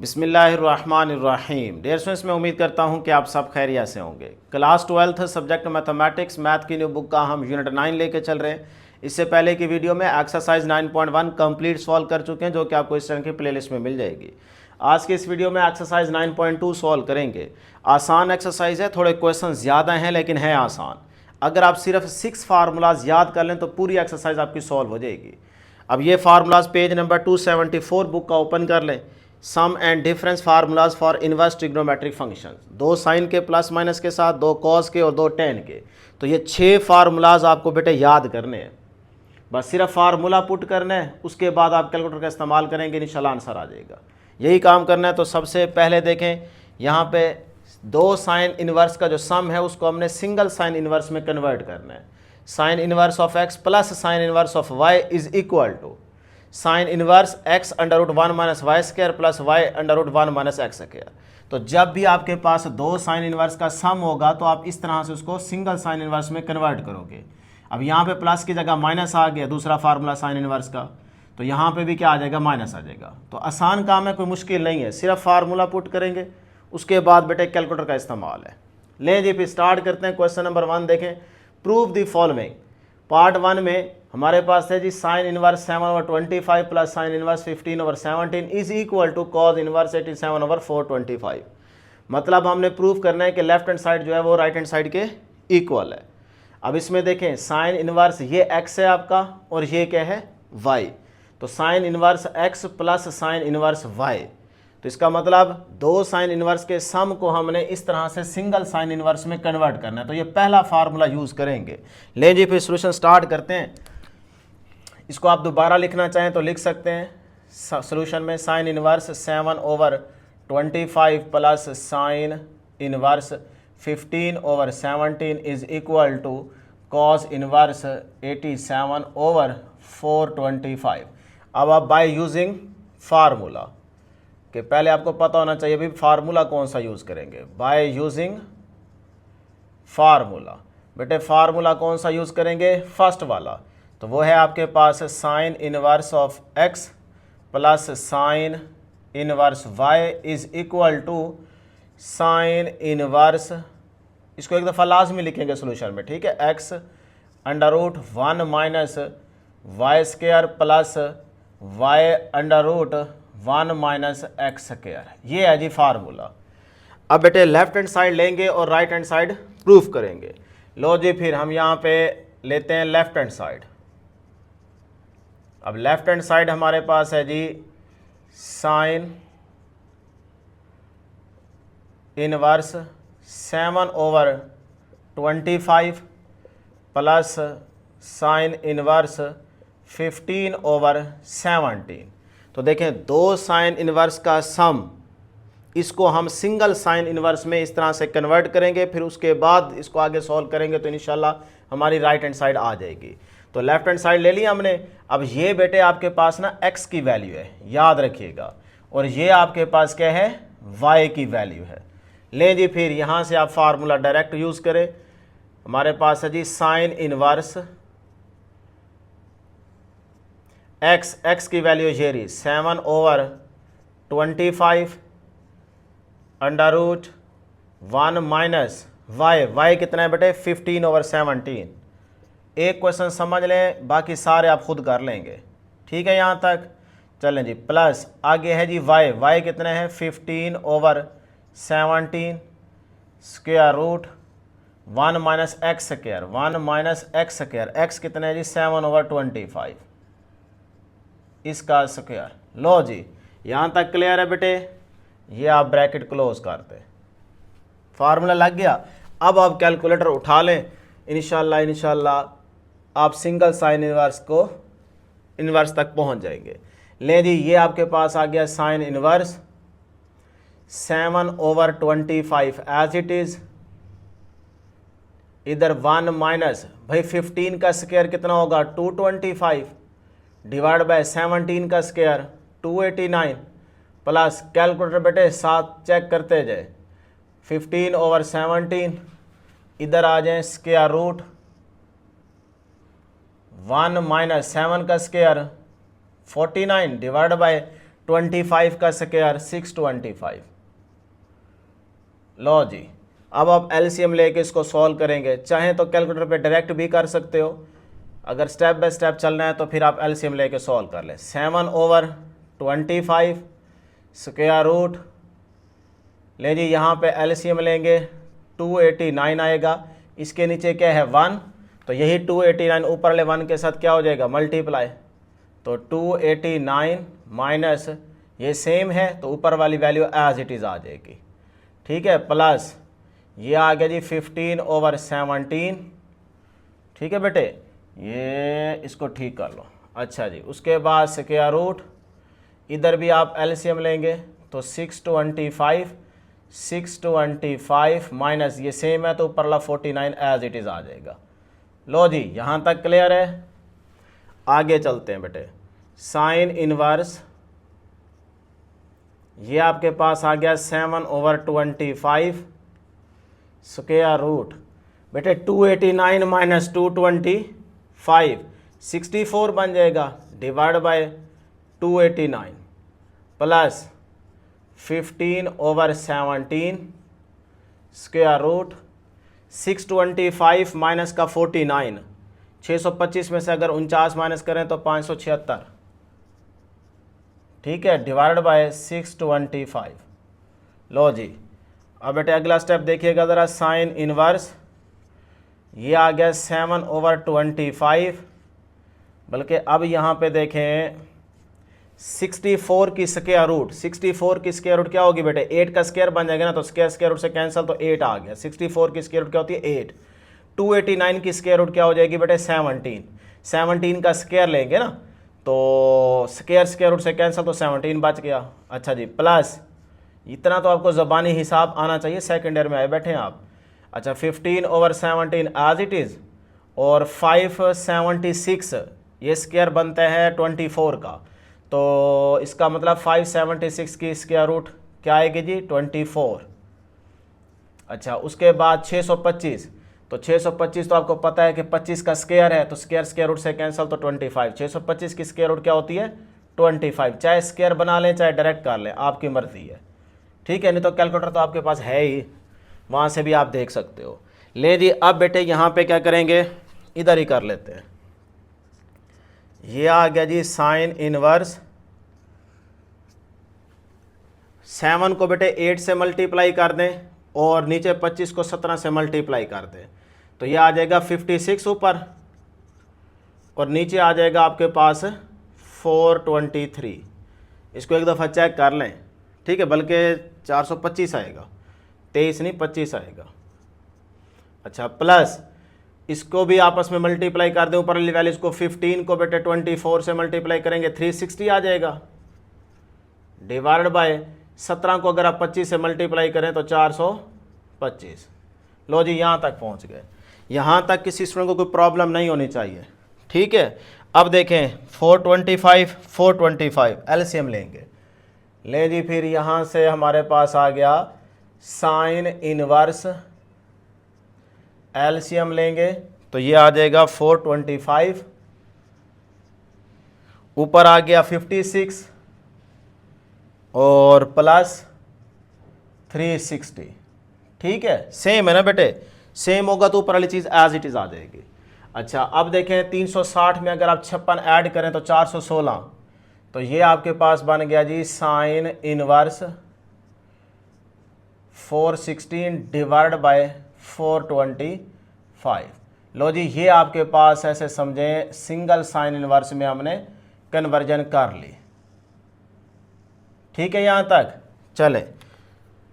बिस्मिल्लाहिर्रहमानिर्रहीम। Dear students, मैं उम्मीद करता हूं कि आप सब खैरियत से होंगे। Class 12th subject mathematics math की न्यू बुक का हम यूनिट 9 लेके चल रहे हैं। इससे पहले की वीडियो में एक्सरसाइज 9.1 कंप्लीट सॉल्व कर चुके हैं, जो कि आपको इस तरह की प्लेलिस्ट में मिल जाएगी। आज की इस वीडियो में एक्सरसाइज 9.2 सॉल्व करेंगे। आसान एक्सरसाइज है, थोड़े क्वेश्चन ज़्यादा हैं लेकिन है आसान। अगर आप सिर्फ 6 फार्मूलाज याद कर लें तो पूरी एक्सरसाइज आपकी सॉल्व हो जाएगी। अब ये फार्मूलाज पेज नंबर 274 बुक का ओपन कर लें। Sum and difference formulas for inverse trigonometric function, 2 sine के प्लस माइनस के साथ, 2 कॉस के और 2 टेन के। तो ये 6 फार्मूलाज आपको बेटे याद करने हैं। बस सिर्फ फार्मूला पुट करना है, उसके बाद आप कैलकुलेटर का इस्तेमाल करेंगे, इंशाल्लाह आंसर आ जाएगा। यही काम करना है। तो सबसे पहले देखें, यहाँ पे 2 साइन इनवर्स का जो सम है उसको हमने सिंगल साइन इनवर्स में कन्वर्ट करना है। Sine inverse of x plus sine inverse of y is equal to sine inverse x under root 1 minus Y square plus y under root 1 minus x square. तो जब भी आपके पास 2 sine inverse का सम होगा तो आप इस तरह से उसको सिंगल साइन इनवर्स में कन्वर्ट करोगे। अब यहाँ पे प्लस की जगह माइनस आ गया, दूसरा फार्मूला साइन इनवर्स का, तो यहाँ पे भी क्या आ जाएगा, माइनस आ जाएगा। तो आसान काम है, कोई मुश्किल नहीं है, सिर्फ फार्मूला पुट करेंगे, उसके बाद बेटे कैलकुलेटर का इस्तेमाल है। लें जी, फिर स्टार्ट करते हैं। क्वेश्चन नंबर 1 देखें, प्रूव द फॉलोइंग। पार्ट 1 में हमारे पास है जी sine inverse 7/25 plus sine inverse 15/17 is equal to cos inverse 87/425। मतलब हमने प्रूव करना है कि लेफ्ट हैंड साइड जो है वो राइट हैंड साइड के इक्वल है। अब इसमें देखें, साइन इनवर्स ये x है आपका और ये क्या है, y। तो sine inverse x plus sine inverse y, तो इसका मतलब 2 साइन इनवर्स के सम को हमने इस तरह से सिंगल साइन इनवर्स में कन्वर्ट करना है। तो ये पहला फार्मूला यूज़ करेंगे। लें जी, फिर सॉल्यूशन स्टार्ट करते हैं। इसको आप दोबारा लिखना चाहें तो लिख सकते हैं। सॉल्यूशन में sine inverse 7/25 plus sine inverse 15/17 is equal to cos inverse 87/425। अब आप बाय यूजिंग फार्मूला कि पहले आपको पता होना चाहिए भी फार्मूला कौन सा यूज़ करेंगे। बाय यूजिंग फार्मूला, बेटे फार्मूला कौन सा यूज़ करेंगे, फर्स्ट वाला। तो वो है आपके पास sine inverse of x plus sine inverse y is equal to sine inverse, इसको एक दफ़ा लाजमी लिखेंगे सोल्यूशन में, ठीक है, x under root 1 minus Y square plus y under root 1 minus x square. ये है जी फार्मूला। अब बेटे लेफ्ट हैंड साइड लेंगे और राइट हैंड साइड प्रूफ करेंगे। लो जी, फिर हम यहाँ पे लेते हैं लेफ्ट हैंड साइड। अब लेफ्ट हैंड साइड हमारे पास है जी sine inverse 7/25 plus sine inverse 15/17। तो देखें, 2 साइन इनवर्स का सम, इसको हम सिंगल साइन इनवर्स में इस तरह से कन्वर्ट करेंगे, फिर उसके बाद इसको आगे सॉल्व करेंगे तो इंशाल्लाह हमारी राइट हैंड साइड आ जाएगी। तो लेफ्ट हैंड साइड ले ली हमने। अब ये बेटे आपके पास ना x की वैल्यू है, याद रखिएगा, और ये आपके पास क्या है, y की वैल्यू है। लें जी, फिर यहाँ से आप फार्मूला डायरेक्ट यूज़ करें। हमारे पास है जी साइन इनवर्स x की वैल्यू ये रही 7/25 अंडर रूट 1 माइनस y कितना है बेटे, 15/17। एक क्वेश्चन समझ लें, बाकी सारे आप खुद कर लेंगे, ठीक है यहाँ तक। चलें जी, प्लस आगे है जी y कितना है, 15/17 square root 1 minus x square, 1 minus x square, x कितना है जी 7/25 इसका स्क्वायर। लो जी, यहाँ तक क्लियर है बेटे। ये आप ब्रैकेट क्लोज करते, फार्मूला लग गया। अब आप कैलकुलेटर उठा लें, इंशाल्लाह आप सिंगल साइन इनवर्स तक पहुँच जाएंगे। ले जी, ये आपके पास आ गया sine inverse 7/25 as it is. इधर 1 माइनस भाई 15 का स्क्वायर कितना होगा, 225 डिवाइड बाय 17 का स्क्वायर 289 प्लस कैलकुलेटर बेटे साथ चेक करते जाए 15/17, इधर आ जाए स्क्वायर रूट 1 माइनस 7 का स्क्वायर 49 डिवाइड बाय 25 का स्क्वायर 625। लो जी, अब आप एलसीएम लेके इसको सॉल्व करेंगे। चाहे तो कैलकुलेटर पे डायरेक्ट भी कर सकते हो, अगर स्टेप बाय स्टेप चलना है तो फिर आप एलसीएम लेके सॉल्व कर लें। 7/25 स्क्वायर रूट, ले जी यहाँ पे एलसीएम लेंगे 289 आएगा। इसके नीचे क्या है 1, तो यही 289 ऊपर वाले 1 के साथ क्या हो जाएगा मल्टीप्लाई, तो 289 माइनस ये सेम है तो ऊपर वाली वैल्यू एज इट इज़ आ जाएगी। ठीक है, प्लस ये आ गया जी 15/17। ठीक है बेटे, ये इसको ठीक कर लो। अच्छा जी, उसके बाद स्क्वायर रूट, इधर भी आप एलसीएम लेंगे तो 625 माइनस ये सेम है तो ऊपर वाला 49 एज इट इज़ आ जाएगा। लो जी, यहाँ तक क्लियर है। आगे चलते हैं बेटे। साइन इनवर्स, ये आपके पास आ गया 7/25 स्क्वायर रूट, बेटे 289 माइनस 225 64 बन जाएगा, divide by 289 plus 15/17 square root 625 minus का 49, 625 में से अगर 49 माइनस करें तो 576। ठीक है, डिवाइड बाय 625। लो जी, अब बेटे अगला स्टेप देखिएगा ज़रा। साइन इनवर्स, ये आ गया 7/25, बल्कि अब यहाँ पे देखें 64 की स्क्वायर रूट, 64 की स्क्वायर रूट क्या होगी बेटे 8 का स्क्वायर बन जाएगा ना, तो स्क्वायर रूट से कैंसिल तो 8 आ गया। 64 की स्क्वायर रूट क्या होती है 8। 289 की स्क्वायर रूट क्या हो जाएगी बेटे 17 का स्क्वायर लेंगे ना, तो स्क्वायर रूट से कैंसिल तो 17 बच गया। अच्छा जी, प्लस इतना तो आपको ज़बानी हिसाब आना चाहिए, सेकेंड ईयर में आए बैठे हैं आप। अच्छा, 15/17 एज इट इज़, और 576 ये स्क्वायर बनता है 24 का, तो इसका मतलब 576 की स्क्वायर रूट क्या आएगी जी 24। अच्छा, उसके बाद 625, तो 625 तो आपको पता है कि 25 का स्क्वायर है, तो स्क्वायर रूट से कैंसिल तो 25। 625 की स्क्वायर रूट क्या होती है 25। चाहे स्क्वायर बना लें चाहे डायरेक्ट कर लें, आपकी मर्जी है। ठीक है, नहीं तो कैलकुलेटर तो आपके पास है ही, वहाँ से भी आप देख सकते हो। ले जी, अब बेटे यहाँ पे क्या करेंगे, इधर ही कर लेते हैं। ये आ गया जी साइन इनवर्स, 7 को बेटे 8 से मल्टीप्लाई कर दें और नीचे 25 को 17 से मल्टीप्लाई कर दें, तो ये आ जाएगा 56 ऊपर, और नीचे आ जाएगा आपके पास 423। इसको एक दफ़ा चेक कर लें। ठीक है, बल्कि 425 आएगा, 23 नहीं 25 आएगा। अच्छा, प्लस इसको भी आपस में मल्टीप्लाई कर दें ऊपर वाली वैल्यूज को, 15 को बेटे 24 से मल्टीप्लाई करेंगे 360 आ जाएगा, डिवाइड बाय 17 को अगर आप 25 से मल्टीप्लाई करें तो 425। लो जी, यहाँ तक पहुँच गए। यहाँ तक किसी स्टूडेंट को कोई प्रॉब्लम नहीं होनी चाहिए। ठीक है, अब देखें 425 एलसीएम लेंगे। ले जी, फिर यहाँ से हमारे पास आ गया साइन इनवर्स, एलसीएम लेंगे तो ये आ जाएगा 425, ऊपर आ गया 56 और प्लस 360। ठीक है, सेम है ना बेटे, सेम होगा तो ऊपर वाली चीज़ एज इट इज़ आ जाएगी। अच्छा, अब देखें 360 में अगर आप 56 ऐड करें तो 416, तो ये आपके पास बन गया जी साइन इनवर्स 416 डिवाइड बाय 425। लो जी, ये आपके पास ऐसे समझें सिंगल साइन इनवर्स में हमने कन्वर्जन कर ली। ठीक है, यहाँ तक चले।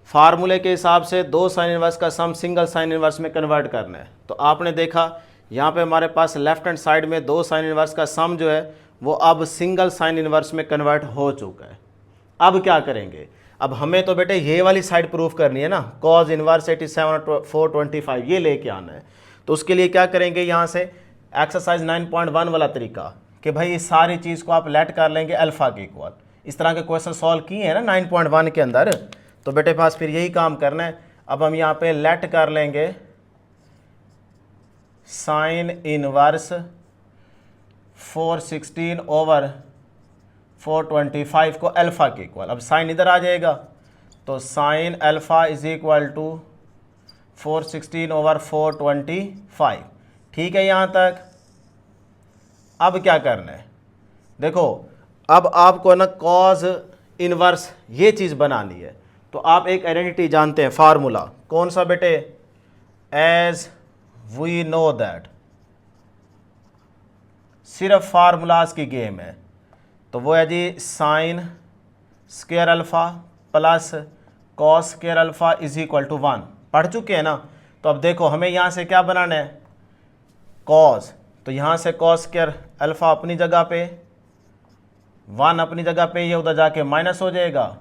फार्मूले के हिसाब से 2 साइन इनवर्स का सम सिंगल साइन इनवर्स में कन्वर्ट करना है, तो आपने देखा यहाँ पे हमारे पास लेफ्ट हैंड साइड में 2 साइन इनवर्स का सम जो है वो अब सिंगल साइन इनवर्स में कन्वर्ट हो चुका है। अब क्या करेंगे, अब हमें तो बेटे ये वाली साइड प्रूफ करनी है ना, कॉज इनवर्स 87/425 ये लेके आना है। तो उसके लिए क्या करेंगे, यहाँ से एक्सरसाइज 9.1 वाला तरीका कि भाई इस सारी चीज़ को आप लेट कर लेंगे अल्फ़ा के इक्वल। इस तरह के क्वेश्चन सॉल्व किए हैं ना 9.1 के अंदर, तो बेटे पास फिर यही काम करना है। अब हम यहाँ पे लेट कर लेंगे साइन इनवर्स 416/5 425 को अल्फ़ा के इक्वल। अब साइन इधर आ जाएगा, तो sine alpha is equal to 416 over 425। ठीक है यहाँ तक। अब क्या करना है, देखो अब आपको ना कॉज इनवर्स ये चीज़ बनानी है। तो आप एक आइडेंटिटी जानते हैं, फार्मूला कौन सा बेटे, एज वी नो दैट, सिर्फ फार्मूलाज की गेम है। तो वो है जी sine square alpha plus cos square alpha is equal to 1। पढ़ चुके हैं ना। तो अब देखो हमें यहाँ से क्या बनाना है, कॉस। तो यहाँ से कॉस स्क्वायर अल्फ़ा अपनी जगह पे, 1 अपनी जगह पे, ये उधर जाके माइनस हो जाएगा।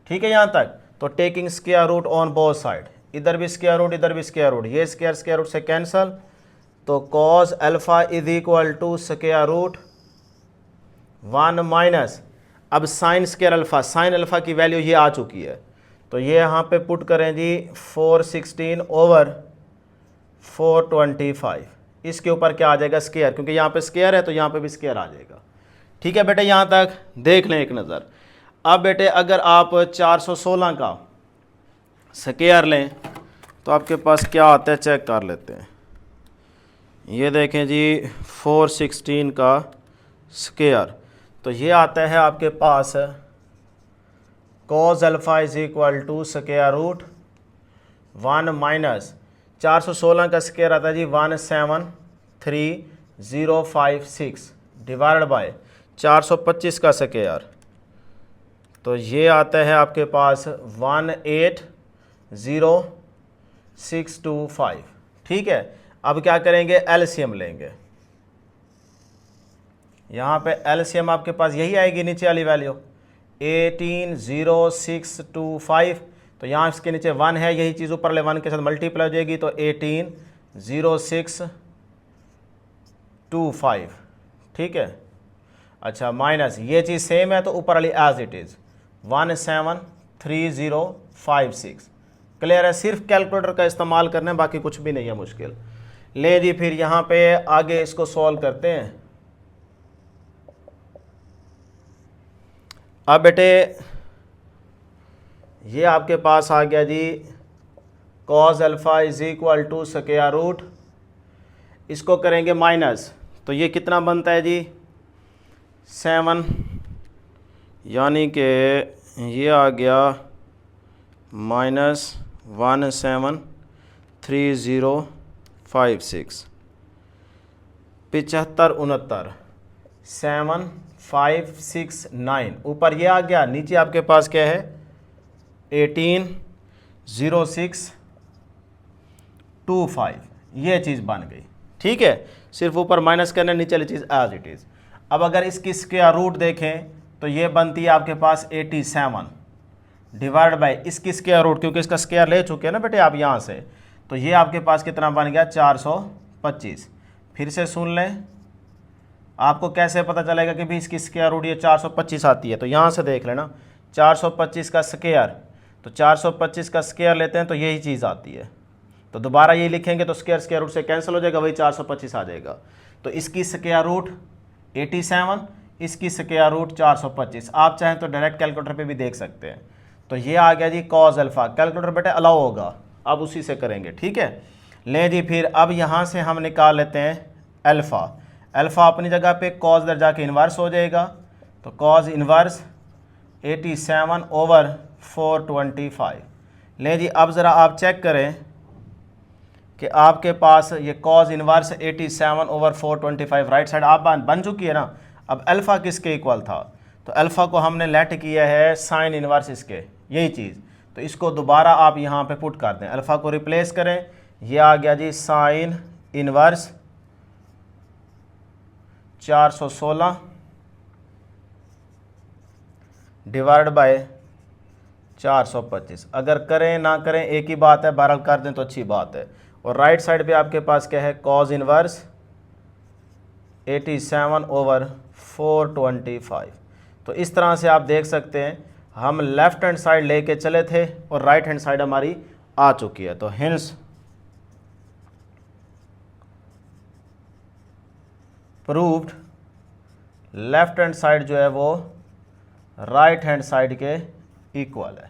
ठीक है यहाँ तक। तो taking square root on both side, इधर भी स्क्वायर रूट इधर भी स्क्वायर रूट, ये स्क्वायर रूट से कैंसल। तो cos alpha is equal to square root 1 minus, अब sine square alpha, sine alpha की वैल्यू ये आ चुकी है। तो ये यहाँ पे पुट करें जी 416 ओवर 425। इसके ऊपर क्या आ जाएगा, स्क्वायर, क्योंकि यहाँ पे स्क्वायर है तो यहाँ पे भी स्क्वायर आ जाएगा। ठीक है बेटे, यहाँ तक देख लें एक नज़र। अब बेटे अगर आप 416 का स्क्वायर लें तो आपके पास क्या आता है, चेक कर लेते हैं। ये देखें जी 416 का स्क्वायर, तो ये आता है आपके पास cos alpha is equal to square root 1 minus 416 का स्क्वायर आता है जी 173,056 डिवाइड बाय 425 का स्क्वायर, तो ये आता है आपके पास 180,625। ठीक है। अब क्या करेंगे, एलसीएम लेंगे। यहाँ पे एलसीएम आपके पास यही आएगी, नीचे वाली वैल्यू 18,0625। तो यहाँ इसके नीचे 1 है, यही चीज़ ऊपर ले 1 के साथ मल्टीप्लाई हो जाएगी, तो 18,0625। ठीक है। अच्छा माइनस ये चीज़ सेम है तो ऊपर वाली एज इट इज़ 173056। क्लियर है। सिर्फ कैलकुलेटर का इस्तेमाल करना है, बाकी कुछ भी नहीं है मुश्किल। ले जी फिर यहाँ पे आगे इसको सॉल्व करते हैं। अब बेटे ये आपके पास आ गया जी cos alpha is equal to square root, इसको करेंगे माइनस, तो ये कितना बनता है जी 7, यानी कि ये आ गया -173056 7569 7569। ऊपर ये आ गया, नीचे आपके पास क्या है 18,0625, ये चीज़ बन गई। ठीक है। सिर्फ ऊपर माइनस करना, नीचे वाली चीज़ एज इट इज़। अब अगर इसकी स्क्वायर रूट देखें तो ये बनती है आपके पास 87 डिवाइड बाय इसकी स्क्वायर रूट, क्योंकि इसका स्क्वायर ले चुके हैं ना बेटे आप यहाँ से, तो ये आपके पास कितना बन गया 425। फिर से सुन लें, आपको कैसे पता चलेगा कि भी इसकी स्क्वायर रूट ये 425 आती है, तो यहाँ से देख लेना 425 का स्क्वायर, तो 425 का स्क्वायर लेते हैं तो यही चीज़ आती है। तो दोबारा ये लिखेंगे तो स्क्वायर रूट से कैंसिल हो जाएगा, वही 425 आ जाएगा। तो इसकी स्क्वायर रूट 87, इसकी स्क्वायर रूट 425। आप चाहें तो डायरेक्ट कैलकुलेटर पे भी देख सकते हैं। तो ये आ गया जी कॉस अल्फ़ा। कैलकुलेटर बेटे अलाउ होगा, अब उसी से करेंगे। ठीक है। लें जी फिर अब यहाँ से हम निकाल लेते हैं अल्फ़ा। अल्फ़ा अपनी जगह पे, कॉस दर जाके इन्वर्स हो जाएगा, तो कॉस इन्वर्स 87 ओवर 425। लें जी अब ज़रा आप चेक करें कि आपके पास ये cos inverse 87 over 425 right side आप बन चुकी है ना। अब अल्फ़ा किसके इक्वल था, तो अल्फ़ा को हमने लेट किया है साइन इन्वर्स इसके, यही चीज़। तो इसको दोबारा आप यहाँ पे पुट कर दें, अल्फ़ा को रिप्लेस करें, ये आ गया जी साइन इन्वर्स 416 डिवाइड बाय 425। अगर करें ना करें एक ही बात है, बहरहाल कर दें तो अच्छी बात है। और राइट साइड पे आपके पास क्या है, कॉस इन्वर्स 87 ओवर 425। तो इस तरह से आप देख सकते हैं हम लेफ्ट हैंड साइड लेके चले थे और राइट हैंड साइड हमारी आ चुकी है। तो hints proved left hand side जो है वो राइट हैंड साइड के इक्वल है।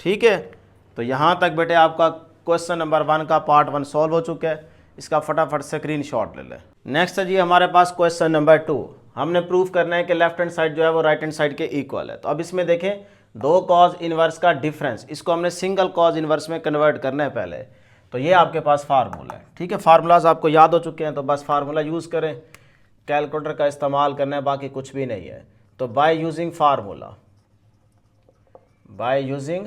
ठीक है, तो यहाँ तक बेटे आपका क्वेश्चन नंबर 1 का पार्ट 1 सॉल्व हो चुका है। इसका फटाफट से स्क्रीनशॉट ले लें। नेक्स्ट है जी हमारे पास क्वेश्चन नंबर 2। हमने प्रूफ करना है कि लेफ्ट हैंड साइड जो है वो राइट हैंड साइड के इक्वल है। तो अब इसमें देखें, दो कॉज इनवर्स का डिफरेंस, इसको हमने सिंगल कॉज इनवर्स में कन्वर्ट करना है पहले। तो ये आपके पास फार्मूला है। ठीक है, फार्मूलाज आपको याद हो चुके हैं, तो बस फार्मूला यूज़ करें, कैलकुलेटर का इस्तेमाल करना है, बाकी कुछ भी नहीं है। तो by using formula, by using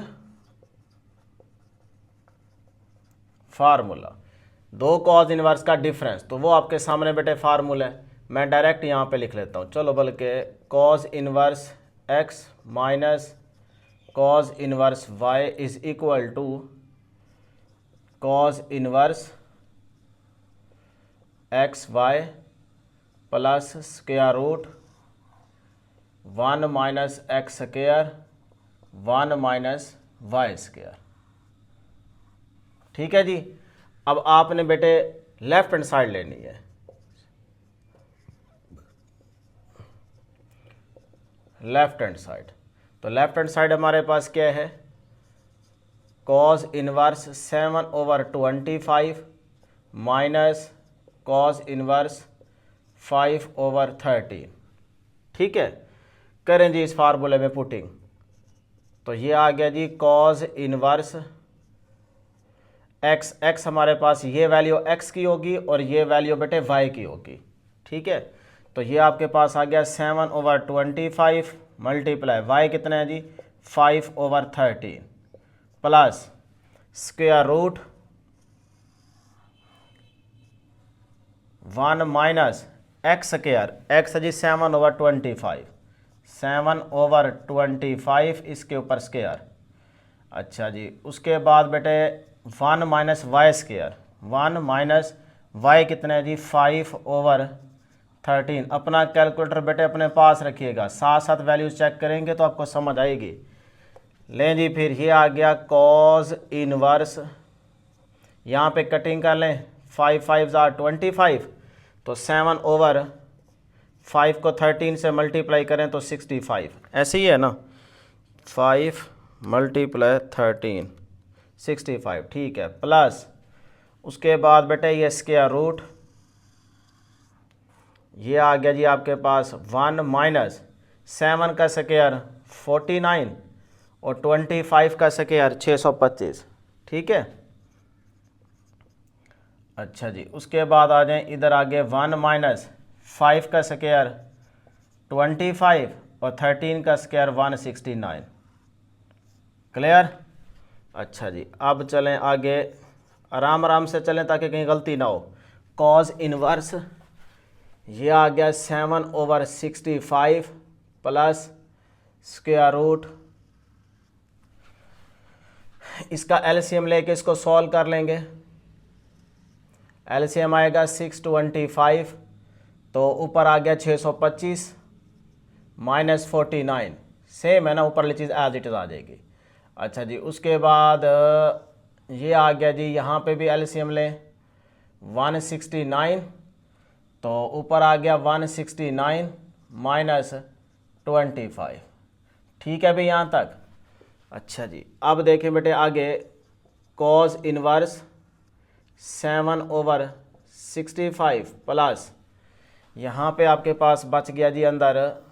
formula, दो कॉज इनवर्स का डिफरेंस, तो वो आपके सामने बेटे फार्मूला है। मैं डायरेक्ट यहाँ पे लिख लेता हूँ, चलो, बल्कि cos inverse x minus cos inverse y is equal to cos inverse x y plus square root 1 minus x square 1 minus Y square. ठीक है जी। अब आपने बेटे लेफ्ट हैंड साइड लेनी है। लेफ्ट हैंड साइड, तो लेफ्ट हैंड साइड हमारे पास क्या है, cause inverse 7/25 minus cos inverse 5/13। ठीक है, करें जी इस फार्मूले में पुटिंग, तो ये आ गया जी कॉज इनवर्स एक्स, एक्स हमारे पास ये वैल्यू एक्स की होगी और ये वैल्यू बेटे वाई की होगी। ठीक है, तो ये आपके पास आ गया 7/25 मल्टीप्लाई वाई कितना है जी 5/13 plus square root 1 minus x square, x है जी 7/25, 7/25 इसके ऊपर स्क्वायर। अच्छा जी, उसके बाद बेटे 1 minus Y square, 1 minus y कितना है जी 5/13। अपना कैलकुलेटर बेटे अपने पास रखिएगा, साथ साथ वैल्यूज चेक करेंगे तो आपको समझ आएगी। लें जी, फिर ये आ गया कॉज इनवर्स, यहाँ पे कटिंग कर लें, 5 5 25, तो 7/5 को 13 से मल्टीप्लाई करें तो 65, ऐसे ही है ना, 5 मल्टीप्लाई 13 65। ठीक है, प्लस उसके बाद बेटे ये स्क्वायर रूट, ये आ गया जी आपके पास 1 माइनस 7 का स्क्वायर 49 और 25 का स्क्वायर 625। ठीक है, अच्छा जी, उसके बाद आ जाए इधर आगे 1 माइनस 5 का स्क्वायर 25 और 13 का स्क्वायर 169। क्लियर? अच्छा जी, अब चलें आगे, आराम आराम से चलें ताकि कहीं गलती ना हो। कॉज इनवर्स, ये आ गया 7/65 प्लस स्क्वायर रूट, इसका एलसीएम लेके इसको सॉल्व कर लेंगे। एलसीएम आएगा 625, तो ऊपर आ गया 625 माइनस 49, सेम है ना, ऊपर वाली चीज़ एज इट इज़ आ जाएगी। अच्छा जी, उसके बाद ये आ गया जी, यहाँ पे भी एलसीएम लें 169, तो ऊपर आ गया 169 माइनस 25। ठीक है भाई यहाँ तक? अच्छा जी, अब देखें बेटे आगे, कॉज इनवर्स 7/65 प्लस यहाँ पे आपके पास बच गया जी अंदर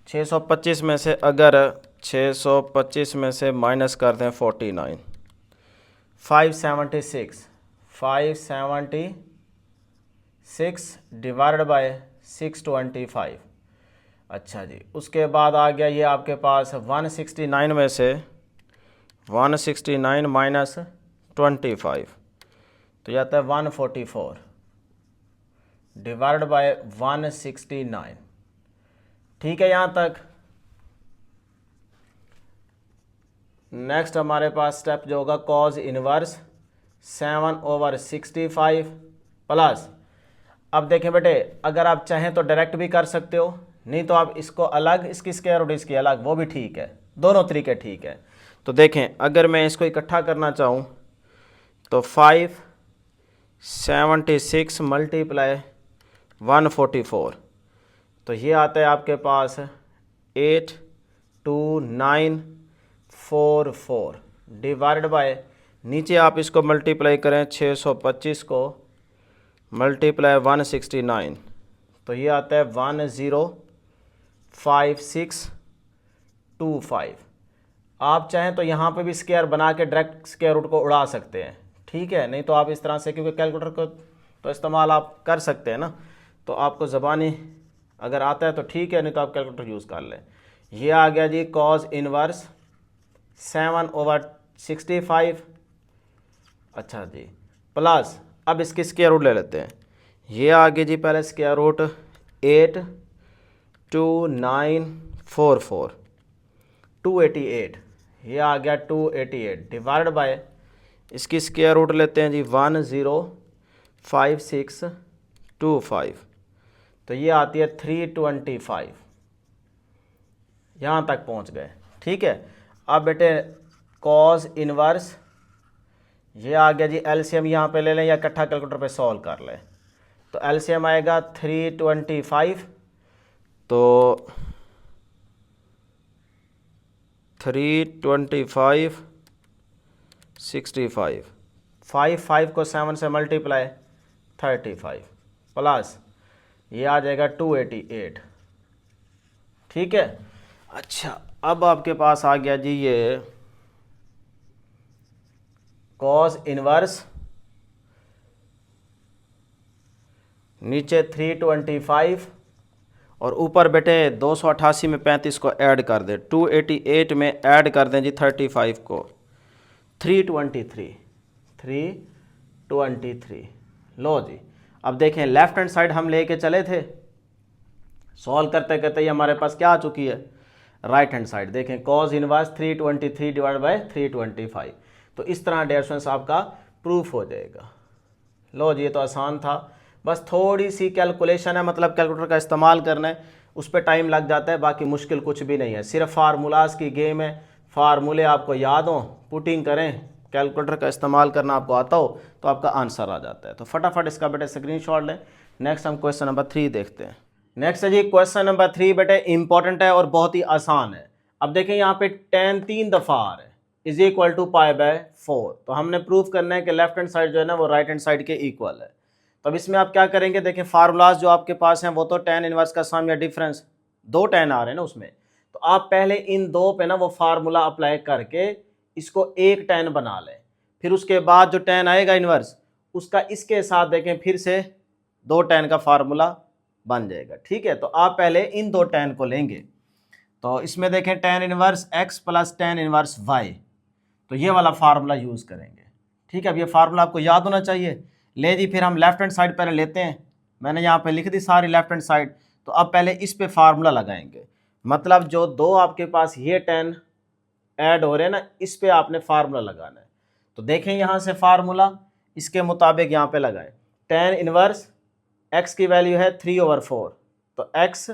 625 में से, अगर 625 में से माइनस कर दें 49, 576 डिवाइडेड बाय 625। अच्छा जी, उसके बाद आ गया ये आपके पास 169 में से 169 माइनस 25, तो जाता है 144 डिवाइडेड बाय 169। ठीक है यहाँ तक? नेक्स्ट हमारे पास स्टेप जो होगा, कॉज इनवर्स 7/65 प्लस, अब देखें बेटे, अगर आप चाहें तो डायरेक्ट भी कर सकते हो, नहीं तो आप इसको अलग, इसकी स्क्वायर रूट इसकी अलग, वो भी ठीक है, दोनों तरीके ठीक है। तो देखें, अगर मैं इसको इकट्ठा करना चाहूँ तो 576 मल्टीप्लाई 144। तो ये आता है आपके पास 82944 डिवाइडेड बाय, नीचे आप इसको मल्टीप्लाई करें 625 को मल्टीप्लाई 169, तो ये आता है 105625। आप चाहें तो यहाँ पे भी स्क्वायर बना के डायरेक्ट स्क्वायर रूट को उड़ा सकते हैं, ठीक है, नहीं तो आप इस तरह से, क्योंकि कैलकुलेटर को तो इस्तेमाल आप कर सकते हैं ना, तो आपको ज़बानी अगर आता है तो ठीक है, नहीं तो आप कैलकुलेटर यूज़ कर लें। ये आ गया जी कॉज इनवर्स 7/65। अच्छा जी, प्लस अब इसकी स्क्वायर रूट ले लेते हैं। ये आ गया जी पहले स्क्वायर रूट 82944 288, ये आ गया 288 डिवाइड बाय, इसकी स्क्वायर रूट लेते हैं जी 105625, तो ये आती है 325। यहाँ तक पहुँच गए, ठीक है। अब बेटे कॉज इनवर्स, ये आ गया जी एलसीएम यहाँ पे ले लें या इकट्ठा कैलकुलेटर पे सॉल्व कर लें, तो एलसीएम आएगा 325, तो 325 65, 5 को 7 से मल्टीप्लाई 35 प्लस ये आ जाएगा 288, ठीक है। अच्छा, अब आपके पास आ गया जी ये कॉस इनवर्स, नीचे 325 और ऊपर बेटे 288 में 35 को ऐड कर दें, 288 में ऐड कर दें जी 35 को, 323। लो जी, अब देखें लेफ्ट हैंड साइड हम लेके चले थे, सॉल्व करते करते ही हमारे पास क्या आ चुकी है, राइट हैंड साइड। देखें कॉज इनवर्स 323 डिवाइड बाय 325, तो इस तरह डियर स्टूडेंट्स आपका प्रूफ हो जाएगा। लो जी, ये तो आसान था, बस थोड़ी सी कैलकुलेशन है, मतलब कैलकुलेटर का इस्तेमाल करना है, उस पर टाइम लग जाता है, बाकी मुश्किल कुछ भी नहीं है, सिर्फ फार्मूलाज की गेम है। फार्मूले आपको याद हो, पुटिंग करें, कैलकुलेटर का इस्तेमाल करना आपको आता हो तो आपका आंसर आ जाता है। तो फटाफट इसका बेटे स्क्रीनशॉट लें। नेक्स्ट हम क्वेश्चन नंबर 3 देखते हैं। नेक्स्ट है जी क्वेश्चन नंबर 3 बेटे इंपॉर्टेंट है और बहुत ही आसान है। अब देखें यहाँ पे tan 3 दफ़ा आ रहा है इज इक्वल टू π/4, तो हमने प्रूफ करना है कि लेफ्ट हैंड साइड जो है ना वो राइट हैंड साइड के इक्वल है। तो अब इसमें आप क्या करेंगे, देखें फार्मूलाज जो आपके पास हैं वो तो tan इनवर्स का सम या डिफरेंस, 2 tan आ रहे हैं ना उसमें, तो आप पहले इन दो पे ना वो फार्मूला अप्लाई करके इसको एक tan बना लें, फिर उसके बाद जो tan आएगा इनवर्स उसका इसके साथ देखें फिर से 2 tan का फार्मूला बन जाएगा, ठीक है। तो आप पहले इन 2 tan को लेंगे, तो इसमें देखें tan inverse x plus tan inverse y, तो ये वाला फार्मूला यूज़ करेंगे, ठीक है। अब ये फार्मूला आपको याद होना चाहिए। ले जी, फिर हम लेफ्ट हैंड साइड पहले लेते हैं, मैंने यहाँ पे लिख दी सारी लेफ्ट हैंड साइड, तो अब पहले इस पे फार्मूला लगाएंगे, मतलब जो 2 आपके पास ये tan ऐड हो रहे हैं ना, इस पे आपने फार्मूला लगाना है। तो देखें यहाँ से फार्मूला इसके मुताबिक यहाँ पे लगाएं, tan इनवर्स x की वैल्यू है 3/4, तो x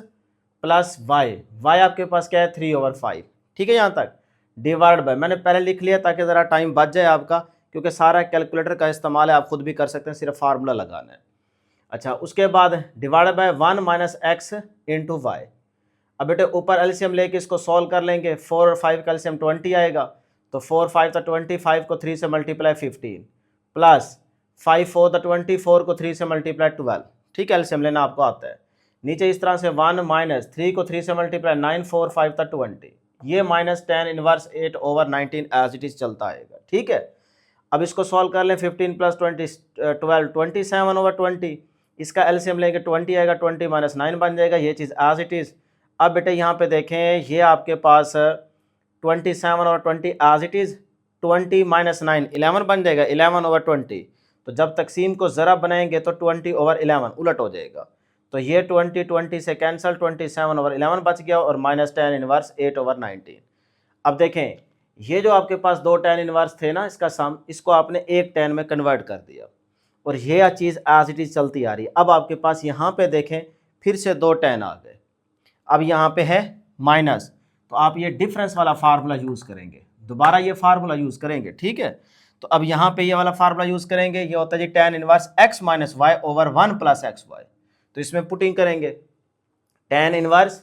प्लस y आपके पास क्या है 3/5, ठीक है। यहाँ तक डिवाइड बाय, मैंने पहले लिख लिया ताकि ज़रा टाइम बच जाए आपका, क्योंकि सारा कैलकुलेटर का इस्तेमाल है, आप खुद भी कर सकते हैं, सिर्फ फार्मूला लगाना है। अच्छा, उसके बाद divide by 1 minus x into y. अब बेटे ऊपर एलसीएम लेके इसको सॉल्व कर लेंगे, 4 और 5 का एलसीएम 20 आएगा, तो 4 5 तो 25 को 3 से मल्टीप्लाई 15 प्लस 5 4 तो 24 को 3 से मल्टीप्लाई 12, ठीक है, एलसीएम लेना आपको आता है। नीचे इस तरह से 1 माइनस 3 को 3 से मल्टीप्लाई 9 4 5 तो 20, ये minus tan inverse 8/19 as it is चलता आएगा, ठीक है। अब इसको सॉल्व कर लें, 15 प्लस 20 12 27/20, इसका एलसीएम लेंगे 20 आएगा, 20 माइनस 9 बन जाएगा, ये चीज़ एज इट इज़। अब बेटे यहाँ पे देखें, ये आपके पास 27/20 एज इट इज़, 20 माइनस 9 11 बन जाएगा, 11/20, तो जब तकसीम को ज़रा बनाएंगे तो 20/11 उलट हो जाएगा, तो ये 20 से कैंसिल, 27/11 बच गया और माइनस tan इनवर्स 8/19। अब देखें, ये जो आपके पास 2 tan इनवर्स थे ना, इसका सम, इसको आपने एक tan में कन्वर्ट कर दिया और ये चीज़ एज इट इज़ चलती आ रही है। अब आपके पास यहाँ पे देखें फिर से 2 tan आ गए, अब यहाँ पे है माइनस, तो आप ये डिफरेंस वाला फार्मूला यूज़ करेंगे, दोबारा ये फार्मूला यूज़ करेंगे, ठीक है। तो अब यहाँ पे ये वाला फार्मूला यूज़ करेंगे, ये होता है जी tan inverse x minus y over 1 plus x y, तो तो इसमें पुटिंग करेंगे tan इनवर्स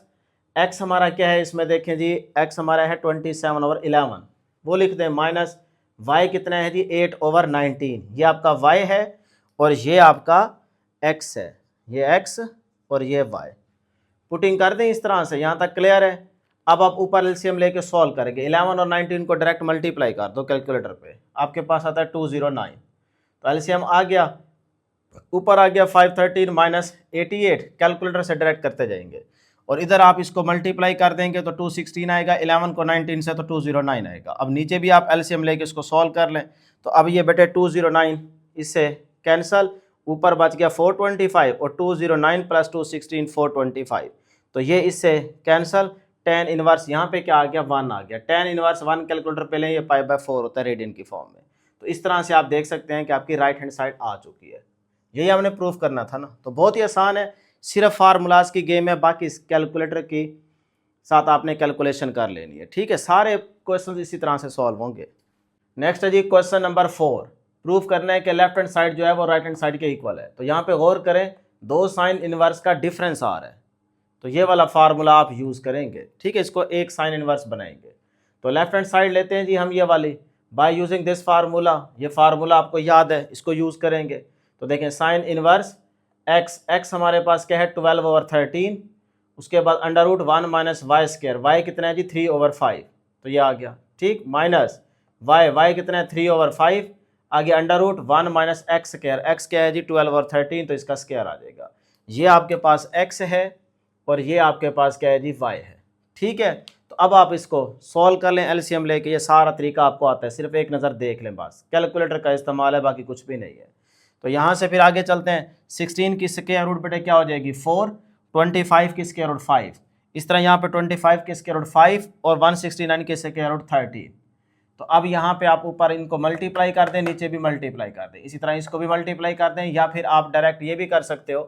x हमारा क्या है, इसमें देखें जी x हमारा है 27/11, वो लिख दें, माइनस y कितना है जी 8/19, ये आपका y है और ये आपका x है, ये x और ये y। पुटिंग कर दें इस तरह से, यहाँ तक क्लियर है। अब आप ऊपर एलसीएम लेके सॉल्व करेंगे, 11 और 19 को डायरेक्ट मल्टीप्लाई कर दो कैलकुलेटर पे, आपके पास आता है 209। तो एलसीएम आ गया, ऊपर आ गया 513 माइनस 88, कैलकुलेटर से डायरेक्ट करते जाएंगे और इधर आप इसको मल्टीप्लाई कर देंगे तो 216 आएगा, 11 को 19 से तो 209 आएगा। अब नीचे भी आप एलसीएम लेके इसको सॉल्व कर लें, तो अब ये बेटे 209 इससे कैंसल, ऊपर बच गया 425 और 209 प्लस 216 425, तो ये इससे कैंसल। tan इनवर्स यहाँ पे क्या आ गया 1 आ गया, tan इनवर्स 1 कैलकुलेटर पे लें, ये π/4 होता है रेडियन की फॉर्म में। तो इस तरह से आप देख सकते हैं कि आपकी राइट हैंड साइड आ चुकी है, यही हमने प्रूफ करना था ना। तो बहुत ही आसान है, सिर्फ फार्मूलाज की गेम है, बाकी कैलकुलेटर की साथ आपने कैलकुलेशन कर लेनी है, ठीक है। सारे क्वेश्चन इसी तरह से सॉल्व होंगे। नेक्स्ट है जी क्वेश्चन नंबर 4, प्रूफ करना है कि लेफ्ट हैंड साइड जो है वो राइट हैंड साइड के इक्वल है। तो यहाँ पे गौर करें, दो साइन इनवर्स का डिफरेंस आ रहा है, तो ये वाला फार्मूला आप यूज़ करेंगे, ठीक है। इसको एक साइन इनवर्स बनाएंगे, तो लेफ्ट हैंड साइड लेते हैं जी हम ये वाली, बाय यूजिंग दिस फार्मूला, ये फार्मूला आपको याद है, इसको यूज़ करेंगे। तो देखें साइन इनवर्स x हमारे पास क्या है 12/13, उसके बाद √1 माइनस वाई स्क्वायर, वाई कितना है जी 3/5, तो ये आ गया, ठीक, माइनस वाई कितना है 3/5, आगे √1 माइनस एक्स स्क्वायर, एक्स क्या है जी 12/13, तो इसका स्क्वायर आ जाएगा। ये आपके पास x है और ये आपके पास क्या है जी y है, ठीक है। तो अब आप इसको सॉल्व कर लें एलसीएम लेके, ये सारा तरीका आपको आता है, सिर्फ एक नज़र देख लें, बस कैलकुलेटर का इस्तेमाल है, बाकी कुछ भी नहीं है। तो यहाँ से फिर आगे चलते हैं, 16 की स्क्वायर रूट बेटे क्या हो जाएगी 4, 25 की स्क्वायर रूट 5, इस तरह यहाँ पे 25 की स्क्वायर रूट 5 और 169 की स्क्वायर रूट 13। तो अब यहाँ पे आप ऊपर इनको मल्टीप्लाई कर दें, नीचे भी मल्टीप्लाई कर दें, इसी तरह इसको भी मल्टीप्लाई कर दें, या फिर आप डायरेक्ट ये भी कर सकते हो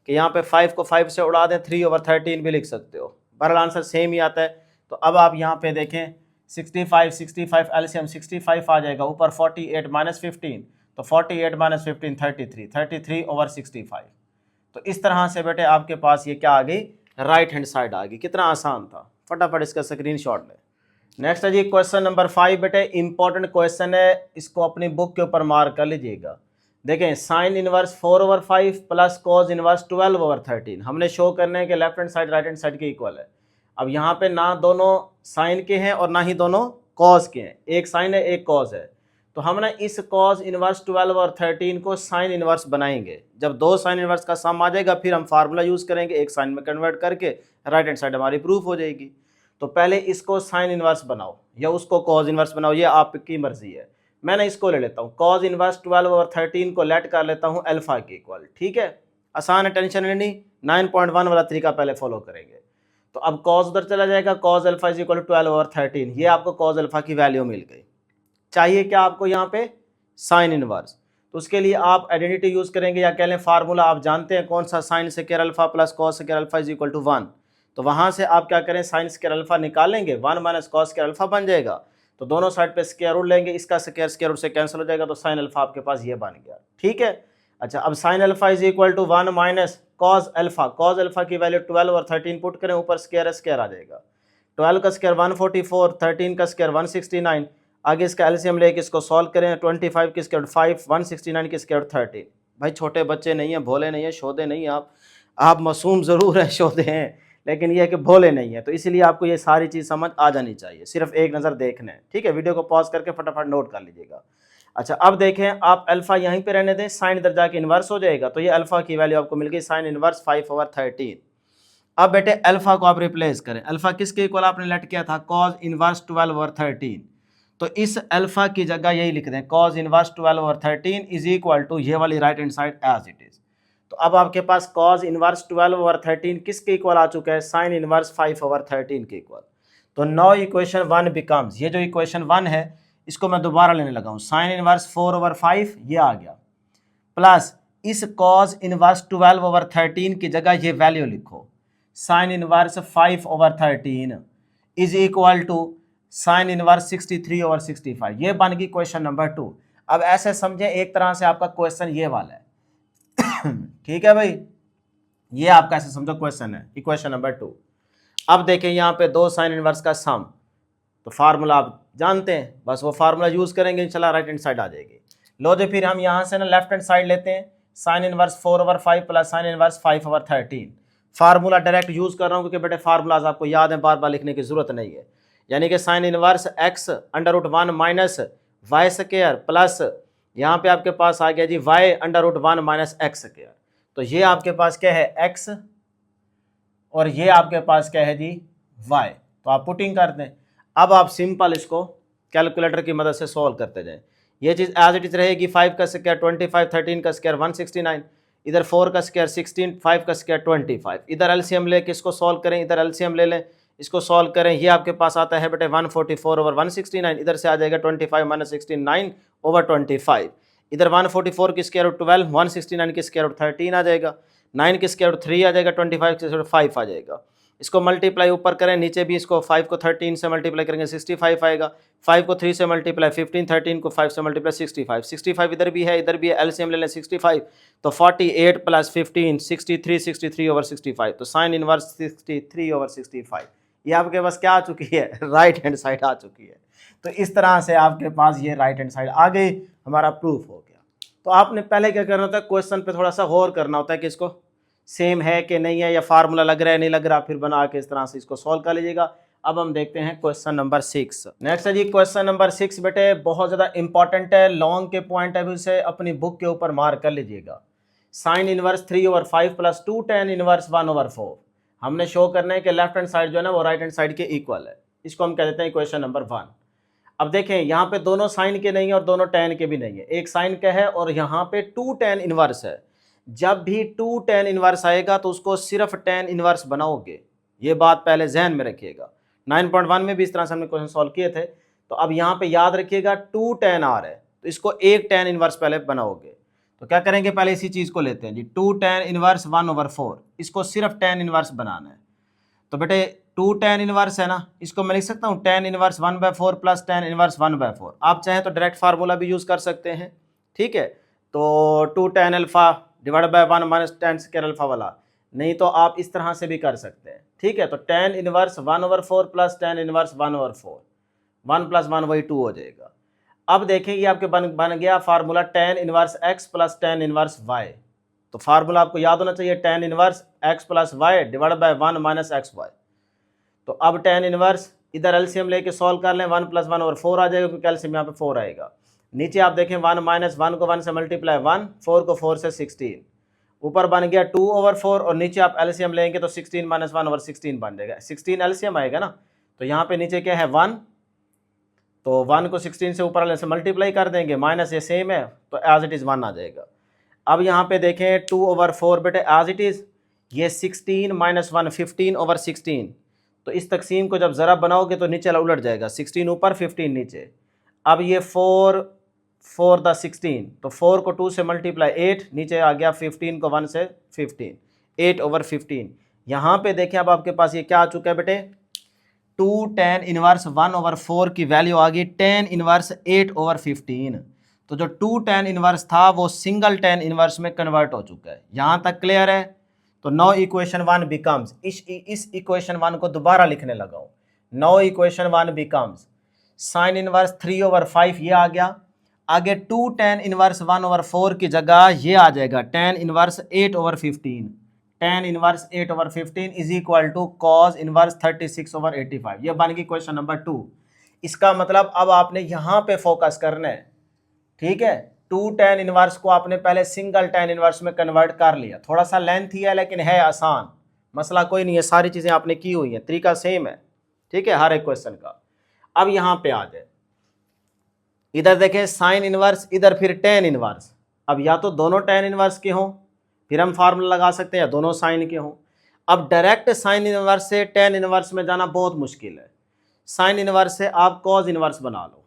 कि यहाँ पे 5 को 5 से उड़ा दें, 3/13 भी लिख सकते हो, बहरहाल आंसर सेम ही आता है। तो अब आप यहाँ पे देखें 65 एलसीएम 65 आ जाएगा, ऊपर 48 माइनस 15, तो 48 माइनस 15 33/65। तो इस तरह से बेटे आपके पास ये क्या आ गई, राइट हैंड साइड आ गई। कितना आसान था, फटाफट इसका स्क्रीनशॉट लें। नेक्स्ट है जी क्वेश्चन नंबर 5, बेटे इंपॉर्टेंट क्वेश्चन है, इसको अपनी बुक के ऊपर मार्क कर लीजिएगा। देखें sine inverse 4/5 plus cos inverse 12/13, हमने शो करना है कि left hand side right hand side के इक्वल है। अब यहाँ पे ना दोनों साइन के हैं और ना ही दोनों कॉज के हैं, एक साइन है एक कॉज है। तो हम ना इस कॉज इनवर्स 12/13 को साइन इनवर्स बनाएंगे, जब दो साइन इनवर्स का सम आ जाएगा फिर हम फार्मूला यूज़ करेंगे, एक साइन में कन्वर्ट करके राइट हैंड साइड हमारी प्रूफ हो जाएगी। तो पहले इसको साइन इनवर्स बनाओ या उसको कॉज इनवर्स बनाओ, ये आपकी मर्जी है। मैंने इसको ले लेता हूँ, कॉज इनवर्स 12/13 को लेट कर लेता हूँ अल्फा के इक्वल, ठीक है, आसान है, टेंशन लेनी, 9.1 वाला तरीका पहले फॉलो करेंगे। तो अब कॉज उधर चला जाएगा, cos alpha is equal to 12/13, ये आपको कॉज अल्फा की वैल्यू मिल गई। चाहिए क्या आपको यहाँ पे साइन इनवर्स, तो उसके लिए आप आइडेंटिटी यूज करेंगे या कह लें फार्मूला, आप जानते हैं कौन सा, sine square alpha plus cos square alpha is equal to 1। तो वहाँ से आप क्या करें, साइन स्क्वायर अल्फा निकालेंगे, 1 माइनस कॉस स्क्वायर अल्फा बन जाएगा, तो दोनों साइड पे स्क्वायर रूट लेंगे, इसका स्क्वायर रूट से कैंसिल हो जाएगा, तो साइन अल्फा आपके पास ये बन गया, ठीक है। अच्छा, अब sine alpha is equal to 1 minus cos alpha की वैल्यू 12/13 पुट करें, ऊपर स्क्वायर आ जाएगा, 12 का स्क्वायर 144, 13 का स्क्वायर 169, आगे इसका एलसीएम लेके इसको सॉल्व करें, 25 की स्क्वायर 5, 169 की स्क्वायर 13। भाई छोटे बच्चे नहीं हैं, भोले नहीं हैं, शोधे नहीं हैं आप मासूम ज़रूर हैं, शोधे हैं, लेकिन ये है कि भोले नहीं है, तो इसलिए आपको ये सारी चीज़ समझ आ जानी चाहिए, सिर्फ एक नज़र देखना है, ठीक है। वीडियो को पॉज करके फटाफट नोट कर लीजिएगा। अच्छा, अब देखें, आप अल्फा यहीं पे रहने दें, साइन इधर जाके इन्वर्स हो जाएगा, तो ये अल्फा की वैल्यू आपको मिल गई साइन इन्वर्स 5/13। अब बेटे अल्फा को आप रिप्लेस करें, अल्फा किसके इक्वल आपने लेट किया था, कॉज इन्वर्स 12/13, तो इस अल्फा की जगह यही लिख दें, cos inverse 12/13 is equal to ये वाली right hand side as it is. तो अब आपके पास कॉज इनवर्स 12/13 किसके इक्वल आ चुका है, साइन इनवर्स 5/13 के इक्वल। तो नाउ इक्वेशन 1 बिकम्स, ये जो इक्वेशन 1 है इसको मैं दोबारा लेने लगा हूँ, साइन इनवर्स 4/5 ये आ गया, प्लस इस कॉज इनवर्स 12/13 की जगह ये वैल्यू लिखो, sine inverse 5/13 is equal to sine inverse 63/65, ये बन गई क्वेश्चन नंबर 2। अब ऐसे समझे, एक तरह से आपका क्वेश्चन ये वाला है ठीक है भाई, ये आपका ऐसे समझो क्वेश्चन है, इक्वेशन नंबर 2। अब देखें यहाँ पे दो साइन इनवर्स का सम, तो फार्मूला आप जानते हैं, बस वो फार्मूला यूज करेंगे इंशाल्लाह राइट हैंड साइड आ जाएगी। लो जी फिर हम यहाँ से ना लेफ्ट हैंड साइड लेते हैं, sine inverse 4/5 plus sine inverse 5/13। Formula direct use कर रहा हूँ क्योंकि बेटे फार्मूलाज आपको याद है, बार बार लिखने की जरूरत नहीं है। यानी कि sine inverse x √1 minus Y square plus यहाँ पे आपके पास आ गया जी y √1 माइनस एक्स स्क्वायर। तो ये आपके पास क्या है x और ये आपके पास क्या है जी y। तो आप पुटिंग कर दें। अब आप सिंपल इसको कैलकुलेटर की मदद से सॉल्व करते जाएं। ये चीज़ एज इट इज रहेगी, 5 का स्क्वायर 25, 13 का स्क्वायर 169, इधर 4 का स्क्वायर 16, 5 का स्क्वायर 25। इधर एलसीएम लेके इसको सॉल्व करें, इधर एलसीएम ले लें, इसको सॉल्व करें। ये आपके पास आता है बेटे 144/169, इधर से आ जाएगा 25 - 16 9/25। इधर 144 की स्क्वायर रूट 12, 169 की स्क्वायर रूट 13 आ जाएगा, 9 की स्क्वायर रूट 3 आ जाएगा, 25 की स्क्वायर रूट 5 आ जाएगा। इसको मल्टीप्लाई ऊपर करें, नीचे भी इसको 5 को 13 से मल्टीप्लाई करेंगे 65 आएगा, 5 को 3 से मल्टीप्लाई 15, 13 को 5 से मल्टीप्लाई 65, 65 इधर भी है इधर भी है, एलसीएम ले लें 65, तो 48 + 15 63, 63/65। तो साइन इनवर्स 63/65 ये आपके पास क्या आ चुकी है, राइट हैंड साइड आ चुकी है। तो इस तरह से आपके पास ये राइट हैंड साइड आ गई, हमारा प्रूफ हो गया। तो आपने पहले क्या करना होता है, क्वेश्चन पे थोड़ा सा गौर करना होता है कि इसको सेम है कि नहीं है, या फार्मूला लग रहा है नहीं लग रहा, फिर बना के इस तरह से इसको सॉल्व कर लीजिएगा। अब हम देखते हैं क्वेश्चन नंबर 6। नेक्स्ट है जी क्वेश्चन नंबर 6। बेटे बहुत ज़्यादा इंपॉर्टेंट है, लॉन्ग के पॉइंट ऑफ व्यू से अपनी बुक के ऊपर मार्क कर लीजिएगा। Sine inverse 3/5 plus 2 tan inverse 1/4। हमने शो करना है कि लेफ्ट हैंड साइड जो है ना वो राइट हैंड साइड के इक्वल है, इसको हम कह देते हैं इक्वेशन नंबर 1। अब देखें यहाँ पे दोनों साइन के नहीं है और दोनों tan के भी नहीं है, एक साइन का है और यहाँ पे 2 tan इनवर्स है। जब भी 2 tan इनवर्स आएगा तो उसको सिर्फ tan इनवर्स बनाओगे, ये बात पहले जहन में रखिएगा। 9.1 में भी इस तरह से हमने क्वेश्चन सॉल्व किए थे। तो अब यहाँ पे याद रखिएगा 2 tan r है, तो इसको एक tan इनवर्स पहले बनाओगे। तो क्या करेंगे, पहले इसी चीज़ को लेते हैं जी, 2 tan इनवर्स 1/4, इसको सिर्फ tan इनवर्स बनाना है। तो बेटे 2 tan इनवर्स है ना, इसको मैं लिख सकता हूँ tan inverse 1/4 plus tan inverse 1/4। आप चाहें तो डायरेक्ट फार्मूला भी यूज़ कर सकते हैं, ठीक है। तो 2 tan alpha divide by 1 minus tan square alpha वाला, नहीं तो आप इस तरह से भी कर सकते हैं, ठीक है। तो tan inverse 1/4 plus tan inverse 1/4, 1 + 1 वही 2 हो जाएगा। अब देखें ये आपके बन गया formula tan inverse x plus tan inverse y। तो फार्मूला आपको याद होना चाहिए, tan inverse x plus y divide by 1 minus XY। तो अब tan इनवर्स इधर एलसीएम लेके सॉल्व कर लें, 1 + 1/4 आ जाएगा क्योंकि एलसीएम यहाँ पे 4 आएगा। नीचे आप देखें 1 माइनस 1 को 1 से मल्टीप्लाई 1, 4 को 4 से 16, ऊपर बन गया 2/4 और नीचे आप एलसीएम लेंगे तो 16 - 1/16 बन जाएगा, 16 एलसीएम आएगा ना। तो यहाँ पे नीचे क्या है 1, तो 1 को 16 से ऊपर वाले से मल्टीप्लाई कर देंगे, माइनस ये सेम है तो एज इट इज़ 1 आ जाएगा। अब यहाँ पे देखें 2/4 बेटे एज इट इज़, ये 16 - 1 15/16। तो इस तकसीम को जब ज़रा बनाओगे तो नीचे उलट जाएगा, 16 ऊपर 15 नीचे। अब ये 4 × 16, तो 4 को 2 से मल्टीप्लाई 8, नीचे आ गया 15 को 1 से 15, 8/15। यहाँ पे देखें अब आपके पास ये क्या आ चुका है बेटे, 2 tan इनवर्स 1/4 की वैल्यू आ गई tan इनवर्स 8/15। तो जो 2 tan इनवर्स था वो सिंगल tan इनवर्स में कन्वर्ट हो चुका है। यहाँ तक क्लियर है। तो नाउ इक्वेशन 1 बिकम्स, इस इक्वेशन 1 को दोबारा लिखने लगा हूँ। Now equation 1 becomes sine inverse 3/5 ये आ गया, आगे 2 tan इनवर्स 1/4 की जगह ये आ जाएगा tan inverse 8/15। tan inverse 8/15 is equal to cos inverse 36/85। ये बन गई क्वेश्चन नंबर 2। इसका मतलब अब आपने यहाँ पे फोकस करना है, ठीक है। 2 tan इनवर्स को आपने पहले सिंगल tan इनवर्स में कन्वर्ट कर लिया, थोड़ा सा लेंथ ही है लेकिन है आसान, मसला कोई नहीं है, सारी चीज़ें आपने की हुई हैं, तरीका सेम है, ठीक है, हर एक क्वेश्चन का। अब यहाँ पे आ जाए, इधर देखें साइन इनवर्स, इधर फिर tan इनवर्स। अब या तो दोनों tan इनवर्स के हों फिर हम फार्मूला लगा सकते हैं, या दोनों साइन के हों। अब डायरेक्ट साइन इनवर्स से tan इनवर्स में जाना बहुत मुश्किल है, साइन इनवर्स से आप cos इनवर्स बना लो,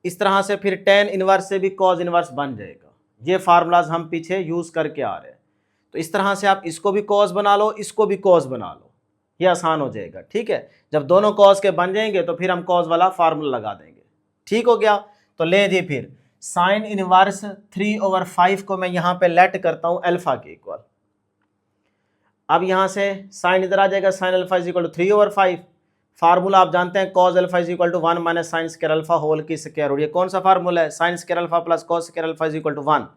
इस तरह से फिर tan इनवर्स से भी cos इनवर्स बन जाएगा। ये फार्मूलाज हम पीछे यूज़ करके आ रहे हैं। तो इस तरह से आप इसको भी cos बना लो, इसको भी cos बना लो, ये आसान हो जाएगा, ठीक है। जब दोनों cos के बन जाएंगे तो फिर हम cos वाला फार्मूला लगा देंगे, ठीक हो गया। तो ले जी फिर साइन इनवर्स 3/5 को मैं यहाँ पे लेट करता हूँ अल्फा के इक्वल। अब यहाँ से साइन इधर आ जाएगा, sine alpha is equal to 3/5। Formula आप जानते हैं cos alpha is equal to 1 minus sine square alpha whole की स्क्वायर रूट। ये कौन सा फार्मूला है? Sine square alpha plus cos square alpha is equal to 1।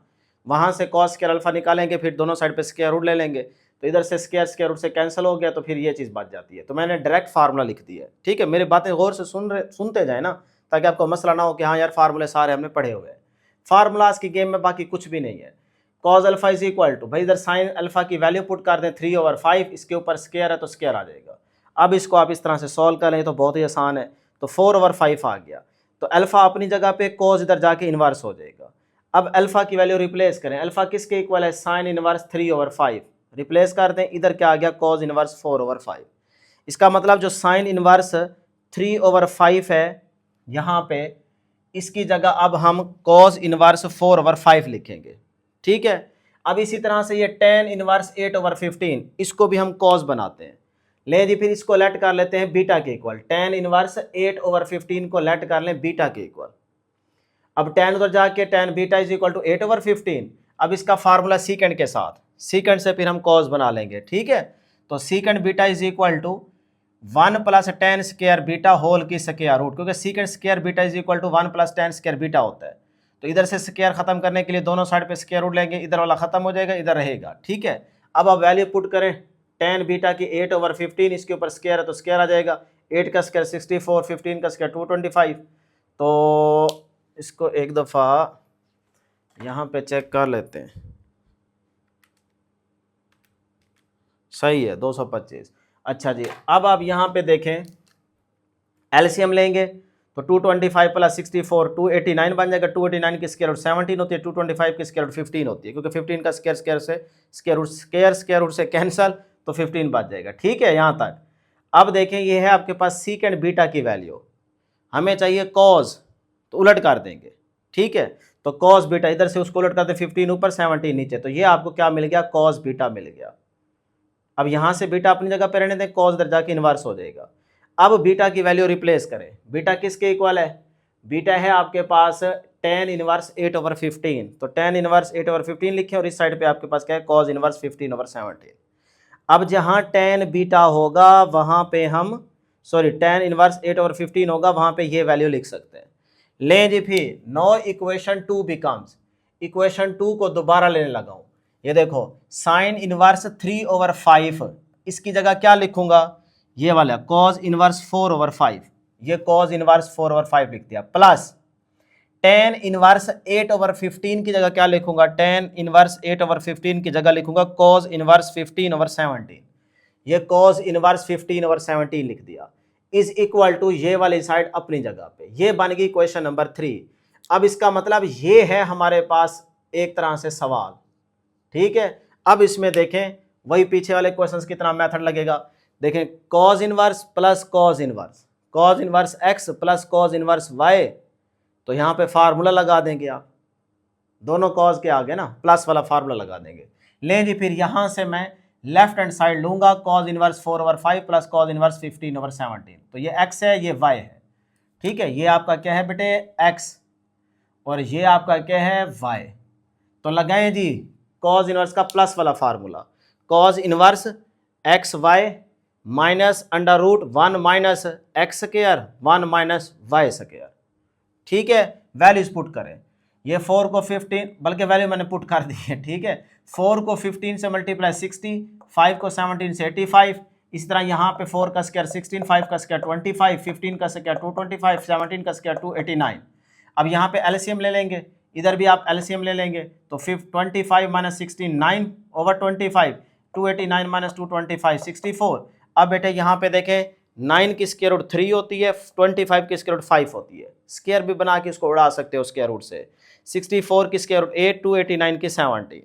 वहाँ से कॉस स्क्वायर अल्फा निकालेंगे, फिर दोनों साइड पे स्क्वायर रूट ले लेंगे, तो इधर से स्क्वायर रूट से कैंसिल हो गया, तो फिर ये चीज़ बच जाती है। तो मैंने डायरेक्ट फार्मूला लिख दिया है, ठीक है। मेरी बातें गौर से सुनते जाए ना, ताकि आपको मसला ना हो कि हाँ यार फार्मूले सारे हमने पढ़े हुए हैं। फार्मूलाज की गेम में बाकी कुछ भी नहीं है। Cos alpha is equal to, भाई इधर साइन अल्फा की वैल्यू पुट कर दें 3/5, इसके ऊपर स्क्वायर है तो स्क्वायर आ जाएगा। अब इसको आप इस तरह से सॉल्व करें तो बहुत ही आसान है, तो 4/5 आ गया, तो अल्फा अपनी जगह पे, कॉज इधर जाके इन्वर्स हो जाएगा। अब अल्फा की वैल्यू रिप्लेस करें, अल्फा किसके इक्वल है? साइन इनवर्स 3/5, रिप्लेस कर दें, इधर क्या आ गया? Cause inverse 4/5। इसका मतलब जो साइन इनवर्स 3/5 है यहाँ पे, इसकी जगह अब हम कॉज इनवर्स 4/5 लिखेंगे, ठीक है। अब इसी तरह से ये टेन इनवर्स 8/15, इसको भी हम कॉज बनाते हैं। ले जी, फिर इसको लेट कर लेते हैं बीटा के इक्वल। टेन इनवर्स 8/15 को लेट कर लें बीटा के इक्वल। अब टेन उधर जाके tan beta is equal to 8/15। अब इसका फार्मूला सीकेंड के साथ, सीकेंड से फिर हम कॉज बना लेंगे, ठीक है। तो secant beta is equal to 1 plus tan square beta whole की स्क्वायर रूट, क्योंकि secant square beta is equal to 1 plus tan square beta होता है। तो इधर से स्क्वायर खत्म करने के लिए दोनों साइड पे स्क्वायर रूट लेंगे, इधर वाला खत्म हो जाएगा, इधर रहेगा, ठीक है। अब आप वैल्यू पुट करें, टेन बीटा की 8/15, इसके ऊपर स्क्वायर है तो स्क्वायर आ जाएगा, 8 का स्क्वायर 64, 15 का स्क्वायर 225। तो इसको एक दफ़ा यहाँ पे चेक कर लेते हैं, सही है 225। अच्छा जी, अब आप यहाँ पे देखें, एलसीएम लेंगे तो 225 प्लस 64 289 बन जाएगा। 289 की स्क्वायर रूट 17 होती है, 225 की स्क्वायर रूट 15 होती है, क्योंकि 15 का स्क्वायर रूट से कैंसल, तो 15 बच जाएगा, ठीक है यहाँ तक। अब देखें, ये है आपके पास सीकेंड बीटा की वैल्यू, हमें चाहिए कॉज, तो उलट कर देंगे, ठीक है। तो कॉस बीटा, इधर से उसको उलट करते 15 ऊपर 17 नीचे, तो ये आपको क्या मिल गया? कॉस बीटा मिल गया। अब यहाँ से बीटा अपनी जगह पे रहने दें, कॉस इधर जाके इन्वर्स हो जाएगा। अब बीटा की वैल्यू रिप्लेस करें, बीटा किसके इक्वल है? बीटा है आपके पास टेन इनवर्स 8/15, तो टेन इनवर्स 8/15 लिखे, और इस साइड पे आपके पास क्या है? Cos inverse 15/17। अब जहाँ टेन बीटा होगा वहाँ पे हम, सॉरी टेन इनवर्स 8/15 होगा, वहाँ पे ये वैल्यू लिख सकते हैं। लें जी, फिर नो इक्वेशन 2 बिकम्स, इक्वेशन 2 को दोबारा लेने लगा हूँ। ये देखो, साइन इनवर्स 3/5, इसकी जगह क्या लिखूंगा? ये वाला कॉज इनवर्स 4/5, ये कॉज इनवर्स 4/5 लिख दिया, प्लस टेन इनवर्स 8/15 की जगह क्या लिखूंगा? टेन इनवर्स 8/15 की जगह लिखूंगा कॉज इनवर्स 15/17, ये कॉज इनवर्स 15/17 लिख दिया, इज इक्वल टू ये वाली साइड अपनी जगह पे। ये बन गई क्वेश्चन नंबर 3। अब इसका मतलब ये है हमारे पास एक तरह से सवाल, ठीक है। अब इसमें देखें, वही पीछे वाले क्वेश्चंस की तरह मेथड लगेगा। देखें, cos inverse plus cos inverse x plus cos inverse y, तो यहाँ पे फार्मूला लगा देंगे आप, दोनों कॉज के आगे ना प्लस वाला फार्मूला लगा देंगे। लें जी, फिर यहाँ से मैं लेफ्ट हैंड साइड लूंगा, cause inverse 4/5 plus cos inverse 15/17, तो ये x है, ये y है, ठीक है। ये आपका क्या है बेटे? x, और ये आपका क्या है? y। तो लगाएं जी कॉज इनवर्स का प्लस वाला formula, cos inverse x y minus under root 1 minus x square 1 minus Y square, ठीक है। वैल्यूज पुट करें, ये 4 को 15, बल्कि वैल्यू मैंने पुट कर दी है, ठीक है। 4 को 15 से मल्टीप्लाई 60, 5 को 17 से 85, इस तरह यहाँ पे 4 का स्क्वायर 16, 5 का स्क्वायर 25, 15 का स्क्वायर 225, 17 का स्क्वायर 289। अब यहाँ पे एलसीएम ले लेंगे, इधर भी आप एलसीएम ले लेंगे, तो 25 माइनस 16 9/25, 289 माइनस 225 64। अब बेटे यहाँ पे देखें, 9 की स्क्वायर रूट 3 होती है, 25 की स्क्वायर रूट 5 होती है, स्क्वायर भी बना के इसको उड़ा सकते हो स्क्वायर रूट से। 64 की स्क्वायर रूट 8, 289 की 17।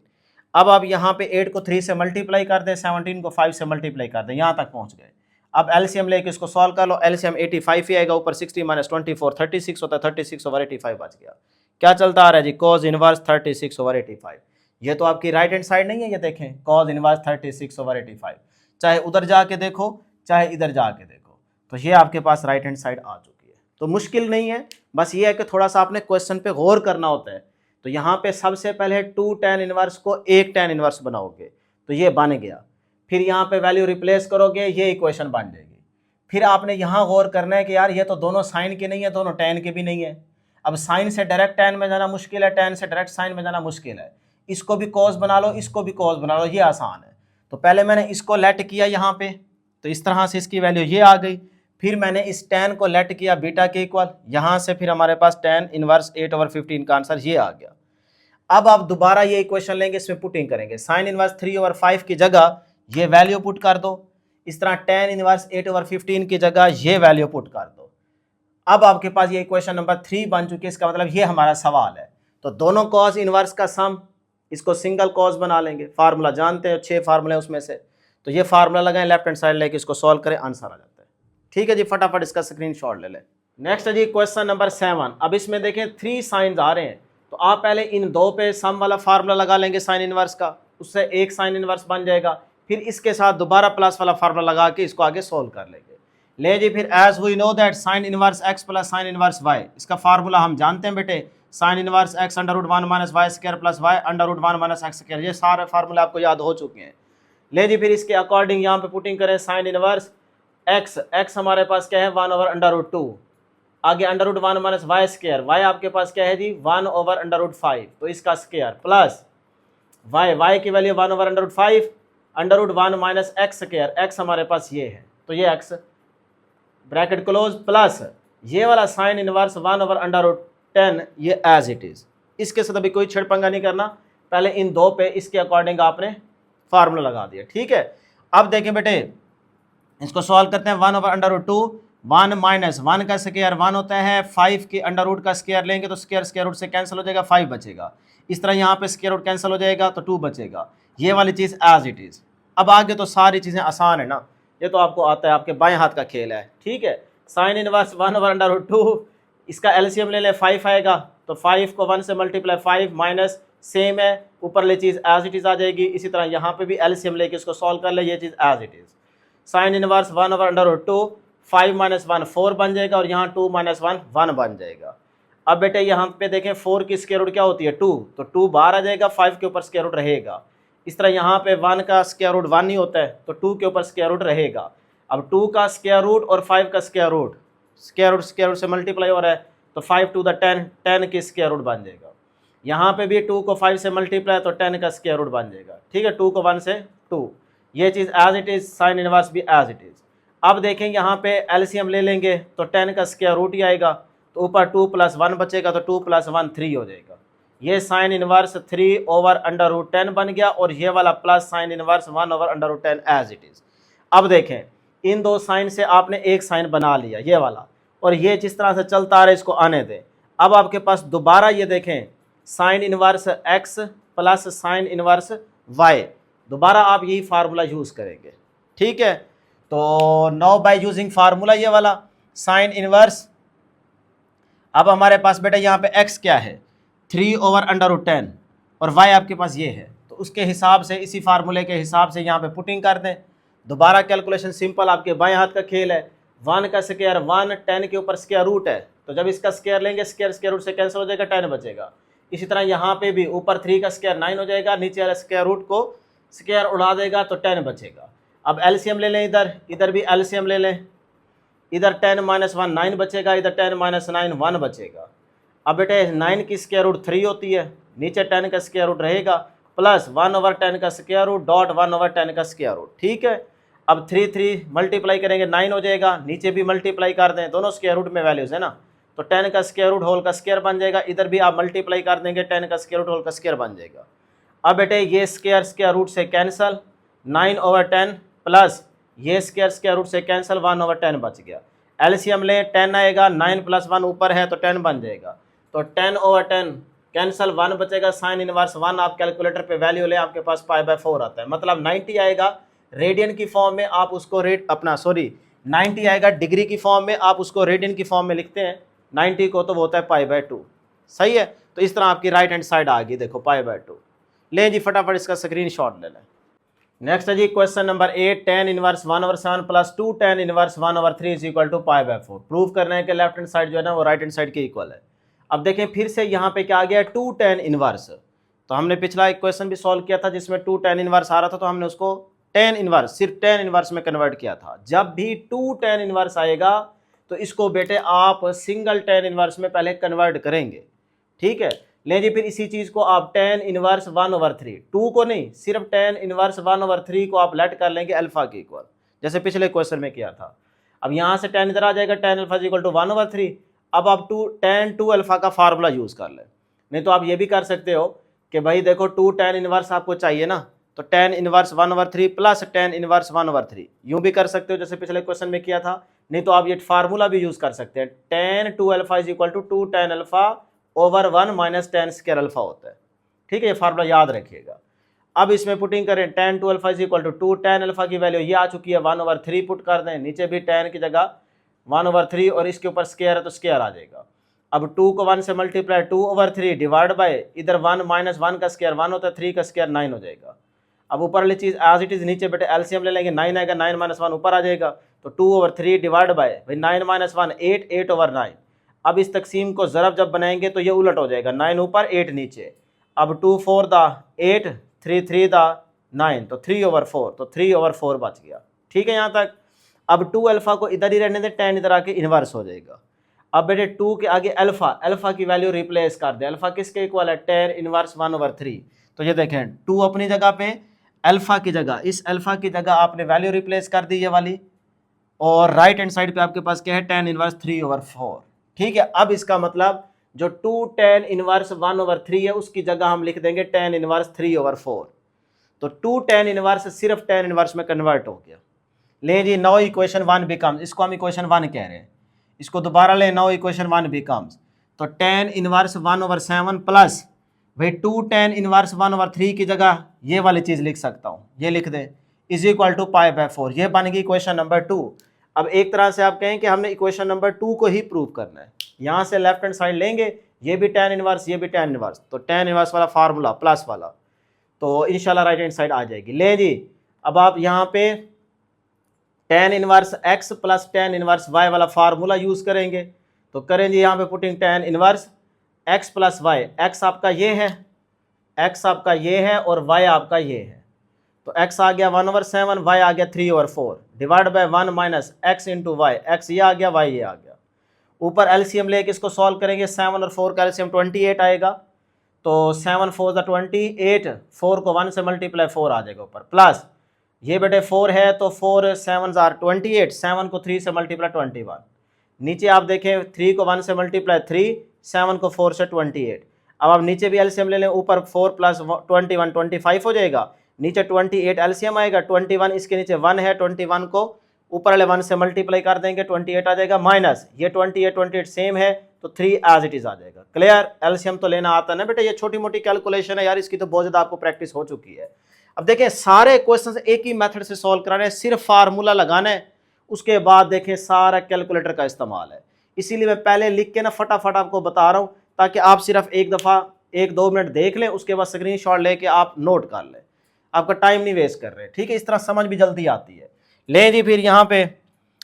अब आप यहाँ पे 8 को 3 से मल्टीप्लाई कर दें, 17 को 5 से मल्टीप्लाई कर दें, यहाँ तक पहुँच गए। अब एलसीएम लेके इसको सॉल्व कर लो, एलसीएम 85 ही आएगा, ऊपर 60 माइनस 24 36 होता है, 36/85 बच गया। क्या चलता आ रहा है जी? Cos inverse 36/85। ये तो आपकी राइट हैंड साइड नहीं है, ये देखें कॉज इनवर्स 36/85, चाहे उधर जाके देखो चाहे इधर जाके देखो, तो ये आपके पास राइट हैंड साइड आ चुकी है। तो मुश्किल नहीं है, बस ये है कि थोड़ा सा आपने क्वेश्चन पे गौर करना होता है। तो यहाँ पे सबसे पहले 2 tan इनवर्स को 1 tan इनवर्स बनाओगे, तो ये बन गया। फिर यहाँ पे वैल्यू रिप्लेस करोगे, ये इक्वेशन बन जाएगी। फिर आपने यहाँ गौर करना है कि यार ये तो दोनों साइन के नहीं है, दोनों टेन के भी नहीं है। अब साइन से डायरेक्ट टेन में जाना मुश्किल है, टेन से डायरेक्ट साइन में जाना मुश्किल है। इसको भी कॉस बना लो, इसको भी कॉस बना लो, ये आसान है। तो पहले मैंने इसको लेट किया यहाँ पे, तो इस तरह से इसकी वैल्यू ये आ गई। फिर मैंने इस टेन को लेट किया बीटा के इक्वल, यहाँ से फिर हमारे पास टेन इनवर्स 8/15 का आंसर ये आ गया। अब आप दोबारा ये इक्वेशन लेंगे, इसमें पुटिंग करेंगे, साइन इनवर्स 3/5 की जगह ये वैल्यू पुट कर दो, इस तरह टेन इनवर्स 8/15 की जगह ये वैल्यू पुट कर दो। अब आपके पास ये इक्वेशन नंबर 3 बन चुकी है। इसका मतलब ये हमारा सवाल है। तो दोनों कॉस इनवर्स का सम, इसको सिंगल कॉस बना लेंगे, फार्मूला जानते हैं 6 फार्मूले उसमें से, तो ये फार्मूला लगाएं, लेफ्ट हैंड साइड लेके इसको सॉल्व करें, आंसर आ जाता है। ठीक है जी, फटाफट इसका स्क्रीनशॉट ले लें। नेक्स्ट है जी क्वेश्चन नंबर 7। अब इसमें देखें 3 साइंस आ रहे हैं, तो आप पहले इन दो पे सम वाला फार्मूला लगा लेंगे साइन इनवर्स का, उससे एक साइन इनवर्स बन जाएगा। फिर इसके साथ दोबारा प्लस वाला फार्मूला लगा के इसको आगे सोल्व कर लेंगे। ले जी, फिर as we know that sine inverse x plus sine inverse y, इसका फार्मूला हम जानते हैं बेटे, sine inverse x √1 minus Y square plus y √1 minus x square. ये सारे फार्मूले आपको याद हो चुके हैं। ले जी, फिर इसके अकॉर्डिंग यहाँ पे पुटिंग करें, साइन इनवर्स एक्स हमारे पास क्या है 1/√2, आगे √1 माइनस वाई स्क्वायर, वाई आपके पास क्या है जी 1/√5, तो इसका स्क्वायर प्लस वाई की value 1/√5 √1 minus x square, x हमारे पास ये है, तो ये एक्स ब्रैकेट क्लोज प्लस ये वाला साइन इनवर्स 1/10, ये एज इट इज। इसके साथ अभी कोई छेड़पंगा नहीं करना, पहले इन दो पे इसके अकॉर्डिंग आपने फार्मूला लगा दिया। ठीक है, अब देखें बेटे, इसको सॉल्व करते हैं। 1/√2, 1 माइनस 1 का स्क्वायर 1 होता है, 5 के अंडर रूट का स्क्वायर लेंगे तो स्क्वायर रूट से कैंसिल हो जाएगा, 5 बचेगा। इस तरह यहाँ पे स्क्वायर रूट कैंसिल हो जाएगा तो 2 बचेगा। ये वाली चीज़ एज इट इज़। अब आगे तो सारी चीज़ें आसान है ना, ये तो आपको आता है, आपके बाएं हाथ का खेल है। ठीक है, साइन इनवर्स 1/√2, इसका एलसीएम ले लें, 5 आएगा, तो 5 को 1 से मल्टीप्लाई 5 माइनस सेम है, ऊपर ले चीज़ एज इट इज़ आ जाएगी। इसी तरह यहाँ पे भी एलसीएम लेके इसको सॉल्व कर ले, ये चीज़ as it is. Sine inverse 1/√2, 5 minus 1 4 बन जाएगा, और यहाँ 2 माइनस 1 1 बन जाएगा। अब बेटे यहाँ पे देखें 4 की स्क्वायर रूट क्या होती है 2, तो 2 बाहर आ जाएगा, 5 के ऊपर स्क्वायर रूट रहेगा। इस तरह यहाँ पे 1 का स्क्वायर रूट 1 ही होता है, तो 2 के ऊपर स्क्वायर रूट रहेगा। अब 2 का स्क्वायर रूट और 5 का स्क्वायर रूट से मल्टीप्लाई हो रहा है, तो 5 to the 10 की स्क्वायर रूट बन जाएगा। यहाँ पे भी 2 को 5 से मल्टीप्लाई तो 10 का स्क्वायर रूट बन जाएगा। ठीक है, 2 को 1 से 2, ये चीज़ as it is, sine inverse भी एज इट इज़। अब देखें यहाँ पे एलसीएम ले लेंगे तो 10 का स्क्वायर रूट ही आएगा, तो ऊपर 2 + 1 बचेगा, तो 2 + 1 3 हो जाएगा। ये साइन इनवर्स 3/√10 बन गया, और ये वाला plus sine inverse 1/√10 as it is. अब देखें इन दो साइन से आपने एक साइन बना लिया ये वाला, और ये जिस तरह से चलता आ रहा है इसको आने दें। अब आपके पास दोबारा ये देखें sine inverse x plus sine inverse y, दोबारा आप यही फार्मूला यूज़ करेंगे। ठीक है, तो नाउ बाय यूजिंग फार्मूला ये वाला साइन इनवर्स, अब हमारे पास बेटा यहाँ पे x क्या है 3/√10, और y आपके पास ये है, तो उसके हिसाब से इसी फार्मूले के हिसाब से यहाँ पे पुटिंग कर दें। दोबारा कैलकुलेशन सिंपल, आपके बाएं हाथ का खेल है। 1 का स्क्वायर 1, 10 के ऊपर स्क्वायर रूट है, तो जब इसका स्क्वायर लेंगे स्क्वायर रूट से कैंसिल हो जाएगा, 10 बचेगा। इसी तरह यहाँ पे भी ऊपर 3 का स्क्वायर 9 हो जाएगा, नीचे वाले स्क्वायर रूट को स्क्वायर उड़ा देगा तो 10 बचेगा। अब एलसीएम ले लें, इधर भी एलसीएम ले लें, इधर 10 - 1 9 बचेगा, इधर 10 - 9 1 बचेगा। अब बेटे 9 की स्क्वायर रूट 3 होती है, नीचे 10 का स्क्वायर रूट रहेगा, प्लस 1/10 का स्क्वायर रूट डॉट 1/10 का स्क्वायर रूट। ठीक है, अब 3 मल्टीप्लाई करेंगे 9 हो जाएगा, नीचे भी मल्टीप्लाई कर दें, दोनों स्क्वायर रूट में वैल्यूज़ है ना, तो 10 का स्क्वायर रूट होल का स्क्वायर बन जाएगा। इधर भी आप मल्टीप्लाई कर देंगे, 10 का स्क्वायर रूट होल का स्क्वायर बन जाएगा। अब बेटे ये स्क्वायर रूट से कैंसिल, 9/10 प्लस ये स्क्वायर रूट से कैंसिल, 1/10 बच गया। एलसीएम ले 10 आएगा, 9 + 1 ऊपर है तो 10 बन जाएगा, तो 10/10 कैंसिल, 1 बचेगा। साइन इनवर्स 1 आप कैलकुलेटर पे वैल्यू ले, आपके पास π/4 आता है, मतलब 90 आएगा रेडियन की फॉर्म में, आप उसको 90 आएगा डिग्री की फॉर्म में, आप उसको रेडियन की फॉर्म में लिखते हैं 90 को, तो वो होता है π/2। सही है, तो इस तरह आपकी राइट हैंड साइड आ गई, देखो π/2। ले जी फटाफट इसका स्क्रीनशॉट ले लें। नेक्स्ट है जी question number 8, tan inverse 1/7 plus 2 tan inverse 1/3 is equal to π/4। Prove करना है कि लेफ्ट हैंड साइड जो है ना वो राइट हैंड साइड के इक्वल है। अब देखें फिर से यहाँ पे क्या आ गया 2 tan इनवर्स, तो हमने पिछला एक क्वेश्चन भी सॉल्व किया था जिसमें 2 tan इनवर्स आ रहा था, तो हमने उसको टेन इनवर्स, सिर्फ टेन इनवर्स में कन्वर्ट किया था। जब भी 2 टेन इनवर्स आएगा तो इसको बेटे आप सिंगल टेन इनवर्स में पहले कन्वर्ट करेंगे, ठीक है। ले जी फिर इसी चीज को आप टेन इनवर्स 1/3, 2 को नहीं, सिर्फ टेन इनवर्स 1/3 को आप लेट कर लेंगे अल्फा के इक्वल, जैसे पिछले क्वेश्चन में किया था। अब यहां से टेन इधर आ जाएगा, टेन अल्फा इक्वल टू 1/3। अब आप टेन 2 अल्फा का फार्मूला यूज कर ले। नहीं तो आप ये भी कर सकते हो कि भाई देखो 2 टेन इनवर्स आपको चाहिए ना, तो tan inverse 1/3 plus tan inverse 1/3 यूं भी कर सकते हो जैसे पिछले क्वेश्चन में किया था। नहीं तो आप ये फार्मूला भी यूज कर सकते हैं, tan 2 alpha is equal to 2 tan alpha over 1 minus tan square alpha होता है, ठीक है। ये फार्मूला याद रखिएगा। अब इसमें पुटिंग करें, tan 2 alpha is equal to 2 tan alpha की वैल्यू ये आ चुकी है 1/3 पुट कर दें, नीचे भी टेन की जगह 1/3 और इसके ऊपर स्क्वायर है तो स्क्वायर आ जाएगा। अब 2 को 1 से मल्टीप्लाई 2/3 डिवाइड बाय इधर 1 माइनस 1 का स्क्वायर 1 होता है, 3 का स्क्वायर 9 हो जाएगा। अब ऊपर वाली चीज एज इट इज, नीचे बेटे एलसीएम ले लेंगे, 9 आएगा, 9 माइनस 1 ऊपर आ जाएगा, तो 2/3 डिवाइड बाय भाई 9 माइनस 1 8, 8/9। अब इस तकसीम को ज़रब जब बनाएंगे तो ये उलट हो जाएगा, 9 ऊपर 8 नीचे। अब 2 4 दा 8, 3 3 दा 9, तो 3/4, तो 3/4 बच गया, ठीक है यहाँ तक। अब 2 अल्फा को इधर ही रहने दे, टेन इधर आके इन्वर्स हो जाएगा। अब बेटे 2 के आगे अल्फा, अल्फा की वैल्यू रिप्लेस कर दे, अल्फा किसके इक्वल है, टेन इनवर्स 1/3। तो ये देखें 2 अपनी जगह पे, अल्फा की जगह, इस अल्फा की जगह आपने वैल्यू रिप्लेस कर दी ये वाली, और राइट हैंड साइड पे आपके पास क्या है, टेन इनवर्स 3/4, ठीक है। अब इसका मतलब जो 2 टेन इनवर्स 1/3 है उसकी जगह हम लिख देंगे टेन इनवर्स 3/4। तो 2 टेन इनवर्स सिर्फ टेन इनवर्स में कन्वर्ट हो गया। ले जी नाउ इक्वेशन 1 बिकम्स, इसको हम इक्वेशन 1 कह रहे हैं, इसको दोबारा ले, नाउ इक्वेशन 1 बिकम्स, तो टेन इनवर्स 1/7 प्लस भाई 2 टेन इनवर्स 1/3 की जगह ये वाली चीज़ लिख सकता हूँ, ये लिख दें, इज इक्वल टू π/4। ये बन गई इक्वेशन नंबर 2। अब एक तरह से आप कहें कि हमने इक्वेशन नंबर 2 को ही प्रूव करना है। यहाँ से लेफ्ट हैंड साइड लेंगे, ये भी टेन इनवर्स, ये भी टेन इनवर्स, तो टेन इनवर्स वाला फार्मूला प्लस वाला, तो इंशाल्लाह राइट हैंड साइड आ जाएगी। ले जी अब आप यहाँ पे tan inverse x plus tan inverse y वाला फार्मूला यूज करेंगे, तो करें जी यहाँ पे putting tan inverse x plus y, x आपका ये है, x आपका ये है और y आपका ये है, तो x आ गया 1/7, y आ गया 3/4 divide by 1 minus x into y, x ये आ गया, y ये आ गया। ऊपर एलसीएम लेके इसको सॉल्व करेंगे, 7 और 4 का एलसीएम 28 आएगा, तो 7 4 28, 4 को 1 से मल्टीप्लाई 4 आ जाएगा ऊपर, प्लस ये बेटे 4 है तो 4 7 28, 7 को 3 से मल्टीप्लाई 21, नीचे आप देखें 3 को 1 से मल्टीप्लाई 3, 7 को 4 से 28। अब आप नीचे भी एलसीएम ले लें, ऊपर 4 प्लस 21 25 हो जाएगा, नीचे 28 एलसीएम आएगा, 21 इसके नीचे 1 है, 21 को ऊपर वाले 1 से मल्टीप्लाई कर देंगे, 28 आ जाएगा, माइनस ये 28 सेम है तो 3 एज इट इज आ जाएगा। क्लियर, एलसीएम तो लेना आता है ना बेटे, ये छोटी मोटी कैलकुलेशन है यार, इसकी तो बहुत ज़्यादा आपको प्रैक्टिस हो चुकी है। अब देखें सारे क्वेश्चन एक ही मेथड से सॉल्व कराने हैं, सिर्फ फार्मूला लगाना है, उसके बाद देखें सारा कैलकुलेटर का इस्तेमाल है। इसीलिए मैं पहले लिख के ना फटाफट आपको बता रहा हूँ, ताकि आप सिर्फ एक दफ़ा 1-2 मिनट देख लें, उसके बाद स्क्रीनशॉट लेके आप नोट कर लें, आपका टाइम नहीं वेस्ट कर रहे, ठीक है। इस तरह समझ भी जल्दी आती है। ले जी फिर यहाँ पे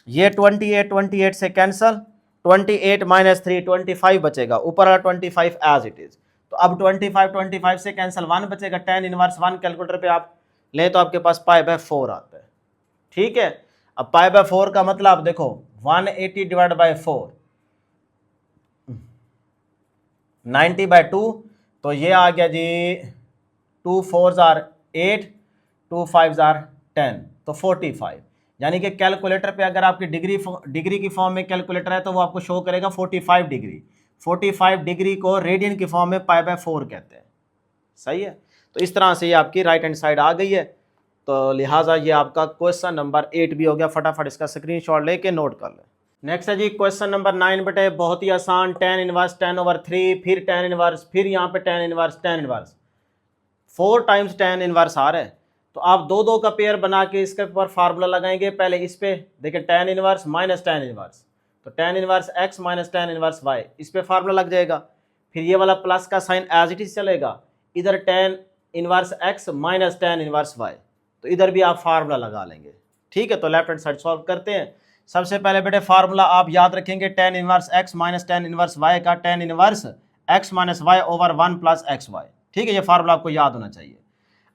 ये 28 से कैंसल, 28 माइनस 3 25 बचेगा, ऊपर वाला 25 एज इट इज, तो अब 25 से कैंसिल 1 बचेगा, टेन इनवर्स 1 कैलकुलेटर पे आप ले तो आपके पास π/4 आता है, ठीक है। अब π/4 का मतलब देखो 180 डिवाइड बाय 4, 90/2, तो ये आ गया जी 2 4 8, 2 5 10, तो 45। यानी कि कैलकुलेटर पे अगर आपकी डिग्री की फॉर्म में कैलकुलेटर है तो वो आपको शो करेगा 45 डिग्री, 45 डिग्री को रेडियन की फॉर्म में π/4 कहते हैं, सही है। तो इस तरह से ये आपकी राइट हैंड साइड आ गई है, तो लिहाजा ये आपका क्वेश्चन नंबर 8 भी हो गया। फटाफट इसका स्क्रीनशॉट लेके नोट कर ले। नेक्स्ट है जी क्वेश्चन नंबर 9 बेटे, बहुत ही आसान, टेन इनवर्स 10/3, फिर टेन इनवर्स, फिर यहाँ पे tan inverse 4 times tan inverse आ रहा है, तो आप 2-2 का पेयर बना के इसके ऊपर फार्मूला लगाएंगे। पहले इस पे देखिए tan inverse minus tan inverse, तो tan inverse x minus tan inverse y, इस पे फार्मूला लग जाएगा। फिर ये वाला प्लस का साइन एज इट इज चलेगा, इधर ten inverse x minus tan inverse y, तो इधर भी आप फार्मूला लगा लेंगे, ठीक है। तो लेफ्ट हैंड साइड सॉल्व करते हैं। सबसे पहले बेटे फार्मूला आप याद रखेंगे, tan inverse x minus tan inverse y का tan inverse x minus y over 1 plus x y, ठीक है। ये फार्मूला आपको याद होना चाहिए।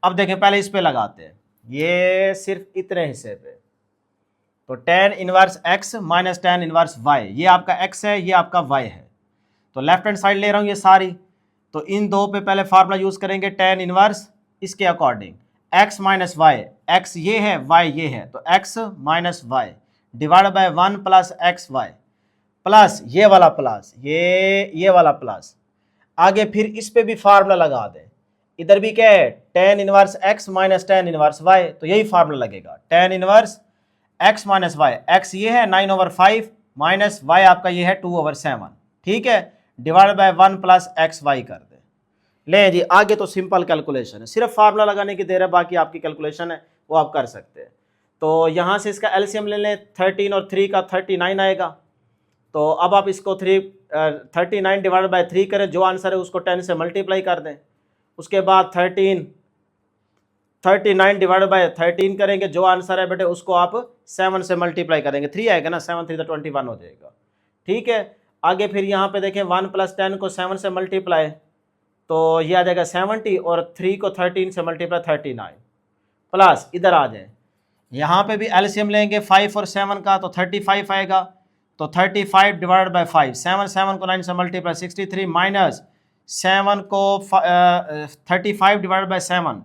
अब देखें पहले इस पे लगाते हैं, ये सिर्फ इतने हिस्से पे। तो tan inverse x minus tan inverse y, ये आपका x है, ये आपका y है। तो लेफ्ट हैंड साइड ले रहा हूँ ये सारी, तो इन दो पे पहले फार्मूला यूज करेंगे tan इनवर्स इसके according, x minus y, x ये है y ये है, तो x minus y divide by 1 plus x y plus ये वाला प्लस ये वाला प्लस। आगे फिर इस पे भी फार्मूला लगा दें, इधर भी क्या है tan inverse x minus tan inverse y, तो यही फार्मूला लगेगा tan inverse x minus y, x ये है 9/5 माइनस y आपका ये है 2/7, ठीक है, divide by 1 plus x y कर दे। ले जी आगे तो सिंपल कैलकुलेशन है, सिर्फ फार्मूला लगाने की देर है, बाकी आपकी कैलकुलेशन है वो आप कर सकते हैं। तो यहाँ से इसका एलसीएम ले लें, 13 और 3 का 39 आएगा। तो अब आप इसको 39 डिवाइड बाय 3 करें, जो आंसर है उसको 10 से मल्टीप्लाई कर दें। उसके बाद 39 डिवाइड बाय 13 करेंगे, जो आंसर है बेटे उसको आप 7 से मल्टीप्लाई करेंगे, 3 आएगा ना, 7 3 21 हो जाएगा, ठीक है। आगे फिर यहाँ पे देखें 1 प्लस 10 को 7 से मल्टीप्लाई, तो ये आ जाएगा 70, और 3 को 13 से मल्टीप्लाई 39 प्लस इधर आ जाए, यहाँ पे भी एलसीएम लेंगे 5 और 7 का, तो 35 आएगा। तो 35 डिवाइड बाय 5, 7 को 9 से मल्टीप्लाई 63 माइनस 7 को 35 डिवाइड बाय 7,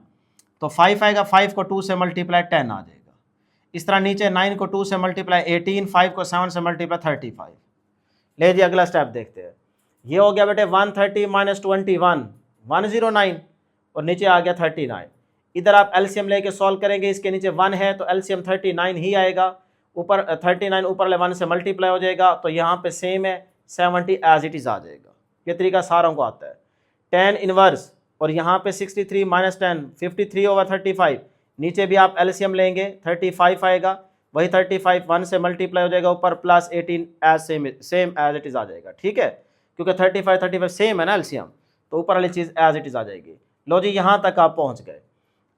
तो 5 आएगा, 5 को 2 से मल्टीप्लाई 10 आ जाएगा। इस तरह नीचे 9 को 2 से मल्टीप्लाई 18, 5 को 7 से मल्टीप्लाई 35। ले जी अगला स्टेप देखते हैं। ये हो गया बेटे 130 माइनस 21 109, और नीचे आ गया 39। इधर आप एलसीएम लेके सॉल्व करेंगे, इसके नीचे 1 है तो एलसीएम 39 ही आएगा, ऊपर 39 ऊपर ले 1 से मल्टीप्लाई हो जाएगा, तो यहाँ पे सेम है 70 एज इट इज आ जाएगा। ये तरीका सारों को आता है। tan इनवर्स और यहाँ पे 63 माइनस 10 53/35, नीचे भी आप एलसीएम लेंगे 35 आएगा, वही 35 1 से मल्टीप्लाई हो जाएगा, ऊपर plus 18 as same as it is आ जाएगा, ठीक है, क्योंकि 35 सेम है ना एलसीएम, तो ऊपर वाली चीज़ एज इट इज आ जाएगी। लो जी यहाँ तक आप पहुँच गए।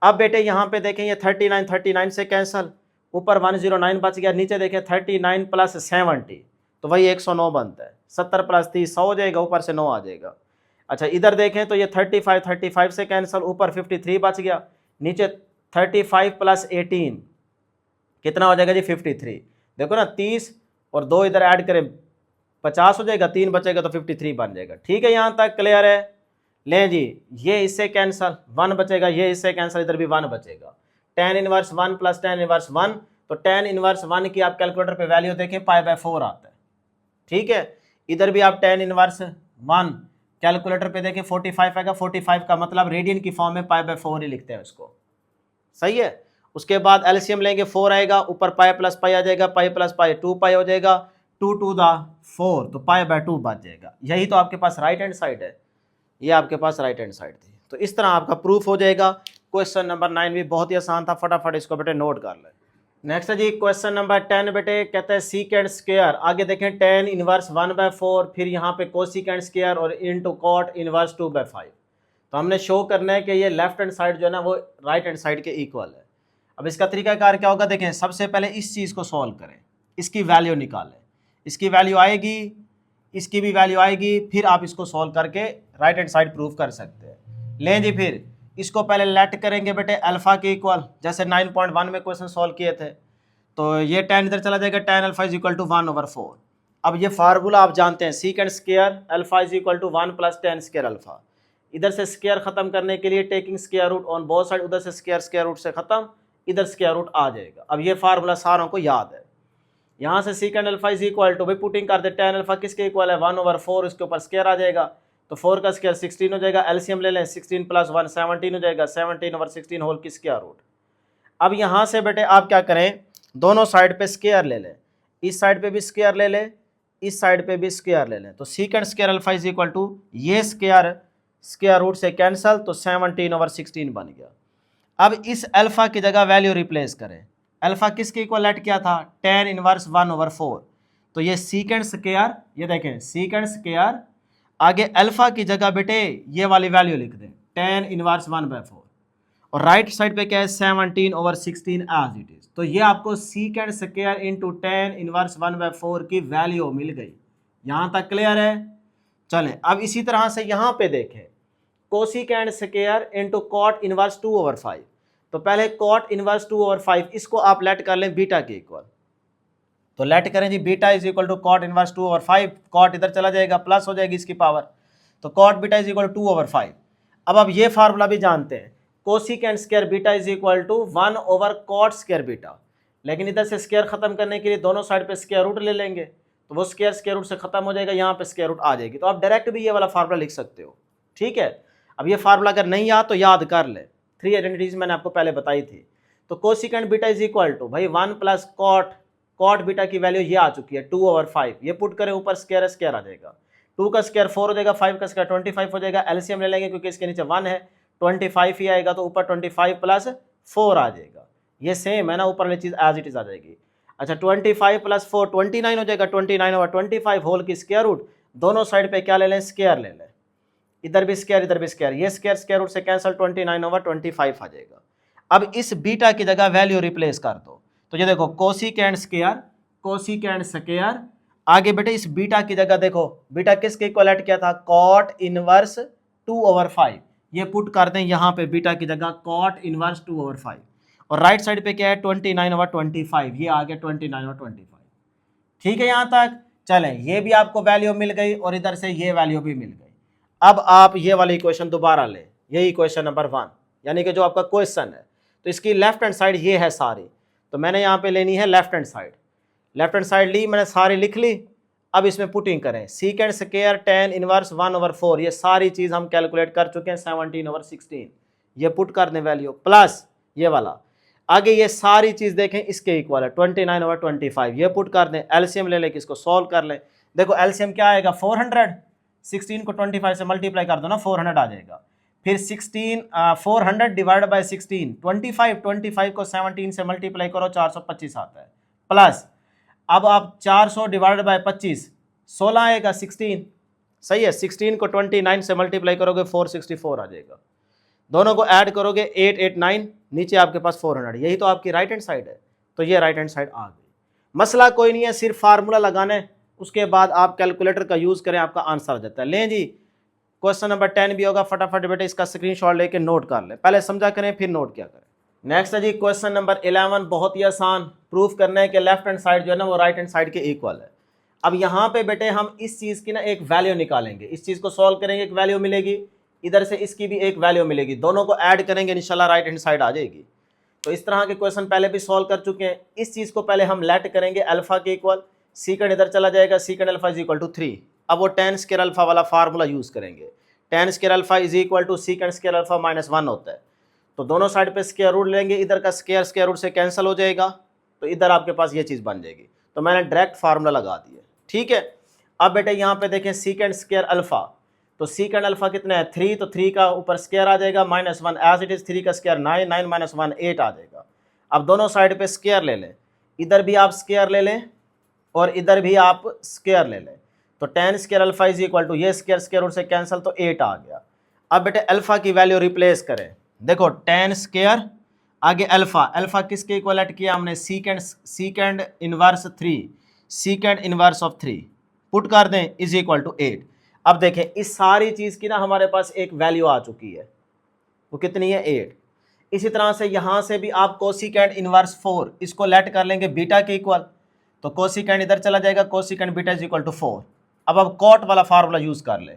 अब बेटे यहाँ पे देखें ये 39 से कैंसल, ऊपर 109 बच गया, नीचे देखें 39 प्लस 70, तो वही 109 बनता है, 70 प्लस 30 100 हो जाएगा, ऊपर से 9 आ जाएगा। अच्छा इधर देखें तो ये 35 से कैंसल, ऊपर 53 बच गया, नीचे 35 प्लस 18 कितना हो जाएगा जी 53। देखो ना 30 और 2 इधर ऐड करें 50 हो जाएगा, 3 बचेगा तो 53 बन जाएगा, ठीक है, यहाँ तक क्लियर है। लें जी ये इससे कैंसल 1 बचेगा, ये इससे कैंसल, इधर भी 1 बचेगा, tan inverse 1 plus tan inverse 1, तो tan इनवर्स 1 की आप कैलकुलेटर पे वैल्यू देखें π/4 आता है, ठीक है। इधर भी आप tan इनवर्स 1 कैलकुलेटर पे देखें 45 आएगा, 45 का मतलब रेडियन की फॉर्म में π/4 ही लिखते हैं उसको, सही है। उसके बाद एलसीएम लेंगे 4 आएगा, ऊपर पाई प्लस पाई आ जाएगा, पाई प्लस पाई 2 पाई हो जाएगा, 2 टू द 4, तो π/2 बच जाएगा। यही तो आपके पास राइट हैंड साइड है, ये आपके पास राइट हैंड साइड थी। तो इस तरह आपका प्रूफ हो जाएगा। क्वेश्चन नंबर 9 भी बहुत ही आसान था, फटाफट इसको बेटे नोट कर ले। नेक्स्ट है जी क्वेश्चन नंबर 10 बेटे, कहते हैं सीकेंड स्क्वायर, आगे देखें tan इनवर्स 1/4, फिर यहाँ पे कोसिकेंड स्क्वायर और इनटू कॉट इनवर्स 2/5। तो हमने शो करना है कि ये लेफ्ट हैंड साइड जो है ना वो राइट हैंड साइड के इक्वल है। अब इसका तरीकाकार क्या होगा, देखें सबसे पहले इस चीज़ को सॉल्व करें, इसकी वैल्यू निकालें, इसकी वैल्यू आएगी, इसकी भी वैल्यू आएगी, फिर आप इसको सॉल्व करके राइट हैंड साइड प्रूव कर सकते हैं। लें जी फिर इसको पहले लेट करेंगे बेटे अल्फा के इक्वल, जैसे 9.1 में क्वेश्चन सॉल्व किए थे, तो ये tan इधर चला जाएगा, tan alpha is equal to 1/4। अब ये फार्मूला आप जानते हैं, secant square alpha is equal to 1 plus tan square alpha. इधर से स्क्वायर खत्म करने के लिए taking square root on both side, उधर से स्क्वायर रूट से खत्म, इधर स्क्वायर रूट आ जाएगा। अब ये फार्मूला सारों को याद है। यहाँ से secant alpha is equal to, भाई पुटिंग कर दे, tan अल्फा किसके इक्वल है 1/4, इसके ऊपर स्क्वायर आ जाएगा, तो 4 का स्क्वायर 16 हो जाएगा, एलसीएम ले लें 16 प्लस 1 17 हो जाएगा, 17/16 होल की स्क्वायर रूट। अब यहाँ से बेटे आप क्या करें, दोनों साइड पे स्क्वायर ले लें, इस साइड पे भी स्क्वायर ले लें, इस साइड पे भी स्क्वायर ले लें, तो secant square alpha is equal to ये स्क्वायर रूट से कैंसल, तो 17/16 बन गया। अब इस अल्फा की जगह वैल्यू रिप्लेस करें, अल्फा किसके इक्वल लेट किया था, tan इनवर्स 1/4, तो ये सीकेंड स्क्वायर, ये देखें सीकेंड स्क्वायर, आगे अल्फा की जगह बेटे ये वाली वैल्यू लिख दें tan इनवर्स 1/4, और राइट साइड पे क्या है 17/16 एज इट इज, तो ये आपको secant square into tan inverse 1/4 की वैल्यू मिल गई। यहाँ तक क्लियर है। चलें अब इसी तरह से यहाँ पे देखें cosecant square into cot inverse 2/5, तो पहले कॉट इनवर्स 2/5 इसको आप लेट कर लें बीटा के इक्वल। तो लेट करें जी beta is equal to cot inverse 2/5, cot इधर चला जाएगा प्लस हो जाएगी इसकी पावर, तो cot beta is equal to 2/5। अब आप ये फार्मूला भी जानते हैं, cosecant square beta is equal to 1/कॉट स्क्वायर बीटा, लेकिन इधर से स्क्वायर खत्म करने के लिए दोनों साइड पे स्क्वायर रूट ले लेंगे, तो वो स्क्वायर रूट से खत्म हो जाएगा, यहाँ पे स्क्वायर रूट आ जाएगी, तो आप डायरेक्ट भी ये वाला फार्मूला लिख सकते हो। ठीक है, अब ये फार्मूला अगर नहीं याद तो याद कर ले, 3 आइडेंटिटीज मैंने आपको पहले बताई थी। तो cosecant beta is equal to भाई 1 प्लस कॉट बीटा की वैल्यू ये आ चुकी है 2/5, ये पुट करें ऊपर स्क्वायर आ जाएगा, 2 का स्क्वायर 4 हो जाएगा, 5 का स्क्वायर 25 हो जाएगा, एलसीएम ले लेंगे क्योंकि इसके नीचे 1 है, 25 ही आएगा, तो ऊपर 25 प्लस 4 आ जाएगा, ये सेम है ना, ऊपर वाली चीज एज इट इज आ जाएगी। अच्छा 25 प्लस 4 29 हो जाएगा, 29/25 होल की स्क्वायर रूट, दोनों साइड पे क्या ले लें स्क्वायर ले लें, इधर भी स्क्वायर इधर भी स्क्वायर, ये स्क्वायर रूट से कैंसिल 29/25 आ जाएगा। अब इस बीटा की जगह वैल्यू रिप्लेस कर दो, तो ये देखो कोसिकेंट स्क्वायर, आगे बेटे इस बीटा की जगह देखो बीटा किसके इक्वल ऐड किया था, कॉट इनवर्स 2/5, ये पुट कर दें यहाँ पे बीटा की जगह कॉट इनवर्स 2/5, और राइट साइड पे क्या है 29/25, ये आ गया 29/25। ठीक है, यहाँ तक चलें, ये भी आपको वैल्यू मिल गई और इधर से ये वैल्यू भी मिल गई। अब आप ये वाली इक्वेशन दोबारा लें, यही इक्वेशन नंबर 1, यानी कि जो आपका क्वेश्चन है, तो इसकी लेफ्ट हैंड साइड ये है सारी, तो मैंने यहाँ पे लेनी है लेफ्ट हैंड साइड ली, मैंने सारी लिख ली। अब इसमें पुटिंग करें, सीकेंट स्क्वायर tan इनवर्स 1/4, ये सारी चीज़ हम कैलकुलेट कर चुके हैं 17/16, ये पुट कर दें वैल्यू, प्लस ये वाला आगे ये सारी चीज़ देखें इसके इक्वल है 29/25, ये पुट कर दें, एलसीएम ले लें, इसको सॉल्व कर लें। देखो एलसीएम क्या आएगा 400, 16 को 25 से मल्टीप्लाई कर दो ना, 400 आ जाएगा, फिर 400 डिवाइड बाय 16, 25 को 17 से मल्टीप्लाई करो 425 आता है, प्लस अब आप 400 डिवाइड बाय 25 16 आएगा 16, सही है, 16 को 29 से मल्टीप्लाई करोगे 464 आ जाएगा, दोनों को ऐड करोगे 889, नीचे आपके पास 400, यही तो आपकी राइट हैंड साइड है, तो ये राइट हैंड साइड आ गई। मसला कोई नहीं है, सिर्फ फार्मूला लगाना है, उसके बाद आप कैलकुलेटर का यूज़ करें, आपका आंसर आ जाता है। लें जी क्वेश्चन नंबर 10 भी होगा, फटाफट बेटे इसका स्क्रीनशॉट लेके नोट कर लें, पहले समझा करें फिर नोट क्या करें। नेक्स्ट है जी क्वेश्चन नंबर 11, बहुत ही आसान, प्रूफ करना है कि लेफ्ट हैंड साइड जो है ना वो राइट हैंड साइड के इक्वल है। अब यहाँ पे बेटे हम इस चीज़ की ना एक वैल्यू निकालेंगे, इस चीज़ को सॉल्व करेंगे, एक वैल्यू मिलेगी, इधर से इसकी भी एक वैल्यू मिलेगी, दोनों को ऐड करेंगे इंशाल्लाह राइट हैंड साइड आ जाएगी। तो इस तरह के क्वेश्चन पहले भी सॉल्व कर चुके हैं। इस चीज़ को पहले हम लेट करेंगे अल्फा के इक्वल, सीकेंड इधर चला जाएगा, secant alpha is equal to 3। अब वो tan स्क्वायर अल्फा वाला फार्मूला यूज़ करेंगे, tan square alpha is equal to secant square alpha -1 होता है, तो दोनों साइड पे स्क्वायर रूट लेंगे, इधर का स्क्वायर रूट से कैंसिल हो जाएगा, तो इधर आपके पास ये चीज़ बन जाएगी, तो मैंने डायरेक्ट फार्मूला लगा दिया। ठीक है, अब बेटे यहाँ पे देखें सीकेंड स्क्वायर अल्फा, तो सीकेंड अल्फा कितना है 3, तो 3 का ऊपर स्क्वायर आ जाएगा -1 एज इट इज़, 3 का स्क्वायर 9, 9 - 1 8 आ जाएगा। अब दोनों साइड पे स्क्वायर ले लें, इधर भी आप स्क्वायर ले लें और इधर भी आप स्क्वायर ले लें, तो tan square alpha is equal to ये स्क्वायर रूट से कैंसिल, तो 8 आ गया। अब बेटे अल्फा की वैल्यू रिप्लेस करें, देखो tan स्क्वायर आगे अल्फा किसके इक्वल ऐड किया हमने, सीकेंड इनवर्स 3, सीकेंड इनवर्स ऑफ 3 पुट कर दें इज इक्वल टू 8। अब देखें इस सारी चीज़ की ना हमारे पास एक वैल्यू आ चुकी है, वो कितनी है 8। इसी तरह से यहाँ से भी आप कोसिकेंड इनवर्स 4 इसको लेट कर लेंगे बीटा के इक्वल, तो कोसिकेंड इधर चला जाएगा, cosecant beta is equal to 4। अब कॉट वाला फार्मूला यूज़ कर ले,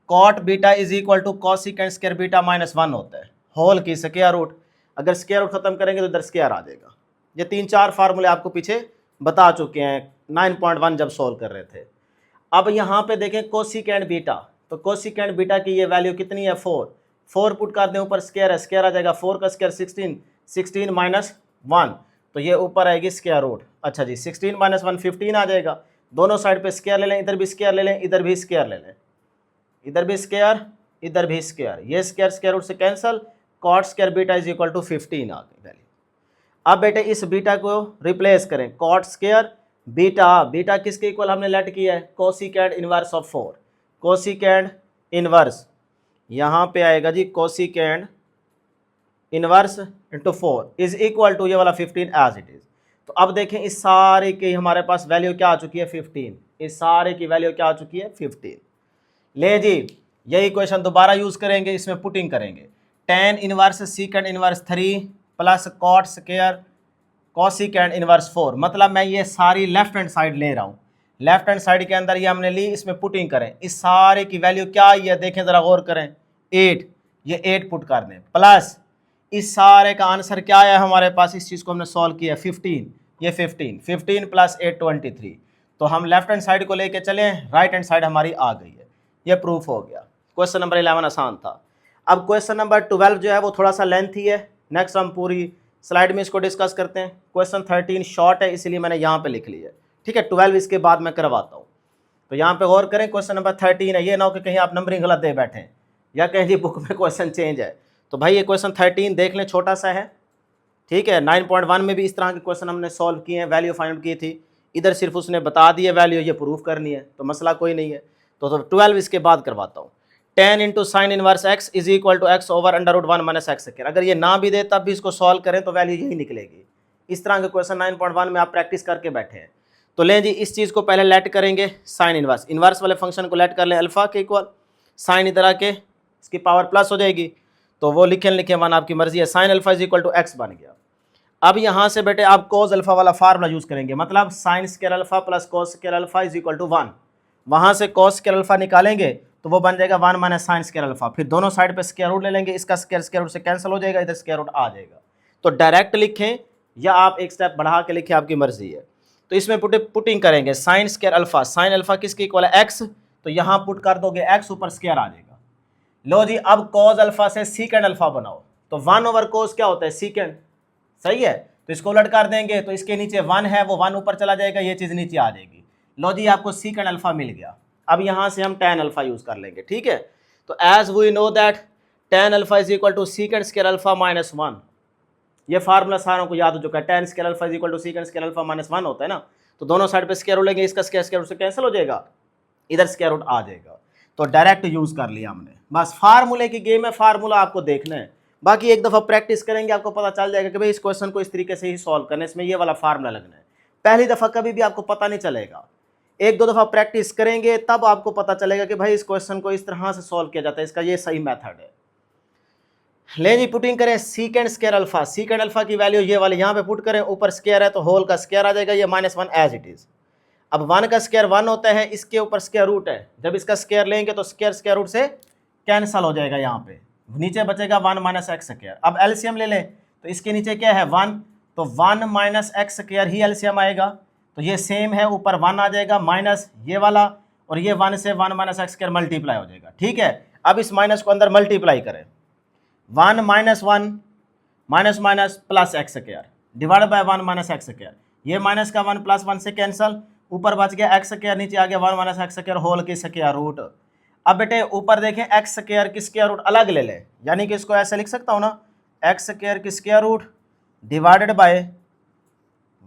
cot beta is equal to cosecant square beta -1 होता है, होल की स्क्वायर रूट, अगर स्क्वायर रूट खत्म करेंगे तो इधर स्क्वायर आ जाएगा। ये 3-4 फार्मूले आपको पीछे बता चुके हैं 9.1 जब सॉल्व कर रहे थे। अब यहाँ पे देखें कोसिकेंड बीटा, तो कोसिकेंड बीटा की ये वैल्यू कितनी है 4 पुट कर दें, ऊपर स्क्वायर है, स्क्वायर आ जाएगा, 4 का स्क्वायर 16 -1, तो ये ऊपर आएगी स्क्वायर रूट। अच्छा जी 16 - 1 15 आ जाएगा, दोनों साइड पे स्क्वायर ले लें, इधर भी स्क्वायर ले लें, इधर भी स्क्वायर ले लें, इधर भी स्क्वायर इधर भी स्क्वायर, ये स्क्वायर रूट से cancel, cot square beta is equal to 15 आ गई वैल्यू। अब बेटे इस बीटा को रिप्लेस करें, कॉट स्क्वायर बीटा किसके इक्वल हमने लेट किया है, cosecant inverse of 4, cosecant inverse यहाँ पे आएगा जी cosecant inverse into 4 is equal to ये वाला 15 एज इट इज़। तो अब देखें इस सारे की हमारे पास वैल्यू क्या आ चुकी है 15, इस सारे की वैल्यू क्या आ चुकी है 15। ले जी यही क्वेश्चन दोबारा यूज़ करेंगे, इसमें पुटिंग करेंगे, tan inverse secant inverse 3 plus cot square cosecant inverse 4। मतलब मैं ये सारी लेफ्ट हैंड साइड ले रहा हूँ, लेफ्ट हैंड साइड के अंदर ये हमने ली, इसमें पुटिंग करें, इस सारे की वैल्यू क्या आई है देखें ज़रा गौर करें, 8, ये 8 पुट कर दें, प्लस इस सारे का आंसर क्या आया हमारे पास, इस चीज़ को हमने सॉल्व किया 15, ये 15 प्लस 8 23। तो हम लेफ्ट हैंड साइड को लेके चले, राइट हैंड साइड हमारी आ गई है, ये प्रूफ हो गया। क्वेश्चन नंबर 11 आसान था। अब क्वेश्चन नंबर 12 जो है वो थोड़ा सा लेंथी है, नेक्स्ट हम पूरी स्लाइड में इसको डिस्कस करते हैं। क्वेश्चन 13 शॉर्ट है इसलिए मैंने यहाँ पे लिख लिया, ठीक है, 12 इसके बाद मैं करवाता हूँ। तो यहाँ पे गौर करें, क्वेश्चन नंबर 13 है, ये ना हो कि कहीं आप नंबरिंग गलत दे बैठे या कहीं जी बुक में क्वेश्चन चेंज है। तो भाई ये क्वेश्चन 13 देख लें, छोटा सा है, ठीक है। 9.1 में भी इस तरह के क्वेश्चन हमने सॉल्व किए हैं, वैल्यू फाइंड आउट की थी, इधर सिर्फ उसने बता दी है वैल्यू, ये प्रूफ करनी है, तो मसला कोई नहीं है। तो 12 इसके बाद करवाता हूँ। 10 into sine inverse x is equal to x over √1 minus x square. अगर ये ना भी दे तब भी इसको सॉल्व करें तो वैल्यू यही निकलेगी। इस तरह के क्वेश्चन 9.1 में आप प्रैक्टिस करके बैठे हैं। तो लें जी, इस चीज़ को पहले लेट करेंगे, साइन इनवर्स, इनवर्स वाले फंक्शन को लेट कर लें अल्फा के इक्वल, साइन इधर आके इसकी पावर प्लस हो जाएगी, तो वो लिखें 1 आपकी मर्जी है, sine alpha is equal to x बन गया। अब यहाँ से बेटे आप कोस अल्फा वाला फार्मूला यूज़ करेंगे, मतलब sine square alpha plus cos square alpha is equal to 1। वहाँ से कोस स्क्वायर अल्फा निकालेंगे तो वो बन जाएगा 1 माइनस साइन स्क्वायर अल्फा, फिर दोनों साइड पे स्क्वायर रूट ले लेंगे, इसका स्क्वायर रूट से कैंसिल हो जाएगा, इधर स्क्वायर रूट आ जाएगा। तो डायरेक्ट लिखें या आप एक स्टेप बढ़ा के लिखें, आपकी मर्जी है। तो इसमें पुटिंग करेंगे, sign square alpha, sine alpha किसके इक्वल है, एक्स, तो यहाँ पुट कर दोगे एक्स, ऊपर स्क्वायर आ जाएगा। लो जी, अब कोस अल्फा से सीकेंड अल्फा बनाओ, तो 1 ओवर कोस क्या होता है, सीकेंड, सही है। तो इसको उलट कर देंगे, तो इसके नीचे 1 है, वो 1 ऊपर चला जाएगा, ये चीज़ नीचे आ जाएगी। लो जी, आपको सीकेंड अल्फा मिल गया। अब यहाँ से हम tan अल्फा यूज़ कर लेंगे, ठीक है। तो as we know that tan alpha is equal to secant square alpha minus 1, ये फार्मूला सारों को याद हो चुका है, tan square alpha is equal to secant square alpha minus 1 होता है ना। तो दोनों साइड पे स्क्वायर रूट लेंगे, इसका स्क्वायर रूट से कैंसिल हो जाएगा, इधर स्क्वायर रूट आ जाएगा। तो डायरेक्ट यूज़ कर लिया हमने, बस फार्मूले की गेम है, फार्मूला आपको देखना है, बाकी एक दफ़ा प्रैक्टिस करेंगे आपको पता चल जाएगा कि भाई इस क्वेश्चन को इस तरीके से ही सॉल्व करना है, इसमें ये वाला फार्मूला लगना है। पहली दफ़ा कभी भी आपको पता नहीं चलेगा, एक दो दफ़ा प्रैक्टिस करेंगे तब आपको पता चलेगा कि भाई इस क्वेश्चन को इस तरह से सॉल्व किया जाता है, इसका ये सही मेथड है। ले जी, पुटिंग करें सीकेंड स्क्वायर अल्फा, सीकेंड अल्फा की वैल्यू ये वाली यहाँ पे पुट करें, ऊपर स्क्वायर है तो होल का स्क्वायर आ जाएगा, ये -1 एज इट इज़। अब 1 का स्क्वायर 1 होता है, इसके ऊपर स्क्वायर रूट है, जब इसका स्क्वायर लेंगे तो स्क्वायर रूट से कैंसिल हो जाएगा, यहाँ पे नीचे बचेगा 1 माइनस एक्स स्क्वायर। अब एलसीएम ले लें, तो इसके नीचे क्या है 1, तो 1 माइनस एक्स स्क्वायर ही एलसीएम आएगा, तो ये सेम है, ऊपर 1 आ जाएगा माइनस ये वाला, और ये 1 से 1 माइनस एक्स स्क्वायर मल्टीप्लाई हो जाएगा, ठीक है। अब इस माइनस को अंदर मल्टीप्लाई करें, 1 minus 1 minus minus plus x square divide by 1 minus x square, ये माइनस का 1 प्लस 1 से कैंसिल, ऊपर बच गया एक्स स्क्वायर, नीचे आ गया 1 माइनस एक्स स्क्वायर होल की स्क्वायर रूट। अब बेटे ऊपर देखें एक्स स्क्वायर की स्क्वायर रूट अलग ले लें, यानी कि इसको ऐसे लिख सकता हूँ ना, एक्स स्क्वायर की square root divided by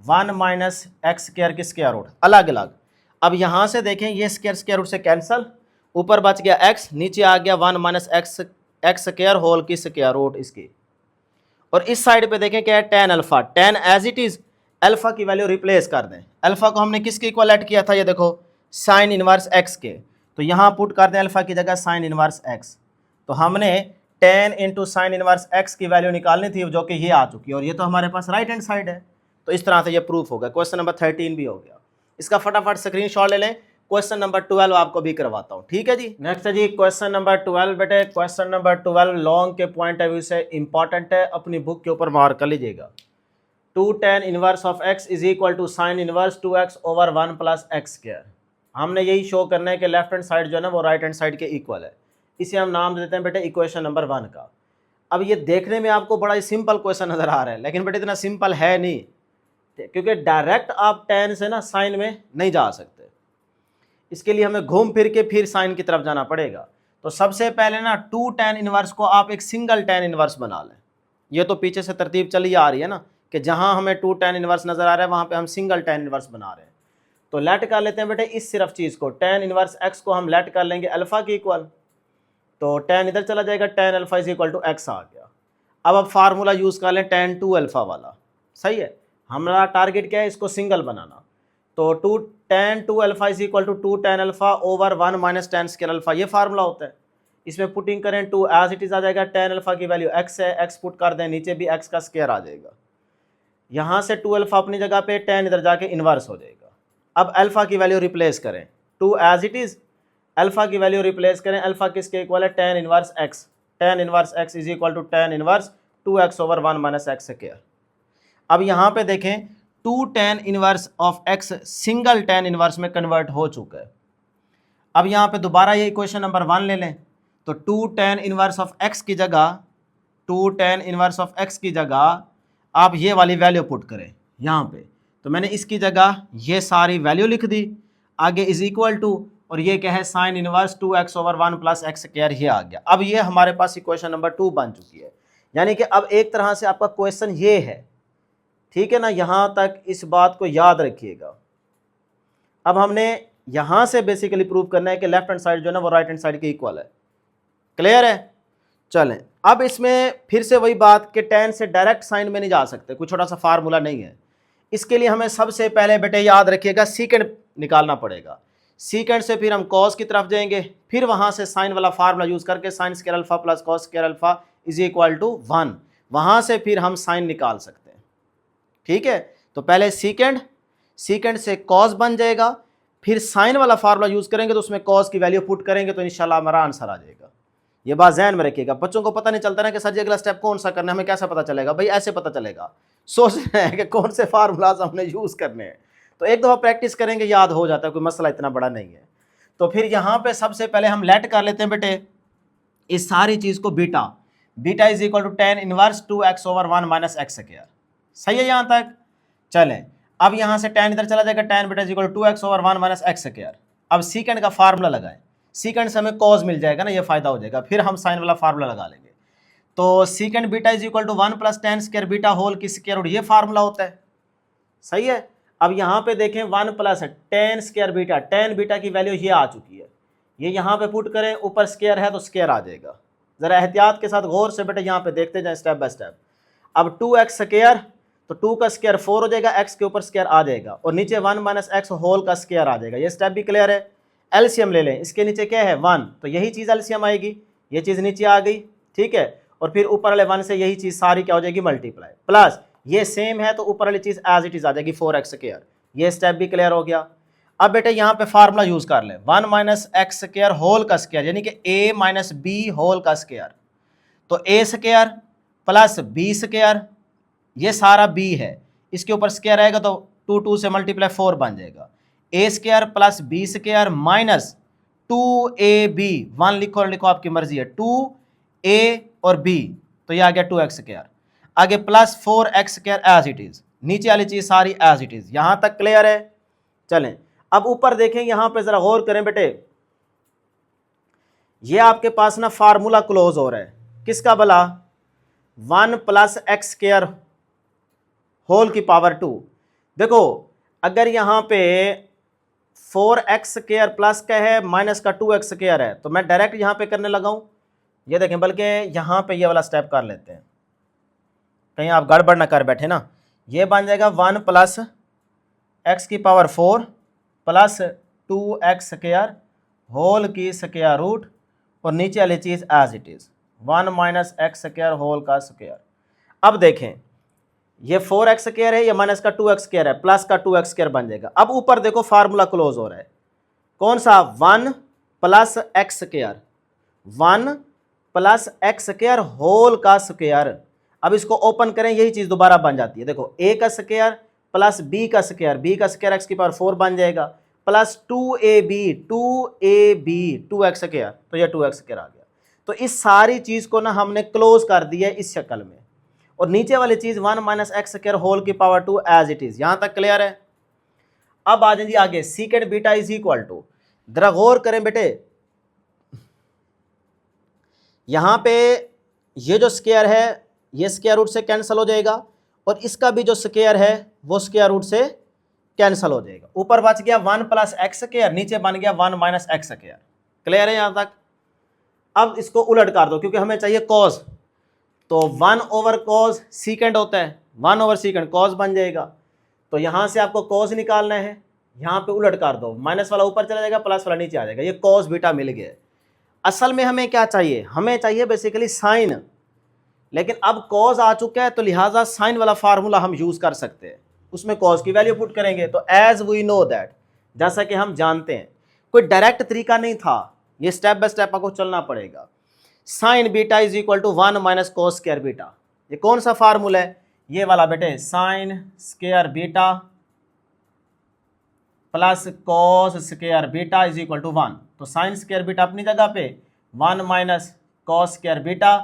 1 minus x square की स्क्वायर रूट अलग अलग। अब यहाँ से देखें ये स्क्वायर रूट से कैंसिल, ऊपर बच गया एक्स, नीचे आ गया 1 माइनस एक्स स्क्वायर होल की स्क्वायर रूट इसकी। और इस साइड पे देखें क्या है tan alpha, tan as it is, alpha की वैल्यू रिप्लेस कर दें। अल्फा को हमने किसके इक्वल ऐड किया था, ये देखो साइन इनवर्स एक्स के, तो यहाँ पुट कर दें अल्फा की जगह साइन इनवर्स एक्स। तो हमने tan into sine inverse x की वैल्यू निकालनी थी, जो कि ये आ चुकी है, और ये तो हमारे पास राइट हैंड साइड है, तो इस तरह से ये प्रूफ हो गया। क्वेश्चन नंबर 13 भी हो गया, इसका फटाफट स्क्रीनशॉट ले लें। क्वेश्चन नंबर 12 आपको भी करवाता हूँ, ठीक है जी। नेक्स्ट है जी क्वेश्चन नंबर 12। बेटे क्वेश्चन नंबर 12 लॉन्ग के पॉइंट ऑफ व्यू से इंपॉर्टेंट है, अपनी बुक के ऊपर मार्क कर लीजिएगा। 2 tan inverse of x is equal to sine inverse 2x over 1 plus x square. हमने यही शो करना है कि लेफ्ट हैंड साइड जो है ना वो राइट हैंड साइड के इक्वल है, इसे हम नाम देते हैं बेटे इक्वेशन नंबर 1 का। अब ये देखने में आपको बड़ा ही सिंपल क्वेश्चन नज़र आ रहा है, लेकिन बेटे इतना सिंपल है नहीं, क्योंकि डायरेक्ट आप tan से ना साइन में नहीं जा सकते, इसके लिए हमें घूम फिर के फिर साइन की तरफ जाना पड़ेगा। तो सबसे पहले ना 2 tan इनवर्स को आप एक सिंगल tan इनवर्स बना लें। ये तो पीछे से तरतीब चली आ रही है ना, कि जहां हमें 2 tan इनवर्स नज़र आ रहा है वहां पे हम सिंगल tan इनवर्स बना रहे हैं। तो लेट कर लेते हैं बेटे इस सिर्फ चीज़ को, tan इनवर्स x को हम लेट कर लेंगे अल्फा की इक्वल, तो tan इधर चला जाएगा, tan alpha is equal to x आ गया। अब फार्मूला यूज़ कर लें tan 2 अल्फा वाला, सही है। हमारा टारगेट क्या है, इसको सिंगल बनाना। तो 2 tan 2 alpha is equal to 2 tan alpha over 1 minus tan square alpha, ये फार्मूला होता है। इसमें पुटिंग करें 2 एज इट इज आ जाएगा, tan अल्फा की वैल्यू x है, x पुट कर दें, नीचे भी x का स्क्वायर आ जाएगा, यहाँ से 2 अल्फा अपनी जगह पे, tan इधर जाके इन्वर्स हो जाएगा। अब अल्फा की वैल्यू रिप्लेस करें, 2 एज इट इज, अल्फा की वैल्यू रिप्लेस करें, अल्फा किसके इक्वल है, tan inverse x, tan inverse x is equal to tan inverse 2x over 1 minus x square. अब यहाँ पे देखें 2 tan inverse of x single tan inverse में convert हो चुका है। अब यहाँ पे दोबारा ये इक्वेशन नंबर 1 ले लें, तो 2 tan इनवर्स ऑफ x की जगह, 2 tan इनवर्स ऑफ x की जगह आप ये वाली वैल्यू पुट करें यहाँ पे, तो मैंने इसकी जगह ये सारी वैल्यू लिख दी, आगे इज इक्वल टू, और ये क्या है, sine inverse 2x over 1 plus x square, ये आ गया। अब ये हमारे पास इक्वेशन नंबर 2 बन चुकी है, यानी कि अब एक तरह से आपका क्वेश्चन ये है, ठीक है ना, यहाँ तक इस बात को याद रखिएगा। अब हमने यहाँ से बेसिकली प्रूव करना है कि लेफ्ट हैंड साइड जो है ना वो राइट हैंड साइड के इक्वल है। क्लियर है? चलें, अब इसमें फिर से वही बात कि tan से डायरेक्ट साइन में नहीं जा सकते, कोई छोटा सा फार्मूला नहीं है। इसके लिए हमें सबसे पहले बेटे याद रखिएगा सीकेंड निकालना पड़ेगा, सीकेंड से फिर हम कॉस की तरफ जाएंगे, फिर वहाँ से साइन वाला फार्मूला यूज़ करके sine square alpha plus cos square alpha is equal to 1, वहाँ से फिर हम साइन निकाल सकते हैं। ठीक है, तो पहले सीकेंड, सीकेंड से कॉस बन जाएगा, फिर साइन वाला फार्मूला यूज़ करेंगे तो उसमें कॉस की वैल्यू पुट करेंगे तो इंशाल्लाह हमारा आंसर आ जाएगा। ये बात ध्यान में रखिएगा, बच्चों को पता नहीं चलता ना कि सर जी अगला स्टेप कौन सा करना है, हमें कैसे पता चलेगा? भाई ऐसे पता चलेगा, सोच रहे हैं कि कौन से फार्मूलाज हमने यूज़ करने हैं, तो एक दफ़ा प्रैक्टिस करेंगे याद हो जाता है, कोई मसला इतना बड़ा नहीं है। तो फिर यहाँ पे सबसे पहले हम लेट कर लेते हैं बेटे इस सारी चीज़ को beta, beta is equal to tan inverse 2x over 1 minus x square. सही है यहाँ तक? चलें, अब यहाँ से tan इधर चला जाएगा, tan beta is equal to 2x over 1 minus x square. अब सीकेंड का फार्मूला लगाएं, सीकेंड से हमें कॉस मिल जाएगा ना, ये फायदा हो जाएगा, फिर हम साइन वाला फार्मूला लगा लेंगे। तो secant beta is equal to 1 plus tan square beta whole की स्क्वायर रूट, ये फार्मूला होता है। सही है, अब यहाँ पे देखें 1 plus tan square beta, tan beta की वैल्यू ये आ चुकी है, ये यहाँ पे पुट करें, ऊपर स्क्वायर है तो स्क्वायर आ जाएगा। ज़रा एहतियात के साथ गौर से बेटे यहाँ पे देखते जाएं स्टेप बाय स्टेप। अब 2x स्क्वायर, तो 2 का स्क्वायर 4 हो जाएगा, x के ऊपर स्क्वायर आ जाएगा, और नीचे 1 माइनस x होल का स्क्वायर आ जाएगा। ये स्टेप भी क्लियर है? एलसीएम ले लें, इसके नीचे क्या है 1, तो यही चीज़ एलसीएम आएगी, ये चीज़ नीचे आ गई, ठीक है, और फिर ऊपर वाले 1 से यही चीज़ सारी क्या हो जाएगी, मल्टीप्लाई, प्लस ये सेम है तो ऊपर वाली चीज़ एज इट इज़ आ जाएगी 4x स्क्वायर। ये स्टेप भी क्लियर हो गया। अब बेटे यहाँ पे फार्मूला यूज़ कर लें, 1 माइनस x स्क्वायर होल का स्क्वायर, यानी कि a माइनस बी होल का स्क्वायर, तो a square plus b square, ये सारा b है, इसके ऊपर स्क्वायर आएगा तो 2 से मल्टीप्लाई 4 बन जाएगा, a square plus b square minus 2ab, 1 लिखो और लिखो आपकी मर्जी है, 2a और b, तो ये आ गया 2x स्क्वायर, आगे plus 4x square as it is, नीचे वाली चीज़ सारी एज इट इज़। यहाँ तक क्लियर है? चलें, अब ऊपर देखें, यहाँ पे ज़रा गौर करें बेटे, ये आपके पास ना फार्मूला क्लोज हो रहा है, किसका भला, 1 प्लस एक्स स्क्वायर होल की पावर 2। देखो अगर यहाँ पे 4x स्क्वायर प्लस का है माइनस का 2x स्क्वायर है, तो मैं डायरेक्ट यहाँ पे करने लगा हूँ, ये देखें, बल्कि यहाँ पे ये वाला स्टेप कर लेते हैं, कहीं आप गड़बड़ ना कर बैठे ना। ये बन जाएगा 1 प्लस एक्स की power 4 plus 2x square whole की स्क्वायर रूट, और नीचे वाली चीज़ as it is 1 minus x square whole का स्क्वायर। अब देखें ये 4x स्क्वायर है, ये माइनस का 2x स्क्वायर है, प्लस का 2x स्क्वायर बन जाएगा। अब ऊपर देखो फार्मूला क्लोज हो रहा है, कौन सा, 1 plus x square, 1 plus x square whole का स्क्वायर। अब इसको ओपन करें, यही चीज़ दोबारा बन जाती है, देखो a का स्क्वायर प्लस b का स्क्वायर, b का स्क्वायर x की पावर 4 बन जाएगा, प्लस 2ab 2x स्क्वायर, तो यह 2x स्क्वायर आ गया। तो इस सारी चीज़ को ना हमने क्लोज कर दिया है इस शक्ल में, और नीचे वाली चीज़ 1 माइनस एक्स स्क्वायर होल की पावर 2 एज इट इज़। यहाँ तक क्लियर है? अब आ जाएंगे आगे, secant beta is equal to, जरा गौर करें बेटे, यहाँ पे ये जो स्क्वायर है ये स्क्वायर रूट से कैंसिल हो जाएगा, और इसका भी जो स्क्वायर है वो स्क्वायर रूट से कैंसिल हो जाएगा। ऊपर बच गया 1 प्लस एक्स स्क्वायर, नीचे बन गया 1 माइनस एक्स स्क्वायर। क्लियर है यहाँ तक? अब इसको उलट कर दो, क्योंकि हमें चाहिए कॉस, तो 1 ओवर कॉस सीकेंड होता है, 1 ओवर सीकेंड कॉस बन जाएगा। तो यहाँ से आपको कॉस निकालना है, यहाँ पे उलट कर दो, माइनस वाला ऊपर चला जाएगा, प्लस वाला नीचे आ जाएगा, ये कॉस बीटा मिल गया। असल में हमें क्या चाहिए, हमें चाहिए बेसिकली साइन, लेकिन अब कॉज आ चुका है तो लिहाजा साइन वाला फार्मूला हम यूज कर सकते हैं, उसमें कॉज की वैल्यू पुट करेंगे। तो एज वी नो दैट, जैसा कि हम जानते हैं, कोई डायरेक्ट तरीका नहीं था, ये स्टेप बाय स्टेप आपको चलना पड़ेगा। Sine beta is equal to 1 minus cos square beta, ये कौन सा फार्मूला है, ये वाला बेटे, sine square beta plus cos square beta is equal to 1। तो साइन स्क्वायर बीटा अपनी जगह पे, 1 माइनस कॉस स्क्वायर बीटा,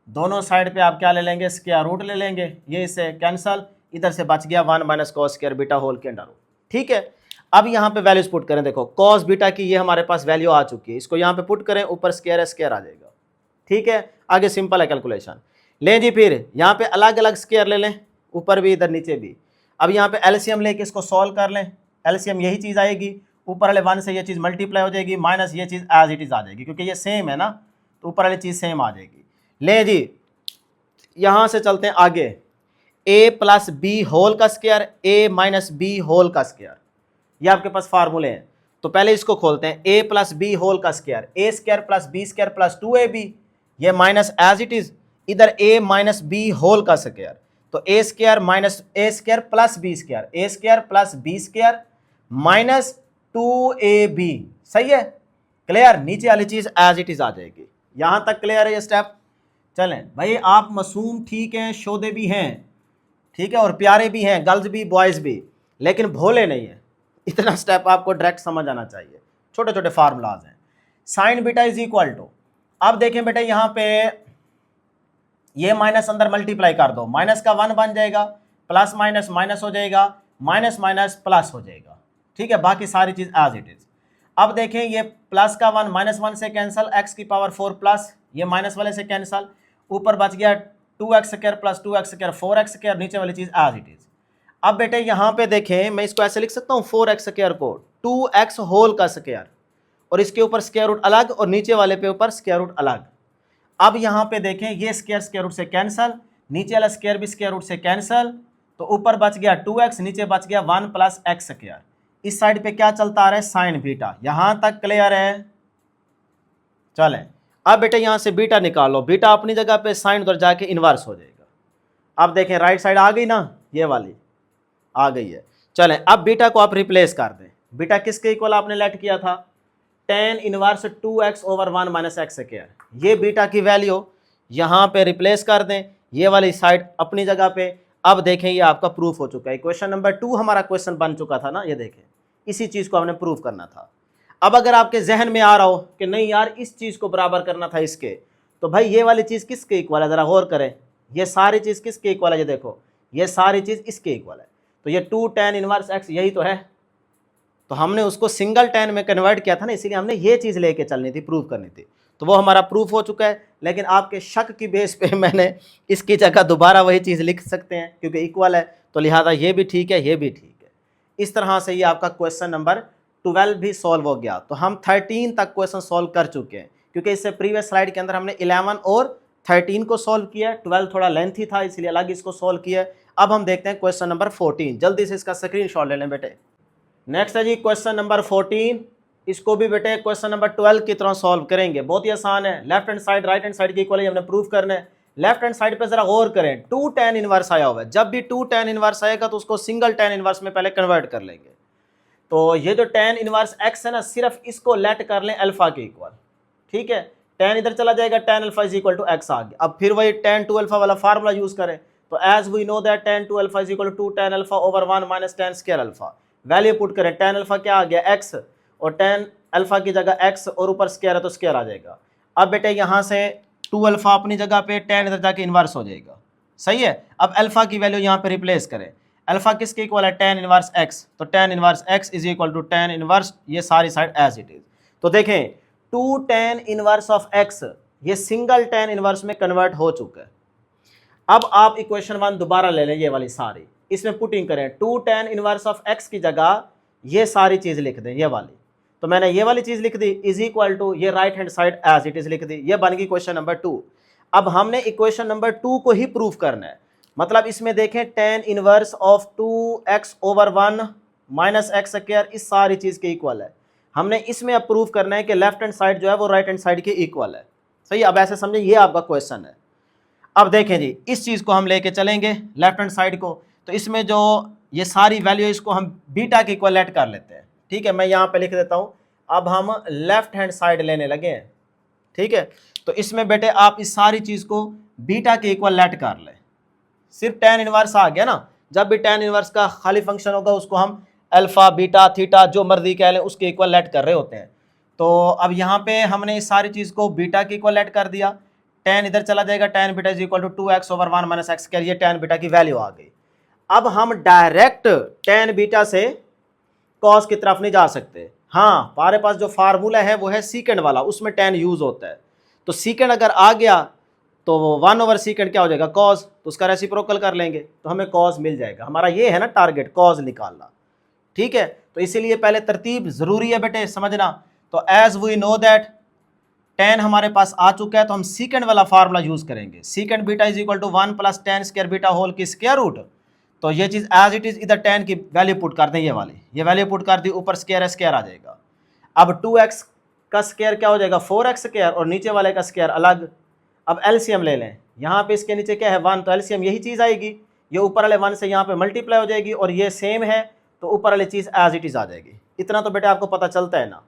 दोनों साइड पे आप क्या ले लेंगे, स्क्वायर रूट ले लेंगे, ये इससे कैंसल, इधर से बच गया 1 minus cos square beta whole के अंडर रूट। ठीक है, अब यहाँ पे वैल्यूज पुट करें, देखो कॉस बीटा की ये हमारे पास वैल्यू आ चुकी है, इसको यहाँ पे पुट करें, ऊपर स्क्वायर है, स्क्वायर आ जाएगा। ठीक है, आगे सिंपल है कैलकुलेशन। लें जी, फिर यहाँ पे अलग अलग स्क्वायर ले लें, ऊपर भी इधर नीचे भी। अब यहाँ पे एलसीएम लेके इसको सॉल्व कर लें, एलसीएम यही चीज़ आएगी, ऊपर वाले 1 से ये चीज़ मल्टीप्लाई हो जाएगी, माइनस ये चीज़ एज इट इज़ आ जाएगी, क्योंकि ये सेम है ना, तो ऊपर वाली चीज़ सेम आ जाएगी। ले जी, यहाँ से चलते हैं आगे, a प्लस बी होल का square, a minus b whole का स्क्वायर, ये आपके पास फार्मूले हैं। तो पहले इसको खोलते हैं, a प्लस बी होल का square, a square plus b square plus 2ab, ये माइनस एज इट इज़, इधर a माइनस बी होल का स्क्वायर, तो a square minus a square plus b square, a square plus b square minus 2ab, सही है, clear, नीचे वाली चीज़ as it is आ जाएगी। यहाँ तक क्लियर है ये स्टेप। चलें भाई, आप मासूम ठीक हैं, शोदे भी हैं, ठीक है, और प्यारे भी हैं, गर्ल्स भी बॉयज़ भी, लेकिन भोले नहीं है। इतना स्टेप आपको डायरेक्ट समझ आना चाहिए, छोटे छोटे फार्मूलाज हैं। Sine beta is equal to, अब देखें बेटे यहाँ पे ये माइनस अंदर मल्टीप्लाई कर दो, माइनस का 1 बन जाएगा, प्लस माइनस माइनस हो जाएगा, माइनस माइनस प्लस हो जाएगा। ठीक है, बाकी सारी चीज़ एज इट इज़। अब देखें ये प्लस का 1 माइनस 1 से कैंसल, एक्स की पावर 4 प्लस, ये माइनस वाले से कैंसल, ऊपर बच गया 2x square plus 2x square 4x square, नीचे वाली चीज़ एज इट इज़। अब बेटे यहाँ पे देखें, मैं इसको ऐसे लिख सकता हूँ 4x स्क्वायर को 2x होल का स्क्वायर, और इसके ऊपर स्क्वायर रूट अलग और नीचे वाले पे ऊपर स्क्वायर रूट अलग। अब यहाँ पे देखें, ये स्क्वायर स्क्वायर रूट से कैंसल, नीचे वाला स्क्वायर भी स्क्वायर रूट से कैंसल, तो ऊपर बच गया 2x, नीचे बच गया 1 प्लस एक्स स्क्वायर। इस साइड पे क्या चलता आ रहा है, साइन बीटा। यहाँ तक क्लियर है। चलें, अब बेटे यहाँ से बीटा निकालो, बीटा अपनी जगह पे, साइन उधर जाके इन्वर्स हो जाएगा। अब देखें राइट साइड आ गई ना, ये वाली आ गई है। चलें, अब बीटा को आप रिप्लेस कर दें, बीटा किसके इक्वल आपने लेट किया था, tan inverse 2x over 1 minus x square, ये बीटा की वैल्यू यहाँ पे रिप्लेस कर दें, ये वाली साइड अपनी जगह पे। अब देखें ये आपका प्रूफ हो चुका है, क्वेश्चन नंबर 2 हमारा क्वेश्चन बन चुका था ना, ये देखें, इसी चीज़ को हमने प्रूव करना था। अब अगर आपके जहन में आ रहा हो कि नहीं यार इस चीज़ को बराबर करना था इसके, तो भाई ये वाली चीज़ किसके इक्वल है, ज़रा गौर करें, ये सारी चीज़ किसके इक्वल है, ये देखो ये सारी चीज़ इसके इक्वल है, तो ये 2 tan इनवर्स x यही तो है। तो हमने उसको सिंगल tan में कन्वर्ट किया था ना, इसीलिए हमने ये चीज़ लेके चलनी थी, प्रूव करनी थी, तो वो हमारा प्रूफ हो चुका है। लेकिन आपके शक की बेस पे मैंने इसकी जगह दोबारा वही चीज़ लिख सकते हैं, क्योंकि इक्वल है, तो लिहाजा ये भी ठीक है, ये भी ठीक है। इस तरह से ये आपका क्वेश्चन नंबर 12 भी सॉल्व हो गया। तो हम 13 तक क्वेश्चन सॉल्व कर चुके हैं, क्योंकि इससे प्रीवियस स्लाइड के अंदर हमने 11 और 13 को सॉल्व किया है, 12 थोड़ा लेंथी था इसलिए अलग इसको सॉल्व किया है। अब हम देखते हैं क्वेश्चन नंबर 14, जल्दी से इसका स्क्रीनशॉट ले लें बेटे। नेक्स्ट है जी क्वेश्चन नंबर 14, इसको भी बेटे क्वेश्चन नंबर 12 की तरह सॉल्व करेंगे, बहुत ही आसान है। Left hand side right hand side की इक्वल हमने प्रूव करना है। लेफ्ट हैंड साइड पे जरा गौर करें, 2 tan इनवर्स आया हुआ है, जब भी 2 tan इनवर्स आएगा तो उसको सिंगल tan इनवर्स में पहले कन्वर्ट कर लेंगे। तो ये जो tan इनवर्स x है ना, सिर्फ इसको लेट कर लें अल्फा के इक्वल, ठीक है, tan इधर चला जाएगा, tan alpha is equal to x आ गया। अब फिर वही tan 2 अल्फा वाला फार्मूला यूज करें, तो as we know that tan 2 alpha is equal to 2 tan alpha over 1 minus tan square alpha. Value put करें, tan अल्फा क्या आ गया x, और tan अल्फा की जगह x और ऊपर स्क्वायर है तो स्क्वायर आ जाएगा। अब बेटे यहाँ से 2 अल्फा अपनी जगह पे, tan इधर जाके इन्वर्स हो जाएगा, सही है। अब अल्फा की वैल्यू यहाँ पे रिप्लेस करें, अल्फा किसके इक्वल है, tan इनवर्स x, तो tan inverse x is equal to tan inverse, ये सारी साइड एज इट इज। तो देखें 2 tan इनवर्स ऑफ x ये सिंगल tan इनवर्स में कन्वर्ट हो चुका है। अब आप इक्वेशन 1 दोबारा ले लें, ये वाली सारी इसमें पुटिंग करें, 2 tan इनवर्स ऑफ x की जगह ये सारी चीज़ लिख दें, ये वाली, तो मैंने ये वाली चीज़ लिख दी इज इक्वल टू ये right hand side as it is लिख दी, ये बन गई क्वेश्चन नंबर 2। अब हमने इक्वेशन नंबर 2 को ही प्रूव करना है, मतलब इसमें देखें tan inverse of 2x over 1 minus x square इस सारी चीज़ के इक्वल है। हमने इसमें अब प्रूव करना है कि लेफ्ट हैंड साइड जो है वो राइट हैंड साइड के इक्वल है। सही, अब ऐसे समझे, ये आपका क्वेश्चन है। अब देखें जी, इस चीज़ को हम लेके चलेंगे लेफ्ट हैंड साइड को, तो इसमें जो ये सारी वैल्यू इसको हम बीटा के इक्वल लेट कर लेते हैं। ठीक है, मैं यहाँ पे लिख देता हूँ। अब हम लेफ्ट हैंड साइड लेने लगे हैं। ठीक है, तो इसमें बेटे आप इस सारी चीज़ को बीटा के इक्वल लेट कर लें। सिर्फ tan इनवर्स आ गया ना, जब भी tan इनवर्स का खाली फंक्शन होगा उसको हम अल्फा बीटा थीटा जो मर्जी कह लें उसके इक्वल लेट कर रहे होते हैं। तो अब यहाँ पे हमने इस सारी चीज़ को बीटा के इक्वल लेट कर दिया, tan इधर चला जाएगा, tan beta is equal to 2x over 1 minus x square, ये tan बीटा की वैल्यू आ गई। अब हम डायरेक्ट tan बीटा से cos की तरफ नहीं जा सकते। हाँ, हमारे पास जो फार्मूला है वो है सीकेंड वाला, उसमें tan यूज होता है। तो सीकेंड अगर आ गया तो 1 ओवर सीकेंड क्या हो जाएगा cos, तो उसका रेसिप्रोकल कर लेंगे तो हमें cos मिल जाएगा। हमारा ये है ना टारगेट, cos निकालना। ठीक है, तो इसीलिए पहले तरतीब जरूरी है बेटे समझना। तो as we know that tan हमारे पास आ चुका है, तो हम सीकेंड वाला फार्मूला यूज करेंगे। Secant beta is equal to 1 plus tan square beta whole की स्क्वायर रूट। तो ये चीज एज इट इज इधर tan की वैल्यू पुट कर दें, ये वाली ये वैल्यू पुट कर दी, ऊपर स्क्वायर स्क्वायर आ जाएगा। अब 2x का स्क्वायर क्या हो जाएगा 4x स्क्वायर, और नीचे वाले का स्क्वायर अलग। अब एलसीएम ले लें, यहाँ पे इसके नीचे क्या है 1, तो एलसीएम यही चीज़ आएगी, ये ऊपर वाले 1 से यहाँ पे मल्टीप्लाई हो जाएगी, और ये सेम है तो ऊपर वाली चीज़ एज इट इज़ आ जाएगी। इतना तो बेटा आपको पता चलता है ना।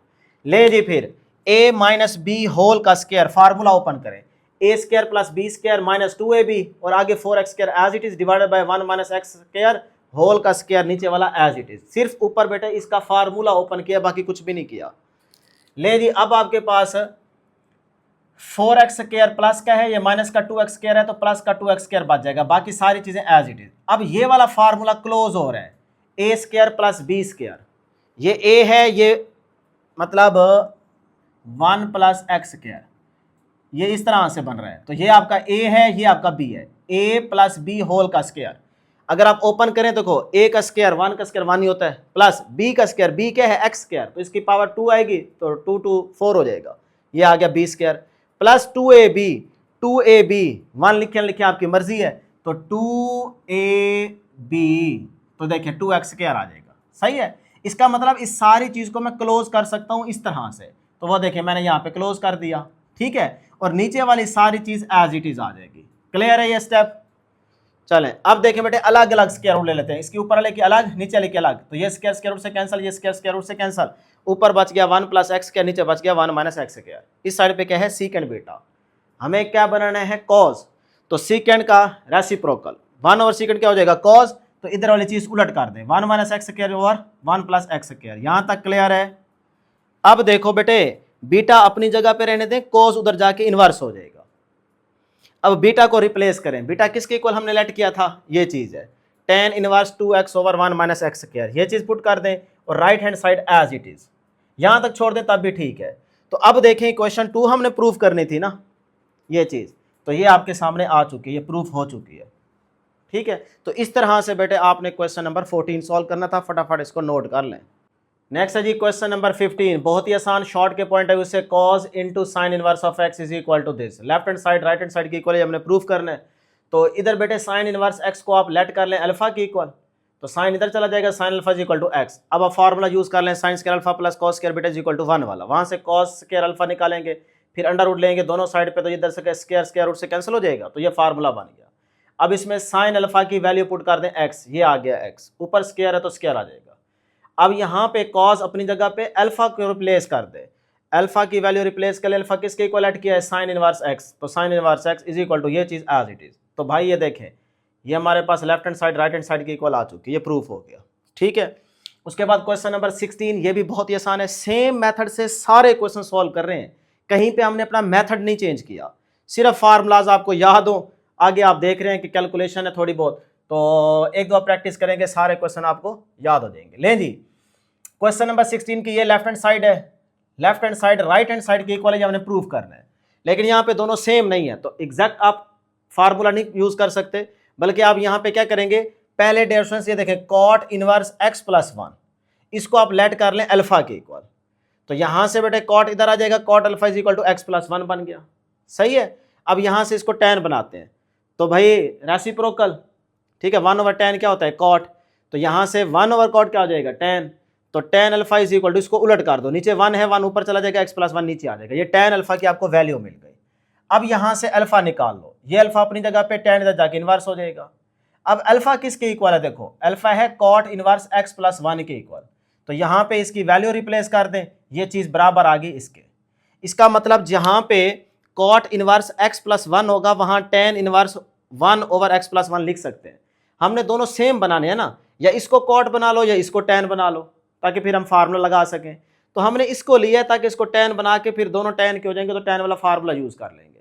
ले जी, फिर a माइनस बी होल का स्क्वायर, फार्मूला ओपन करें, a square plus b square minus 2ab, और आगे 4x square as it is divided by 1 minus x square whole का स्क्वायर, नीचे वाला एज इट इज़। सिर्फ ऊपर बेटे इसका फार्मूला ओपन किया, बाकी कुछ भी नहीं किया। ले जी, अब आपके पास 4x स्क्वायर प्लस का है, ये माइनस का 2x स्क्वायर है, तो प्लस का 2x स्क्वायर बच जाएगा, बाकी सारी चीजें एज इट इज। अब ये वाला फार्मूला क्लोज हो रहा है, a square plus b square, ये a है, ये मतलब 1 प्लस एक्स स्क्वायर, ये इस तरह से बन रहा है। तो ये आपका a है, ये आपका b है, a प्लस बी होल का स्क्वायर। अगर आप ओपन करें तो देखो, a का स्क्वायर 1 का स्क्वायर 1 ही होता है, प्लस b का स्क्वायर, b क्या है x स्क्वायर, तो इसकी पावर 2 आएगी, तो 2 2 4 हो जाएगा, ये आ गया b स्क्वायर प्लस 2ab 1 लिखे आपकी मर्जी है, तो 2ab, तो देखिए 2x स्क्वायर आ जाएगा। सही है, इसका मतलब इस सारी चीज को मैं क्लोज कर सकता हूं इस तरह से, तो वो देखिए मैंने यहाँ पे क्लोज कर दिया। ठीक है, और नीचे वाली सारी चीज एज इट इज आ जाएगी। क्लियर है ये स्टेप? चलें, अब देखें बेटे अलग अलग स्क्वायर रूट ले लेते हैं, इसके ऊपर वाले की अलग, नीचे वाले की अलग। तो ये स्क्वायर रूट से कैंसिल, ये स्क्वायर रूट से कैंसिल, ऊपर बच गया 1 प्लस एक्स स्क्वायर, नीचे बच गया 1 माइनस एक्स स्क्वायर। इस साइड पे क्या है सीकेंड बीटा, हमें क्या बनाना है cos, तो सीकेंड का रेसिप्रोकल 1 ओवर सीकेंड क्या हो जाएगा cos, तो इधर वाली चीज उलट कर दें, 1 minus x square over 1 plus x square. यहां तक क्लियर है? अब देखो बेटे, बीटा अपनी जगह पे रहने दें, cos उधर जाके इनवर्स हो जाएगा। अब बीटा को रिप्लेस करें, बीटा किसके इक्वल हमने लेट किया था, ये चीज है tan inverse 2x over 1 minus x square, ये चीज पुट कर दें, और right hand side as it is, यहां तक छोड़ दें तब भी ठीक है। तो अब देखें क्वेश्चन 2 हमने प्रूफ करनी थी ना ये चीज, तो ये आपके सामने आ चुकी है, ये प्रूफ हो चुकी है। ठीक है, तो इस तरह से बेटे आपने क्वेश्चन नंबर 14 सॉल्व करना था, फटाफट इसको नोट कर लें। नेक्स्ट है जी क्वेश्चन नंबर 15, बहुत ही आसान, शॉर्ट के पॉइंट है उससे, cos into sine inverse of x is equal to this. Left hand side right hand side की इक्वल हमने प्रूफ करना है। तो इधर बेटे साइन इनवर्स x को आप लेट कर लें अल्फा की इक्वल, तो साइन इधर चला जाएगा, sine alpha is equal to x। अब आप फार्मूला यूज कर लें, sine square alpha plus cos square beta is equal to 1 वाला, वहां से कॉस स्क्वायर अल्फा निकालेंगे, फिर अंडर रूट लेंगे दोनों साइड पे, तो इधर से स्क्वायर रूट से कैंसिल हो जाएगा, तो ये फार्मूला बन गया। अब इसमें साइन अल्फा की वैल्यू पुट कर दें x, ये आ गया x, ऊपर स्क्वायर है तो स्क्वायर आ जाएगा। अब यहाँ पे cos अपनी जगह पे अल्फा को रिप्लेस कर दे, अल्फा की वैल्यू रिप्लेस कर ले, अल्फा किसके इक्वल ऐड किया है साइन इनवर्स x, तो sine inverse x is equal to ये चीज एज इट इज। तो भाई ये देखें, ये हमारे पास left hand side right hand side की इक्वल आ चुकी है, ये प्रूफ हो गया। ठीक है, उसके बाद क्वेश्चन नंबर 16, ये भी बहुत ही आसान है, सेम मेथड से सारे क्वेश्चन सॉल्व कर रहे हैं, कहीं पे हमने अपना मेथड नहीं चेंज किया, सिर्फ फार्मूलाज आपको याद हो, आगे आप देख रहे हैं कि कैलकुलेशन है थोड़ी बहुत, तो एक दो प्रैक्टिस करेंगे, सारे क्वेश्चन आपको याद हो जाएंगे। लें जी, क्वेश्चन नंबर 16 की ये लेफ्ट हैंड साइड है, left hand side right hand side की इक्वल है, हमने प्रूव करना है, लेकिन यहाँ पे दोनों सेम नहीं है, तो एग्जैक्ट आप फार्मूला नहीं यूज कर सकते, बल्कि आप यहाँ पे क्या करेंगे, पहले डिफरेंस ये देखें कॉट इनवर्स x प्लस 1, इसको आप लेट कर लें अल्फा के इक्वल, तो यहाँ से बेटे कॉट इधर आ जाएगा, cot alpha is equal to x plus 1 बन गया। सही है, अब यहाँ से इसको tan बनाते हैं, तो भाई रेसिप्रोकल, ठीक है, 1 ओवर tan क्या होता है कॉट, तो यहाँ से 1 ओवर कॉट क्या हो जाएगा tan, तो tan alpha is equal to, इसको उलट कर दो, नीचे 1 है, 1 ऊपर चला जाएगा, x प्लस 1 नीचे आ जाएगा, ये टेन अल्फा की आपको वैल्यू मिल गई। अब यहां से अल्फा निकाल लो, ये अल्फा अपनी जगह पे टेन इधर जाके इनवर्स हो जाएगा। अब अल्फा किसके इक्वल है, देखो अल्फा है कॉट इनवर्स x प्लस 1 के इक्वल, तो यहां पे इसकी वैल्यू रिप्लेस कर दें, ये चीज बराबर आ गई इसके। इसका मतलब जहां पे कॉट इनवर्स x प्लस 1 होगा वहां tan inverse 1 over x plus 1 लिख सकते हैं। हमने दोनों सेम बनाने हैं ना, या इसको कॉट बना लो या इसको टेन बना लो, ताकि फिर हम फार्मूला लगा सकें। तो हमने इसको लिया ताकि इसको टेन बना के फिर दोनों टेन के हो जाएंगे, तो टेन वाला फार्मूला यूज कर लेंगे।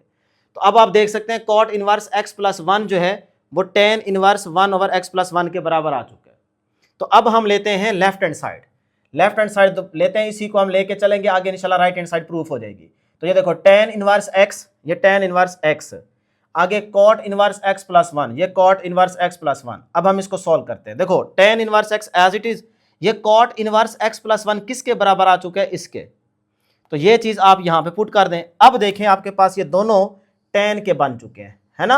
तो अब आप देख सकते हैं कॉट इनवर्स x प्लस 1 जो है वो tan inverse 1 over x plus 1 के बराबर आ चुका है। तो अब हम लेते हैं left hand side, left hand side तो लेते हैं, इसी को हम लेके चलेंगे आगे, इंशाल्लाह राइट हैंड साइड प्रूफ हो जाएगी। तो ये देखो टेन इनवर्स x, ये टेन इनवर्स x, आगे कॉट इनवर्स x प्लस 1, ये कॉट इनवर्स x प्लस 1। अब हम इसको सॉल्व करते हैं। देखो tan inverse x as it is, ये कॉट इनवर्स x प्लस 1 किसके बराबर आ चुका है, इसके। तो ये चीज आप यहां पे पुट कर दें। अब देखें आपके पास ये दोनों टेन के बन चुके हैं, है ना,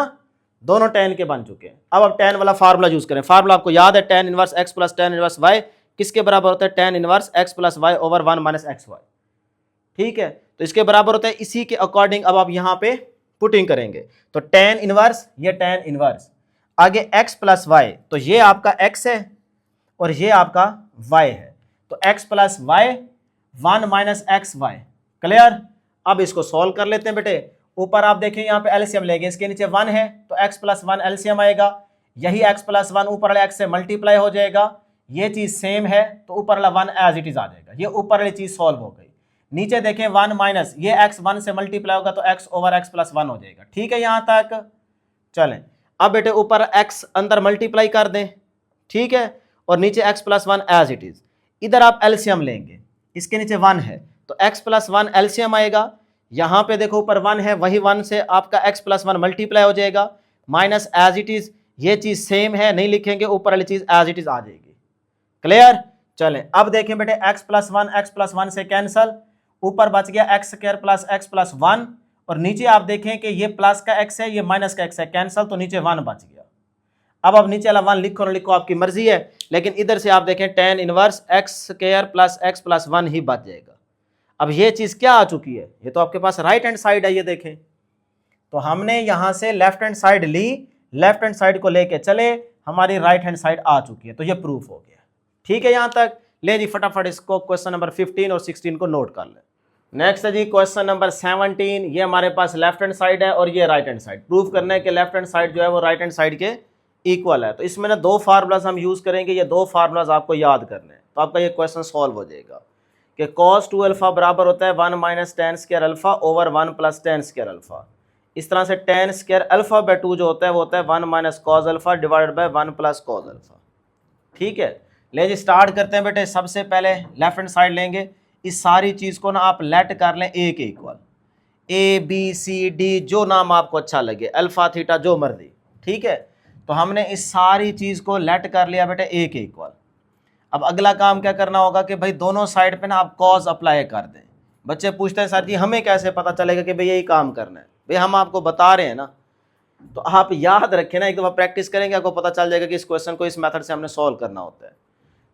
दोनों टेन के बन चुके हैं। अब टेन वाला फार्मूला यूज करें। फार्मूला आपको याद है, tan inverse x plus tan inverse y किसके बराबर होता है, tan inverse x plus y over 1 minus x y. ठीक है, तो इसके बराबर होता है, इसी के अकॉर्डिंग अब आप यहां पे पुटिंग करेंगे। तो टेन इनवर्स, ये टेन इनवर्स, आगे x प्लस वाई, तो ये आपका x है और ये आपका y है, तो x plus y 1 minus x y. Clear. अब इसको सॉल्व कर लेते हैं बेटे। ऊपर आप देखें यहाँ पे एलसीएम लेंगे, इसके नीचे 1 है तो x प्लस 1 एलसीएम आएगा, यही x प्लस 1 ऊपर वाले x से मल्टीप्लाई हो जाएगा, ये चीज सेम है तो ऊपर वाला 1 एज इट इज आ जाएगा, ये ऊपर वाली चीज सॉल्व हो गई। नीचे देखें 1 माइनस, ये x 1 से मल्टीप्लाई होगा तो x ओवर x प्लस 1 हो जाएगा। ठीक है यहां तक। चलें अब बेटे ऊपर x अंदर मल्टीप्लाई कर दें, ठीक है, और नीचे x plus 1 as it is. इधर आप एलसीएम लेंगे, इसके नीचे 1 है तो x प्लस 1 एलसीएम आएगा, यहां पे देखो ऊपर 1 है, वही 1 से आपका x प्लस 1 मल्टीप्लाई हो जाएगा, माइनस एज इट इज, ये चीज सेम है नहीं लिखेंगे, ऊपर वाली चीज एज इट इज आ जाएगी। क्लियर। चलें अब देखें बेटे x प्लस 1 से कैंसल, ऊपर बच गया x square plus x plus 1, और नीचे आप देखें कि ये प्लस का x है ये माइनस का x है, कैंसल, तो नीचे 1 बच गया। अब नीचे वाला 1 लिखो ना लिखो आपकी मर्जी है, लेकिन इधर से आप देखें tan inverse x square plus x plus 1 ही बच जाएगा। अब ये चीज क्या आ चुकी है, ये तो आपके पास राइट हैंड साइड है, ये देखें, तो हमने यहां से लेफ्ट हैंड साइड ली, लेफ्ट हैंड साइड को लेके चले, हमारी राइट हैंड साइड आ चुकी है, तो ये प्रूफ हो गया। ठीक है यहां तक। ले जी फटाफट इसको क्वेश्चन नंबर 15 और 16 को नोट कर ले। नेक्स्ट है जी क्वेश्चन नंबर 17, ये हमारे पास लेफ्ट हैंड साइड है और ये राइट हैंड साइड। प्रूफ करना है कि लेफ्ट हैंड साइड जो है वो राइट हैंड साइड के इक्वल है। तो इसमें ना दो फार्मूलाज हम यूज करेंगे, ये दो फार्मूलाज आपको याद करने हैं, तो आपका ये क्वेश्चन सॉल्व हो जाएगा कि cos 2 अल्फा बराबर होता है 1 minus tan square alpha over 1 plus tan square alpha. इस तरह से टेन स्क्वायर अल्फा बाय 2 जो होता है वो होता है 1 minus cos alpha divided by 1 plus cos alpha. ठीक है, ले जी स्टार्ट करते हैं बेटे। सबसे पहले लेफ्ट हैंड साइड लेंगे, इस सारी चीज को ना आप लेट कर लें ए के equal, a b c d जो नाम आपको अच्छा लगे, अल्फा थीटा जो मर्जी। ठीक है, तो हमने इस सारी चीज को लेट कर लिया बेटे ए के इक्वल। अब अगला काम क्या करना होगा कि भाई दोनों साइड पे ना आप कॉस अप्लाई कर दें। बच्चे पूछते हैं सर जी हमें कैसे पता चलेगा कि भाई यही काम करना है, भाई हम आपको बता रहे हैं ना, तो आप याद रखें ना, एक दफ़ा प्रैक्टिस करेंगे आपको पता चल जाएगा कि इस क्वेश्चन को इस मेथड से हमने सॉल्व करना होता है।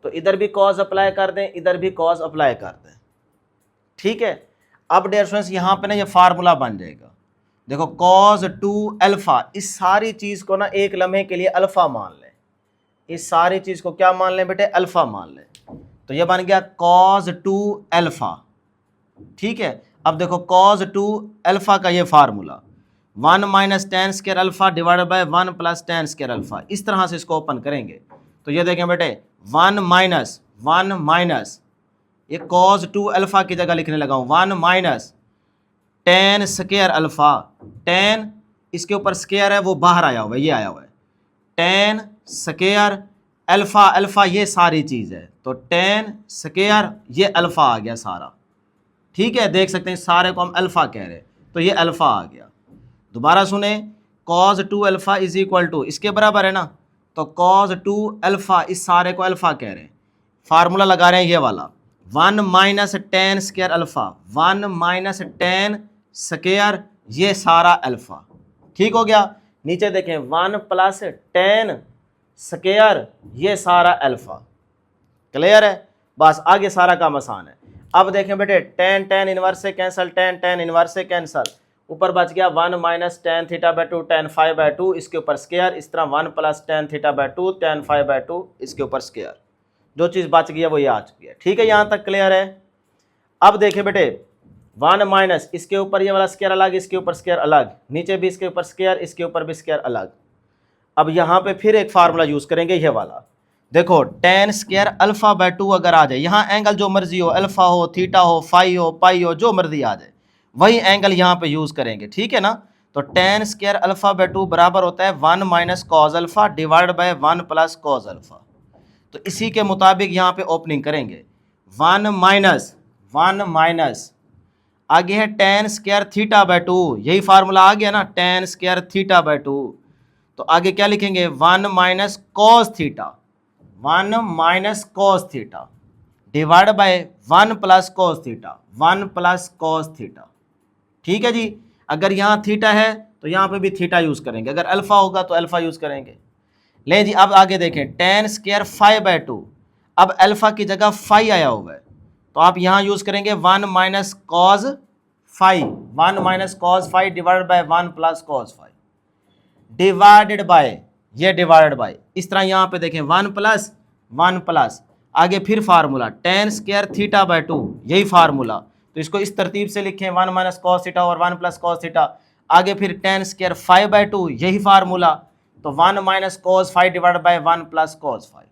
तो इधर भी कॉस अप्लाई कर दें, इधर भी कॉस अप्लाई कर दें। ठीक है, अब डियर स्टूडेंट्स यहाँ पे ना ये फार्मूला बन जाएगा, देखो cos 2 अल्फा, इस सारी चीज को ना एक लम्हे के लिए अल्फा मान लें, इस सारी चीज को क्या मान लें बेटे, अल्फा मान लें। तो ये बन गया cos 2 अल्फा। ठीक है, अब देखो cos 2 अल्फा का ये formula 1 minus tan square alpha divided by 1 plus tan square alpha. इस तरह से इसको ओपन करेंगे तो ये देखें बेटे 1 माइनस ये cos 2 अल्फा की जगह लिखने लगा हूँ 1 minus tan square alpha, ten इसके ऊपर स्क्वायर है वो बाहर आया हुआ है, ये आया हुआ है, टेन स्क्वायर अल्फा, अल्फा ये सारी चीज़ है, तो टेन स्क्वायर ये अल्फा आ गया सारा। ठीक है, देख सकते हैं सारे को हम अल्फा कह रहे हैं, तो ये अल्फा आ गया। दोबारा सुने, cos 2 alpha is equal to इसके बराबर है ना, तो cos 2 अल्फा इस सारे को अल्फा कह रहे हैं, फार्मूला लगा रहे हैं ये वाला 1 minus tan square alpha, 1 minus tan square ये सारा अल्फा। ठीक हो गया, नीचे देखें 1 प्लस टेन स्क्वायर ये सारा अल्फा। क्लियर है, बस आगे सारा काम आसान है। अब देखें बेटे टेन टेन इनवर्स से कैंसल, टेन टेन इनवर्स से कैंसल, ऊपर बच गया 1 minus tan theta by 2 ten five by 2, इसके ऊपर स्क्वायर, इस तरह 1 plus tan theta by 2 ten five by 2, इसके ऊपर स्क्वायर। जो चीज़ बच गई है वो ये आ चुकी है। ठीक है, यहाँ तक क्लियर है। अब देखें बेटे 1 माइनस इसके ऊपर ये वाला स्क्वायर अलग, इसके ऊपर स्क्वायर अलग, नीचे भी इसके ऊपर स्क्वायर, इसके ऊपर भी स्क्वायर अलग। अब यहाँ पे फिर एक फार्मूला यूज़ करेंगे ये वाला। देखो टेन स्क्वायर अल्फा बाय 2 अगर आ जाए, यहाँ एंगल जो मर्जी हो, अल्फा हो, थीटा हो, फाई हो, पाई हो, जो मर्जी आ जाए, वही एंगल यहाँ पे यूज़ करेंगे। ठीक है ना। तो टेन स्क्वायर अल्फा बाय 2 बराबर होता है 1 minus cos alpha divide by 1 plus cos alpha. तो इसी के मुताबिक यहाँ पे ओपनिंग करेंगे। 1 माइनस आगे है टेन स्क्वायर थीटा बाय 2, यही फार्मूला आ गया ना, टेन स्क्वायर थीटा बाय 2। तो आगे क्या लिखेंगे 1 minus cos theta, 1 minus cos theta divide by 1 plus cos theta, 1 plus cos theta. ठीक है जी। अगर यहाँ थीटा है तो यहाँ पे भी थीटा यूज़ करेंगे, अगर अल्फा होगा तो अल्फा यूज़ करेंगे। ले जी अब आगे देखें टेन स्क्वायर फाइव बाय 2, अब अल्फा की जगह फाइव आया हुआ है तो आप यहाँ यूज़ करेंगे 1 minus cos five, 1 minus cos five divide by 1 plus cos five divided by, ये डिवाइडेड बाय, इस तरह यहाँ पे देखें 1 प्लस आगे फिर formula ten square theta by 2, यही फार्मूला। तो इसको इस तरतीब से लिखें 1 माइनस कॉस थीटा और 1 प्लस कॉस थीटा। आगे फिर टेन स्क्वायर फाइव बाय 2, यही फार्मूला। तो 1 minus cos five divide by 1 plus cos five.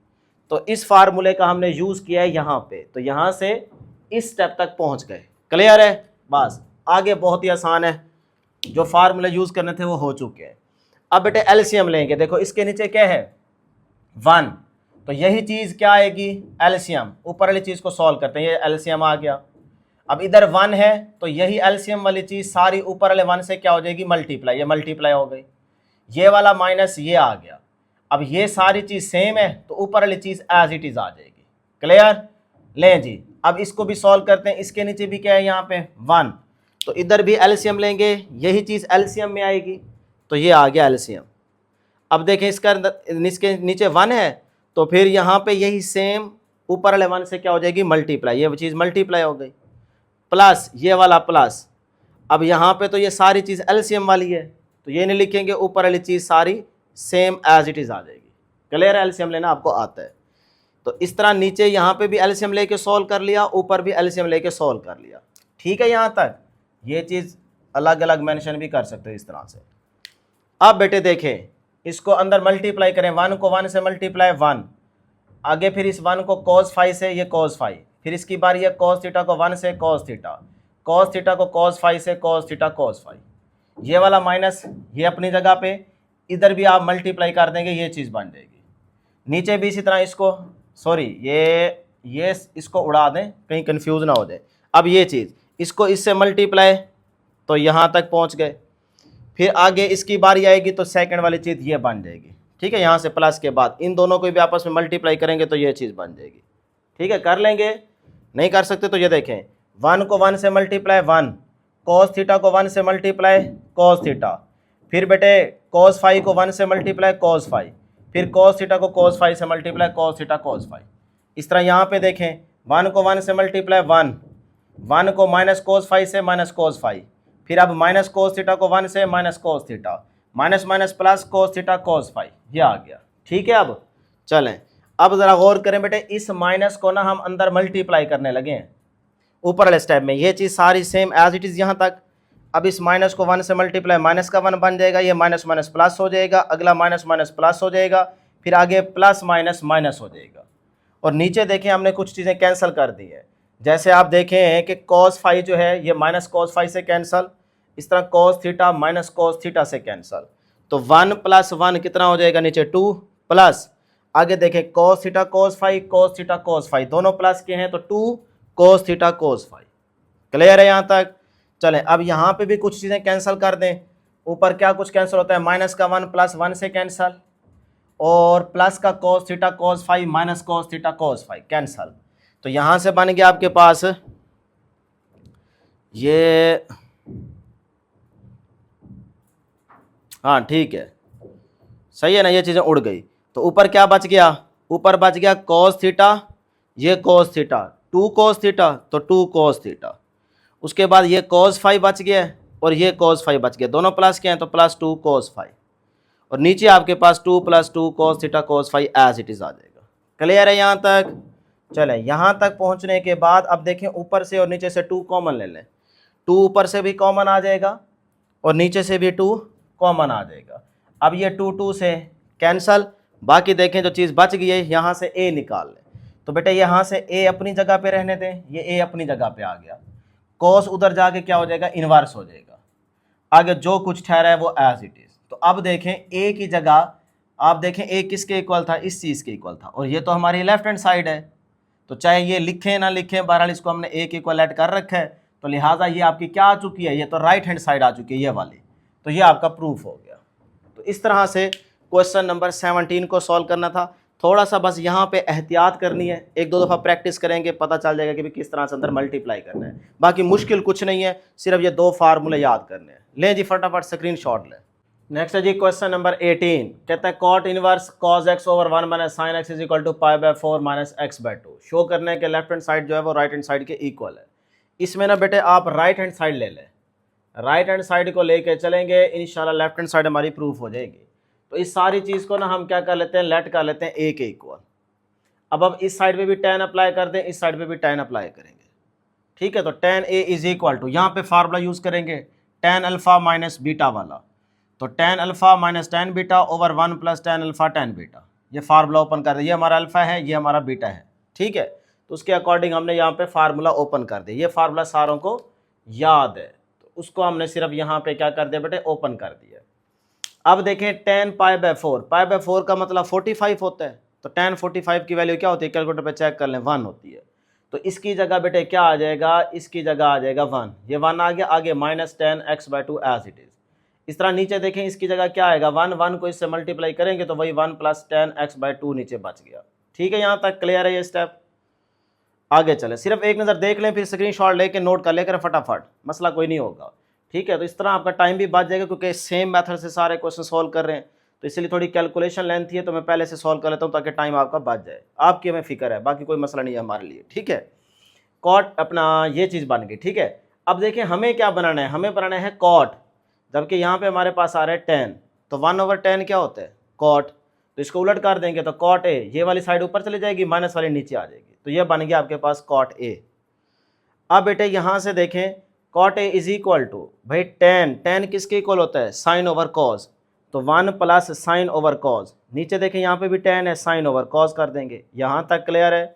तो इस फार्मूले का हमने यूज़ किया है यहाँ पे, तो यहाँ से इस स्टेप तक पहुँच गए। क्लियर है। बस आगे बहुत ही आसान है, जो फार्मूले यूज़ करने थे वो हो चुके हैं। अब बेटे एलसीएम लेंगे। देखो इसके नीचे क्या है 1, तो यही चीज़ क्या आएगी एलसीएम, ऊपर वाली चीज़ को सॉल्व करते हैं, ये एलसीएम आ गया। अब इधर 1 है तो यही एलसीएम वाली चीज़ सारी ऊपर वाले 1 से क्या हो जाएगी मल्टीप्लाई, ये मल्टीप्लाई हो गई, ये वाला माइनस ये आ गया। अब ये सारी चीज़ सेम है तो ऊपर वाली चीज़ एज इट इज़ आ जाएगी। क्लियर। लें जी अब इसको भी सॉल्व करते हैं। इसके नीचे भी क्या है यहाँ पे 1, तो इधर भी एलसीएम लेंगे, यही चीज़ एलसीएम में आएगी, तो ये आ गया एलसीएम। अब देखें इसका इसके नीचे 1 है तो फिर यहाँ पे यही सेम ऊपर वाले 1 से क्या हो जाएगी मल्टीप्लाई, ये चीज़ मल्टीप्लाई हो गई, प्लस ये वाला प्लस। अब यहाँ पे तो ये सारी चीज़ एलसीएम वाली है तो ये नहीं लिखेंगे, ऊपर वाली चीज़ सारी सेम एज इट इज़ आ जाएगी। क्लियर है। एलसीएम लेना आपको आता है। तो इस तरह नीचे यहाँ पे भी एलसीएम लेके सॉल्व कर लिया, ऊपर भी एलसीएम लेके सॉल्व कर लिया। ठीक है। यहाँ तक ये चीज़ अलग अलग मेंशन भी कर सकते हो इस तरह से। अब बेटे देखें इसको अंदर मल्टीप्लाई करें, 1 को 1 से मल्टीप्लाई 1, आगे फिर इस 1 को cos फाइव से ये cos फाइव, फिर इसकी बारी है cos थीटा को 1 से cos थीटा, cos थीटा को cos फाइव से cos थीटा cos फाइव, ये वाला माइनस ये अपनी जगह पे, इधर भी आप मल्टीप्लाई कर देंगे ये चीज़ बन जाएगी। नीचे भी इसी तरह इसको सॉरी ये इसको उड़ा दें कहीं कंफ्यूज ना हो जाए। अब ये चीज़ इसको इससे मल्टीप्लाई तो यहाँ तक पहुँच गए, फिर आगे इसकी बारी आएगी तो सेकंड वाली चीज़ ये बन जाएगी। ठीक है। यहाँ से प्लस के बाद इन दोनों को भी आपस में मल्टीप्लाई करेंगे तो ये चीज़ बन जाएगी। ठीक है। कर लेंगे, नहीं कर सकते तो ये देखें 1 को 1 से मल्टीप्लाई 1, cos थीटा को 1 से मल्टीप्लाई cos थीटा, फिर बेटे cos फाइव को 1 से मल्टीप्लाई cos फाइव, फिर cos थीटा को cos फाइव से multiply cos theta cos five. इस तरह यहाँ पे देखें 1 को 1 से मल्टीप्लाई 1, 1 को माइनस cos फाइव से माइनस cos फाइव, फिर अब माइनस cos थीटा को 1 से minus cos theta, minus minus plus cos theta cos five, ये आ गया। ठीक है। अब चलें, अब ज़रा गौर करें बेटे, इस माइनस को ना हम अंदर मल्टीप्लाई करने लगे हैं ऊपर वाले स्टेप में, ये चीज़ सारी सेम एज इट इज़ यहाँ तक। अब इस माइनस को 1 से मल्टीप्लाई माइनस का 1 बन जाएगा, ये माइनस माइनस प्लस हो जाएगा, अगला माइनस माइनस प्लस हो जाएगा, फिर आगे प्लस माइनस माइनस हो जाएगा। और नीचे देखें हमने कुछ चीज़ें कैंसिल कर दी है, जैसे आप देखें कि cos फाइव जो है ये माइनस cos फाइव से कैंसिल, इस तरह cos theta minus cos theta से कैंसिल, तो 1 प्लस 1 कितना हो जाएगा नीचे 2, प्लस आगे देखें cos theta cos five, cos theta cos five, दोनों प्लस के हैं तो 2 cos theta cos five. Clear है यहाँ तक। चलें अब यहाँ पे भी कुछ चीज़ें कैंसिल कर दें। ऊपर क्या कुछ कैंसिल होता है, माइनस का 1 प्लस 1 से कैंसिल, और प्लस का cos theta cos five minus cos theta cos five cancel. तो यहाँ से बन गया आपके पास ये, हाँ ठीक है सही है ना, ये चीज़ें उड़ गई। तो ऊपर क्या बच गया, ऊपर बच गया cos थीटा, ये cos थीटा, 2 cos थीटा तो 2 cos थीटा, उसके बाद ये cos फाई बच गया और ये cos फाई बच गया, दोनों प्लस के हैं तो प्लस 2 cos फाई, और नीचे आपके पास 2 + 2 cos theta cos phi as it is आ जाएगा। क्लियर है यहाँ तक? चले यहाँ तक पहुँचने के बाद अब देखें ऊपर से और नीचे से 2 कॉमन ले लें, 2 ऊपर से भी कॉमन आ जाएगा और नीचे से भी 2 कॉमन आ जाएगा। अब ये 2 2 से कैंसल, बाकी देखें जो चीज़ बच गई है यहाँ से a निकाल लें, तो बेटा यहाँ से a अपनी जगह पे रहने दें, ये a अपनी जगह पे आ गया, cos उधर जाके क्या हो जाएगा, इन्वर्स हो जाएगा, आगे जो कुछ ठहरा है वो एज इट इज़। तो अब देखें a की जगह आप देखें a किसके इक्वल था, इस चीज़ के इक्वल था, और ये तो हमारी लेफ्ट हैंड साइड है, तो चाहे ये लिखें ना लिखें बहरहाल इसको हमने a के इक्वल ऐड कर रखा है, तो लिहाजा ये आपकी क्या आ चुकी है, ये तो राइट हैंड साइड आ चुकी है ये वाली, तो ये आपका प्रूफ हो गया। तो इस तरह से क्वेश्चन नंबर 17 को सॉल्व करना था। थोड़ा सा बस यहाँ पे एहतियात करनी है, एक दो दफ़ा प्रैक्टिस करेंगे पता चल जाएगा कि भी किस तरह से अंदर मल्टीप्लाई करना है, बाकी मुश्किल कुछ नहीं है, सिर्फ ये 2 फार्मूले याद करने हैं। लें जी फटाफट स्क्रीनशॉट लें। नेक्स्ट है जी क्वेश्चन नंबर 18, कहते हैं cot inverse cos x over 1 minus sine x is equal to π/4 minus x/2। Show करने के लेफ्ट हैंड साइड जो है वो राइट हैंड साइड के इक्वल है। इसमें ना बेटे आप राइट हैंड साइड ले लें, राइट हैंड साइड को लेके चलेंगे इंशाल्लाह लेफ्ट हैंड साइड हमारी प्रूफ हो जाएगी। तो इस सारी चीज़ को ना हम क्या कर लेते हैं, लेट कर लेते हैं a के इक्वल। अब इस साइड पे भी tan अप्लाई कर दें, इस साइड पे भी tan अप्लाई करेंगे, ठीक है। तो tan a is equal to, यहाँ पे फार्मूला यूज़ करेंगे tan अल्फ़ा माइनस बीटा वाला, तो tan alpha minus tan beta over 1 + tan alpha tan beta, ये फार्मूला ओपन कर दे, ये हमारा अल्फ़ा है ये हमारा बीटा है, ठीक है। तो उसके अकॉर्डिंग हमने यहाँ पे फार्मूला ओपन कर दिया, ये फार्मूला सारों को याद है, तो उसको हमने सिर्फ यहाँ पे क्या कर दिया बेटे, ओपन कर दिया। अब देखें tan π/4 का मतलब 45 होता है, तो tan 45 की वैल्यू क्या होती है, कैलकुलेटर पे चेक कर लें, 1 होती है। तो इसकी जगह बेटे क्या आ जाएगा, इसकी जगह आ जाएगा 1, ये 1 आ गया, आगे minus tan x/2 as it is. इस तरह नीचे देखें इसकी जगह क्या आएगा, 1 को इससे मल्टीप्लाई करेंगे तो वही 1 + tan x/2 नीचे बच गया, ठीक है। यहाँ तक क्लियर है ये स्टेप? आगे चले, सिर्फ एक नज़र देख लें फिर स्क्रीनशॉट लेके नोट कर लेकर फटाफट, मसला कोई नहीं होगा, ठीक है। तो इस तरह आपका टाइम भी बच जाएगा, क्योंकि सेम मेथड से सारे क्वेश्चन सॉल्व कर रहे हैं, तो इसलिए थोड़ी कैलकुलेशन लेंथी है, तो मैं पहले से सॉल्व कर लेता हूँ ताकि टाइम आपका बच जाए। आपकी हमें फिक्र है, बाकी कोई मसला नहीं है हमारे लिए, ठीक है। कॉट अपना ये चीज़ बन गई, ठीक है। अब देखें हमें क्या बनाना है, हमें बनाना है कॉट, जबकि यहाँ पे हमारे पास आ रहा है tan, तो 1/10 क्या होता है, कॉट, तो इसको उलट कर देंगे तो कॉट a, ये वाली साइड ऊपर चली जाएगी, माइनस वाली नीचे आ जाएगी, तो ये बन गया आपके पास कॉट a। अब बेटे यहाँ से देखें cot a is equal to, भाई tan किसके इक्वल होता है, साइन ओवर कॉस, तो 1 + साइन ओवर कॉस, नीचे देखें यहाँ पे भी tan है, साइन ओवर कॉस कर देंगे। यहाँ तक क्लियर है?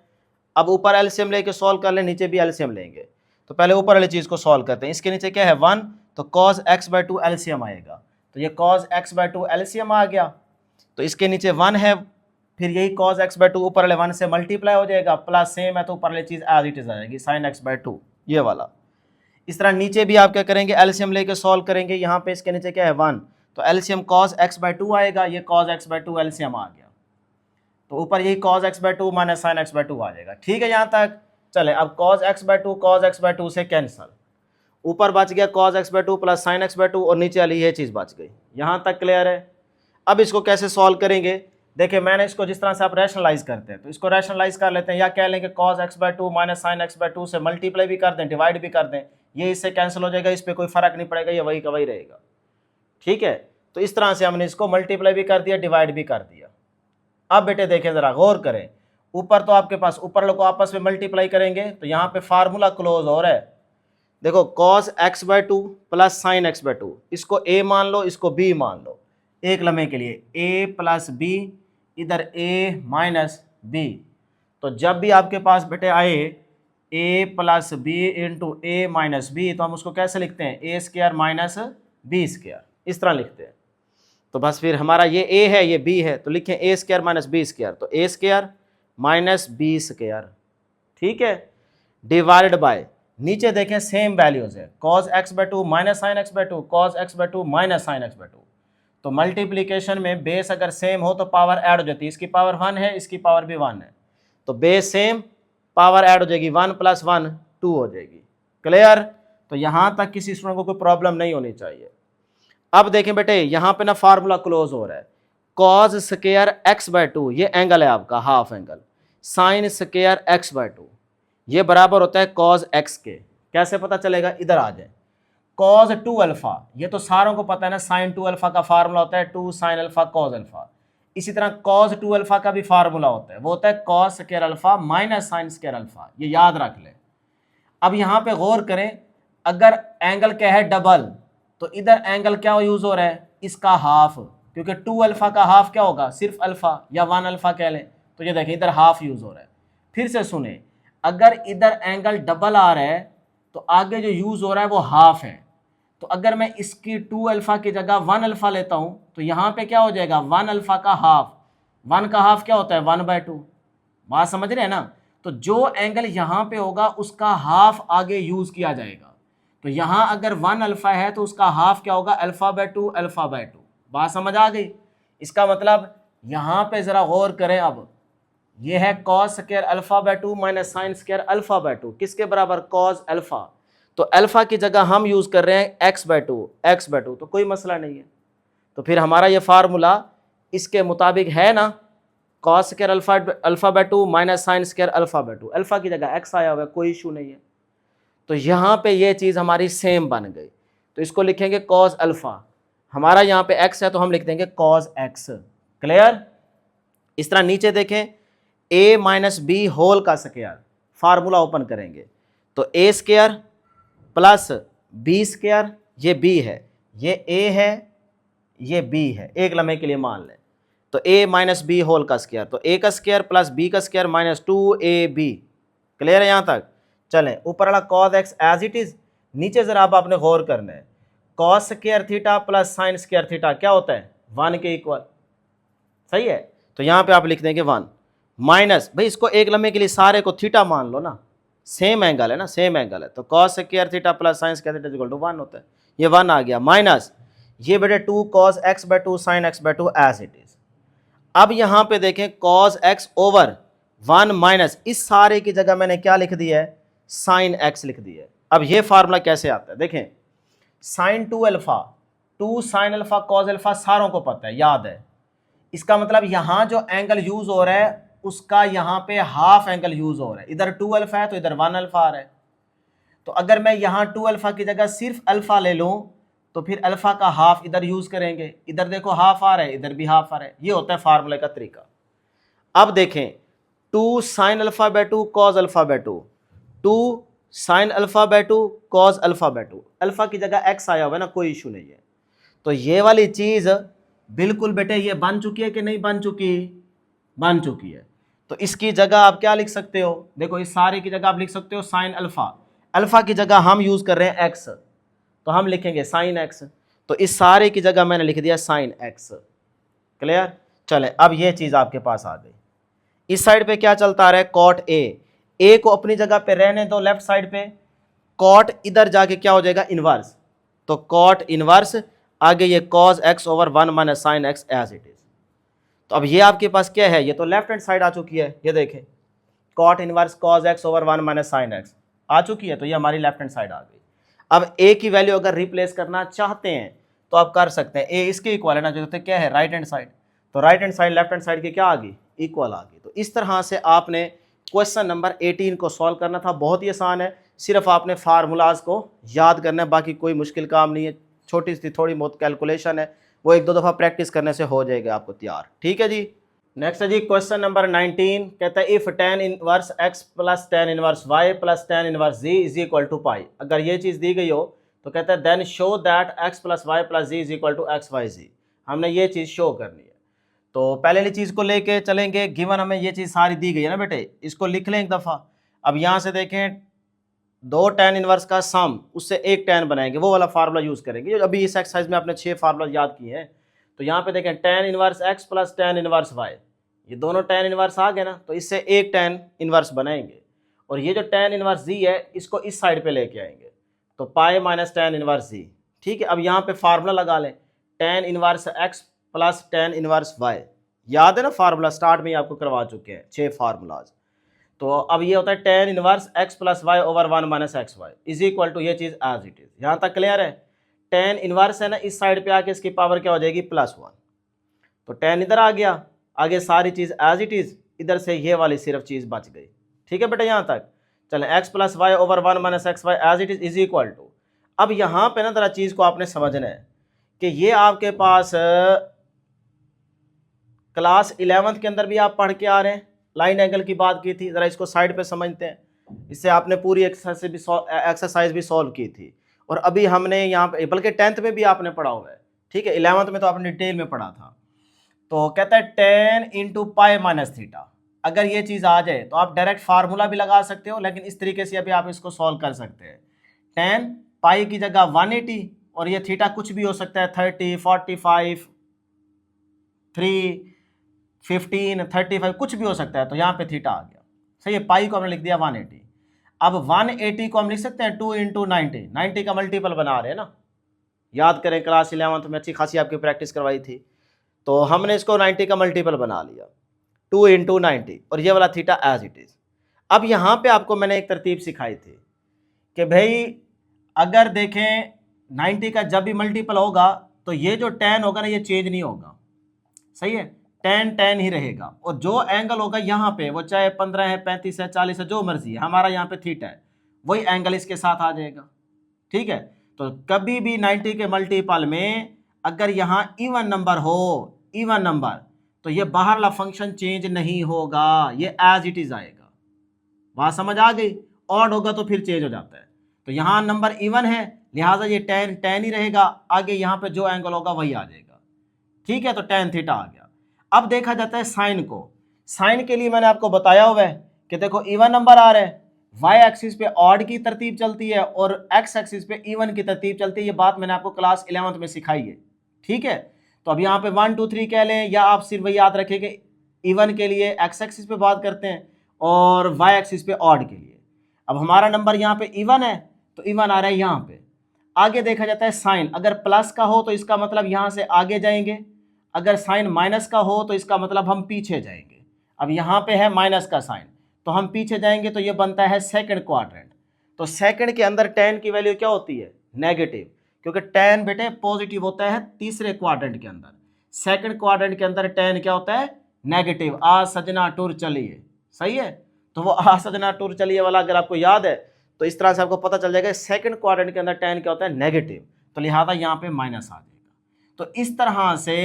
अब ऊपर एलसीएम लेके सॉल्व कर लें, नीचे भी एलसीएम लेंगे, तो पहले ऊपर वाली चीज़ को सॉल्व करते हैं। इसके नीचे क्या है 1, तो cos x/2 एलसीएम आएगा, तो ये cos x/2 एलसीएम आ गया, तो इसके नीचे 1 है, फिर यही cos x/2 ऊपर वाले 1 से मल्टीप्लाई हो जाएगा, प्लस सेम है तो ऊपर वाली चीज़ एज इट इज आ जाएगी, sin x/2 ये वाला। इस तरह नीचे भी आप क्या करेंगे, एलसीएम लेके सॉल्व करेंगे। यहाँ पे इसके नीचे क्या है 1, तो एलसीएम cos x/2 आएगा, ये cos x/2 एलसीएम आ गया, तो ऊपर यही cos x/2 minus sin x/2 आ जाएगा, ठीक है। यहाँ तक चले, अब cos x/2 से कैंसल, ऊपर बच गया cos x/2 + sin x/2 और नीचे वाली ये चीज़ बच गई। यहाँ तक क्लियर है? अब इसको कैसे सॉल्व करेंगे, देखिए मैंने इसको जिस तरह से आप रैशनलाइज करते हैं तो इसको रैशनलाइज कर लेते हैं, या कह लेंगे cos x/2 minus sin x/2 से मल्टीप्लाई भी कर दें, डिवाइड भी कर दें, ये इससे कैंसिल हो जाएगा, इस पर कोई फ़र्क नहीं पड़ेगा, ये वही का वही रहेगा, ठीक है। तो इस तरह से हमने इसको मल्टीप्लाई भी कर दिया, डिवाइड भी कर दिया। अब बेटे देखें ज़रा गौर करें, ऊपर तो आपके पास ऊपर लोग को आपस में मल्टीप्लाई करेंगे तो यहाँ पे फार्मूला क्लोज हो रहा है, देखो cos x/2 + sin x/2, इसको a मान लो, इसको b मान लो, एक लम्हे के लिए a + b, इधर a माइनस b, तो जब भी आपके पास बेटे आए a + b × a minus b, तो हम उसको कैसे लिखते हैं, a² - b², इस तरह लिखते हैं। तो बस फिर हमारा ये a है ये b है, तो लिखें a² - b², तो a² - b², ठीक है, डिवाइडेड बाय, नीचे देखें सेम वैल्यूज है, cos x/2 minus sin x/2, cos x/2 minus sin x/2, तो मल्टीप्लिकेशन में बेस अगर सेम हो तो पावर ऐड हो जाती है, इसकी पावर 1 है, इसकी पावर भी 1 है, तो बेस सेम, पावर ऐड हो जाएगी, 1 + 1 2 हो जाएगी। क्लियर? तो यहाँ तक किसी स्टूडेंट को कोई प्रॉब्लम नहीं होनी चाहिए। अब देखें बेटे यहाँ पे ना फार्मूला क्लोज हो रहा है, cos² x/2, ये एंगल है आपका half angle, sine square x by 2 ये बराबर होता है कॉज एक्स के। कैसे पता चलेगा, इधर आ जाए, कॉज 2 अल्फा, ये तो सारों को पता है ना, साइन 2 अल्फा का फार्मूला होता है 2 साइन अल्फा कॉज अल्फा। इसी तरह कॉज 2 अल्फा का भी फार्मूला होता है, वो होता है cause square alpha minus sine square alpha, ये याद रख ले। अब यहाँ पे गौर करें, अगर एंगल क्या है डबल, तो इधर एंगल क्या यूज हो रहा है, इसका हाफ, क्योंकि 2 अल्फा का हाफ क्या होगा, सिर्फ अल्फा या 1 अल्फा कह लें, तो ये देखें इधर हाफ यूज हो रहा है। फिर से सुने, अगर इधर एंगल डबल आ रहा है तो आगे जो यूज हो रहा है वो हाफ है। तो अगर मैं इसकी 2 अल्फा की जगह 1 अल्फा लेता हूं तो यहाँ पे क्या हो जाएगा, 1 अल्फा का हाफ, 1 का हाफ क्या होता है 1/2। बात समझ रहे हैं ना। तो जो एंगल यहाँ पे होगा उसका हाफ आगे यूज किया जाएगा। तो यहाँ अगर 1 अल्फा है तो उसका हाफ क्या होगा, अल्फा/2 अल्फा/2। बात समझ आ गई। इसका मतलब यहाँ पे जरा गौर करें, अब ये है कॉस स्क्वायर अल्फा/2 माइनस साइन स्क्वायर अल्फा/2, किसके बराबर, कॉस अल्फा। तो अल्फा की जगह हम यूज कर रहे हैं x/2, तो कोई मसला नहीं है। तो फिर हमारा ये फार्मूला इसके मुताबिक है ना, कॉस स्क्वायर अल्फा/2 माइनस साइन स्क्वायर अल्फा/2, अल्फा की जगह x आया हुआ है, कोई इशू नहीं है। तो यहाँ पे ये चीज़ हमारी सेम बन गई, तो इसको लिखेंगे कॉस अल्फा, हमारा यहाँ पे x है तो हम लिख देंगे कॉस x। क्लियर। इस तरह नीचे देखें, a माइनस बी होल का स्क्वायर, फार्मूला ओपन करेंगे तो a square plus b square, ये b है, ये a है, ये b है, एक लम्हे के लिए मान लें, तो a माइनस बी होल का स्क्वायर, तो a का स्क्वायर प्लस b का स्क्वायर माइनस 2ab। क्लियर है यहाँ तक। चलें, ऊपर वाला cos x as it is, नीचे जरा आप आपने गौर करना है, cos square theta plus sine square theta क्या होता है, 1 के इक्वल। सही है, तो यहाँ पे आप लिख देंगे 1 माइनस, भाई इसको एक लम्हे के लिए सारे को थीटा मान लो ना, सेम एंगल है ना, सेम एंगल है, तो cos square theta plus sine square theta equal to 1 होता है, ये 1 आ गया, माइनस ये बेटे 2 cos x/2 sine x/2 as it is. अब यहाँ पे देखें कॉस x ओवर 1 माइनस, इस सारे की जगह मैंने क्या लिख दिया है, साइन x लिख दिया है। अब ये फार्मूला कैसे आता है, देखें sine 2 alpha, 2 sine alpha cos alpha सारों को पता है, याद है। इसका मतलब यहाँ जो एंगल यूज हो रहा है उसका यहाँ पे हाफ एंगल यूज हो रहा है, इधर 2 अल्फा है तो इधर 1 अल्फा आ रहा है। तो अगर मैं यहाँ 2 अल्फा की जगह सिर्फ अल्फा ले लूँ तो फिर अल्फा का हाफ इधर यूज करेंगे, इधर देखो हाफ आ रहा है, इधर भी हाफ आ रहा है, ये होता है फार्मूले का तरीका। अब देखें 2 साइन अल्फा/2 कॉस अल्फा/2, 2 साइन अल्फा/2 कॉस अल्फा/2, अल्फा की जगह x आया हुआ है ना, कोई इशू नहीं है। तो ये वाली चीज बिल्कुल बेटे ये बन चुकी है कि नहीं बन चुकी, बन चुकी है। तो इसकी जगह आप क्या लिख सकते हो, देखो इस सारे की जगह आप लिख सकते हो साइन अल्फा, अल्फा की जगह हम यूज कर रहे हैं x, तो हम लिखेंगे साइन x, तो इस सारे की जगह मैंने लिख दिया साइन x। क्लियर। चले, अब ये चीज आपके पास आ गई। इस साइड पे क्या चलता आ रहा है, कॉट a को अपनी जगह पे रहने दो लेफ्ट साइड पे, कॉट इधर जाके क्या हो जाएगा, इनवर्स, तो कॉट इनवर्स, आगे ये cos x over 1 minus sine x as it is. तो अब ये आपके पास क्या है, ये तो लेफ्ट हैंड साइड आ चुकी है, ये देखें cot inverse cos x over 1 minus sine x आ चुकी है, तो ये हमारी लेफ्ट हैंड साइड आ गई। अब a की वैल्यू अगर रिप्लेस करना चाहते हैं तो आप कर सकते हैं, a इसके इक्वल है ना, जो क्या है राइट हैंड साइड, तो right hand side left hand side की क्या आ गई, इक्वल आ गई। तो इस तरह से आपने क्वेश्चन नंबर 18 को सॉल्व करना था, बहुत ही आसान है, सिर्फ आपने फार्मूलाज को याद करना है, बाकी कोई मुश्किल काम नहीं है, छोटी सी थोड़ी बहुत कैलकुलेशन है, वो 1-2 दफ़ा प्रैक्टिस करने से हो जाएगा आपको तैयार। ठीक है जी। नेक्स्ट है जी क्वेश्चन नंबर 19, कहता है if tan inverse x plus tan inverse y plus tan inverse z is equal to pi. अगर ये चीज़ दी गई हो तो कहता है then show that x plus y plus z is equal to x y z. हमने ये चीज़ शो करनी है, तो पहले वाली चीज़ को लेके चलेंगे। गिवन हमें ये चीज़ सारी दी गई है ना बेटे, इसको लिख लें एक दफ़ा। अब यहाँ से देखें 2 tan इनवर्स का सम, उससे एक tan बनाएंगे, वो वाला फार्मूला यूज़ करेंगे। अभी इस एक्सरसाइज में आपने 6 फार्मूला याद किए हैं, तो यहाँ पे देखें tan inverse x plus tan inverse y, ये दोनों tan इनवर्स आ गए ना, तो इससे एक tan इनवर्स बनाएंगे, और ये जो tan इनवर्स z है इसको इस साइड पे लेके आएंगे, तो pi minus tan inverse z। ठीक है, अब यहाँ पे फार्मूला लगा लें, tan inverse x plus tan inverse y, याद है ना फार्मूला, स्टार्ट में ही आपको करवा चुके हैं 6 फार्मूलाज। तो अब ये होता है tan inverse x plus Y over 1 minus x y is equal to ये चीज़ एज इट इज। यहाँ तक क्लियर है। tan इनवर्स है ना, इस साइड पे आके इसकी पावर क्या हो जाएगी +1, तो tan इधर आ गया, आगे सारी चीज़ एज इट इज़, इधर से ये वाली सिर्फ चीज़ बच गई। ठीक है बेटा, यहाँ तक चलें। X plus Y over 1 minus x y as it is equal to. अब यहाँ पे ना जरा चीज़ को आपने समझना है कि ये आपके पास क्लास 11th के अंदर भी आप पढ़ के आ रहे हैं, लाइन एंगल की बात की थी। ज़रा इसको साइड पे समझते हैं, इससे आपने पूरी एक्सरसाइज भी सॉल्व की थी। और अभी हमने यहाँ पे, बल्कि 10th में भी आपने पढ़ा हुआ है, ठीक है, 11th में तो आपने डिटेल में पढ़ा था। तो कहता है tan into pi minus theta. अगर ये चीज़ आ जाए तो आप डायरेक्ट फार्मूला भी लगा सकते हो, लेकिन इस तरीके से अभी आप इसको सॉल्व कर सकते हैं। tan पाई की जगह 180 और ये थीटा कुछ भी हो सकता है, 30, 45, 3, 15, 35 कुछ भी हो सकता है। तो यहाँ पे थीटा आ गया, सही है। पाई को हमने लिख दिया 180। अब 180 को हम लिख सकते हैं 2 इंटू 90, 90 का मल्टीपल बना रहे हैं ना, याद करें क्लास 11th में अच्छी खासी आपकी प्रैक्टिस करवाई थी। तो हमने इसको 90 का मल्टीपल बना लिया, 2 इंटू 90, और ये वाला थीटा एज इट इज। अब यहाँ पे आपको मैंने एक तरतीब सिखाई थी कि भाई अगर देखें 90 का जब भी मल्टीपल होगा तो ये जो tan होगा ना, ये चेंज नहीं होगा, सही है, tan ही रहेगा। और जो एंगल होगा यहाँ पे, वो चाहे 15 है, 35 है, 40 है, जो मर्जी है, हमारा यहाँ पे थीटा है, वही एंगल इसके साथ आ जाएगा। ठीक है, तो कभी भी 90 के मल्टीपल में अगर यहाँ इवन नंबर हो, इवन नंबर, तो ये बाहर वाला फंक्शन चेंज नहीं होगा, ये एज इट इज आएगा। वहां समझ आ गई? ऑड होगा तो फिर चेंज हो जाता है। तो यहाँ नंबर इवन है, लिहाजा ये tan ही रहेगा, आगे यहाँ पे जो एंगल होगा वही आ जाएगा। ठीक है, तो tan थीटा आ गया। अब देखा जाता है साइन को। साइन के लिए मैंने आपको बताया हुआ है कि देखो इवन नंबर आ रहा है, वाई एक्सिस पे ऑड की तरतीब चलती है और एक्स एक्सिस पे इवन की तरतीब चलती है। ये बात मैंने आपको क्लास 11th में सिखाई है। ठीक है, तो अब यहाँ पे 1 2 3 कह लें, या आप सिर्फ वही याद रखें कि इवन के लिए एक्स एक्सिस पे बात करते हैं और वाई एक्सिस पे ऑड के लिए। अब हमारा नंबर यहाँ पे इवन है तो इवन आ रहा है यहाँ पे। आगे देखा जाता है साइन, अगर प्लस का हो तो इसका मतलब यहाँ से आगे जाएंगे, अगर साइन माइनस का हो तो इसका मतलब हम पीछे जाएंगे। अब यहाँ पे है माइनस का साइन तो हम पीछे जाएंगे, तो ये बनता है सेकंड क्वाड्रेंट। तो सेकंड के अंदर tan की वैल्यू क्या होती है? नेगेटिव, क्योंकि tan बेटे पॉजिटिव होता है तीसरे क्वाड्रेंट के अंदर। सेकंड क्वाड्रेंट के अंदर tan क्या होता है? नेगेटिव। आ सजना टूर चलिए, सही है। तो वो आ सजना टूर चलिए वाला अगर आपको याद है तो इस तरह से आपको पता चल जाएगा सेकंड क्वाड्रेंट के अंदर tan क्या होता है? नेगेटिव, तो लिहाजा यहाँ पे माइनस आ जाएगा। तो इस तरह से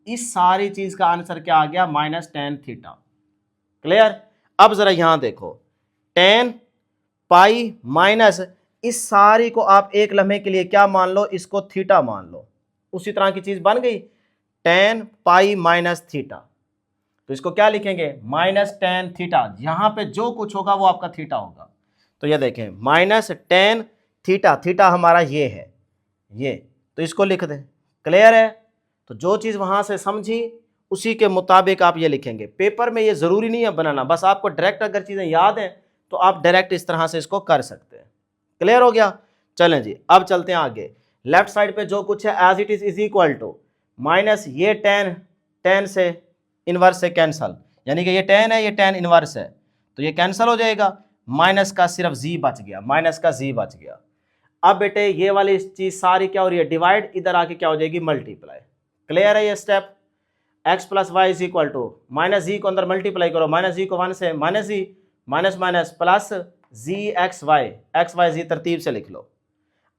इस सारी चीज का आंसर क्या आ गया? Minus tan theta. क्लियर? अब जरा यहां देखो, tan पाई माइनस, इस सारी को आप एक लम्हे के लिए क्या मान लो? इसको थीटा मान लो। उसी तरह की चीज बन गई, tan पाई माइनस थीटा। तो इसको क्या लिखेंगे? Minus tan theta. यहां पे जो कुछ होगा वो आपका थीटा होगा। तो ये देखें माइनस tan थीटा, थीटा हमारा ये है, ये, तो इसको लिख दें। क्लियर है? तो जो चीज़ वहाँ से समझी उसी के मुताबिक आप ये लिखेंगे। पेपर में ये ज़रूरी नहीं है बनाना, बस आपको डायरेक्ट अगर चीज़ें याद हैं तो आप डायरेक्ट इस तरह से इसको कर सकते हैं। क्लियर हो गया? चलें जी, अब चलते हैं आगे। लेफ्ट साइड पे जो कुछ है as it is equal to minus ये tan से इनवर्स से कैंसल, यानी कि ये tan है, ये tan इनवर्स है, तो ये कैंसिल हो जाएगा। माइनस का सिर्फ z बच गया, माइनस का z बच गया। अब बेटे ये वाली चीज़ सारी क्या हो रही है? डिवाइड, इधर आके क्या हो जाएगी? मल्टीप्लाई। क्लियर है ये step? x plus y is equal to minus z को अंदर मल्टीप्लाई करो, माइनस जी को 1 से minus z, minus minus plus z x y z तरतीब से लिख लो।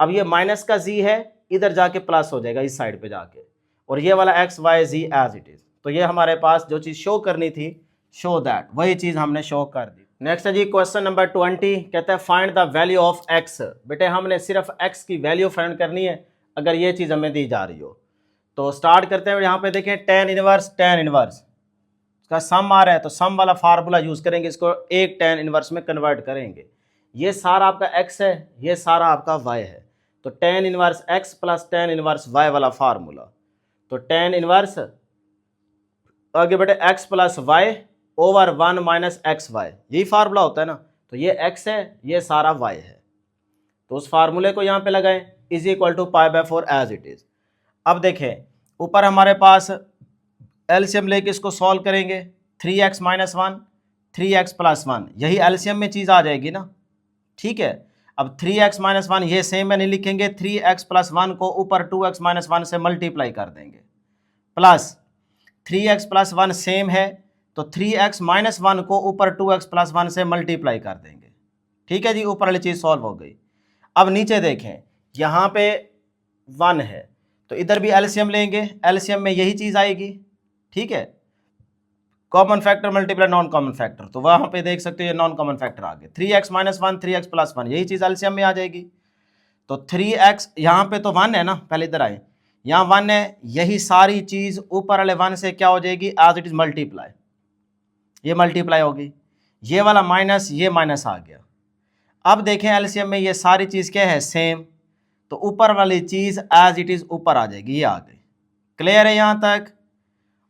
अब ये माइनस का जी है, इधर जाके प्लस हो जाएगा इस साइड पे जाके, और ये वाला x y z as it is. तो ये हमारे पास जो चीज़ शो करनी थी, शो दैट, वही चीज़ हमने शो कर दी। नेक्स्ट है जी क्वेश्चन नंबर 20, कहता है find the value of x। बेटे हमने सिर्फ x की वैल्यू फाइंड करनी है अगर ये चीज़ हमें दी जा रही हो। तो स्टार्ट करते हैं। यहाँ पे देखें tan इनवर्स का सम आ रहा है, तो सम वाला फार्मूला यूज़ करेंगे, इसको एक tan इनवर्स में कन्वर्ट करेंगे। ये सारा आपका x है, ये सारा आपका y है, तो tan inverse x plus tan inverse y वाला फार्मूला। तो tan इनवर्स आगे बेटे x plus Y over 1 minus x y, यही फार्मूला होता है ना। तो ये x है, ये सारा y है, तो उस फार्मूले को यहाँ पे लगाएं, is equal to π/4 as it is. अब देखें ऊपर हमारे पास एलसीएम लेके इसको सॉल्व करेंगे, 3x माइनस 1 3x प्लस 1, यही एलसीएम में चीज़ आ जाएगी ना। ठीक है, अब 3x माइनस 1 ये सेम में नहीं लिखेंगे, 3x प्लस 1 को ऊपर 2x माइनस 1 से मल्टीप्लाई कर देंगे, प्लस 3x प्लस 1 सेम है, तो 3x माइनस 1 को ऊपर 2x प्लस 1 से मल्टीप्लाई कर देंगे। ठीक है जी, ऊपर वाली चीज़ सॉल्व हो गई। अब नीचे देखें, यहाँ पे 1 है तो इधर भी एलसीएम लेंगे, एलसीएम में यही चीज़ आएगी। ठीक है, common factor multiply non common factor, तो वहाँ पे देख सकते हो ये नॉन कॉमन फैक्टर आ गए। 3x माइनस 1 3x प्लस 1, यही चीज़ एलसीएम में आ जाएगी। तो 3x यहाँ पे तो 1 है ना, पहले इधर आए, यहाँ 1 है, यही सारी चीज़ ऊपर वाले 1 से क्या हो जाएगी, एज इट इज़ मल्टीप्लाई, ये मल्टीप्लाई होगी, ये वाला माइनस, ये माइनस आ गया। अब देखें एलसीएम में ये सारी चीज़ क्या है, सेम, तो ऊपर वाली चीज़ एज इट इज़ ऊपर आ जाएगी, ये आ गई। क्लियर है यहाँ तक?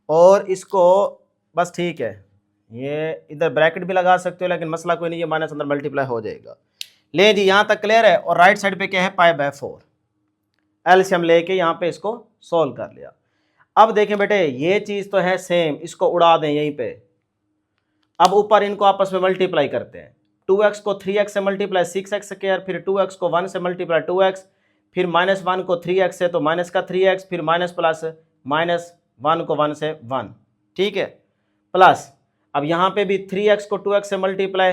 और इसको बस ठीक है, ये इधर ब्रैकेट भी लगा सकते हो, लेकिन मसला कोई नहीं, ये माइनस अंदर मल्टीप्लाई हो जाएगा। ले जी, यहाँ तक क्लियर है। और राइट साइड पे क्या है, π/4, एलसीएम लेके यहाँ पे इसको सोल्व कर लिया। अब देखें बेटे, ये चीज़ तो है सेम, इसको उड़ा दें यहीं पे। अब ऊपर इनको आपस में मल्टीप्लाई करते हैं, 2x को 3x से मल्टीप्लाई 6x², फिर 2x को 1 से मल्टीप्लाई 2x, फिर माइनस 1 को 3x से तो माइनस का 3x, फिर माइनस प्लस माइनस 1 को 1 से 1। ठीक है, प्लस अब यहाँ पे भी 3x को 2x से मल्टीप्लाई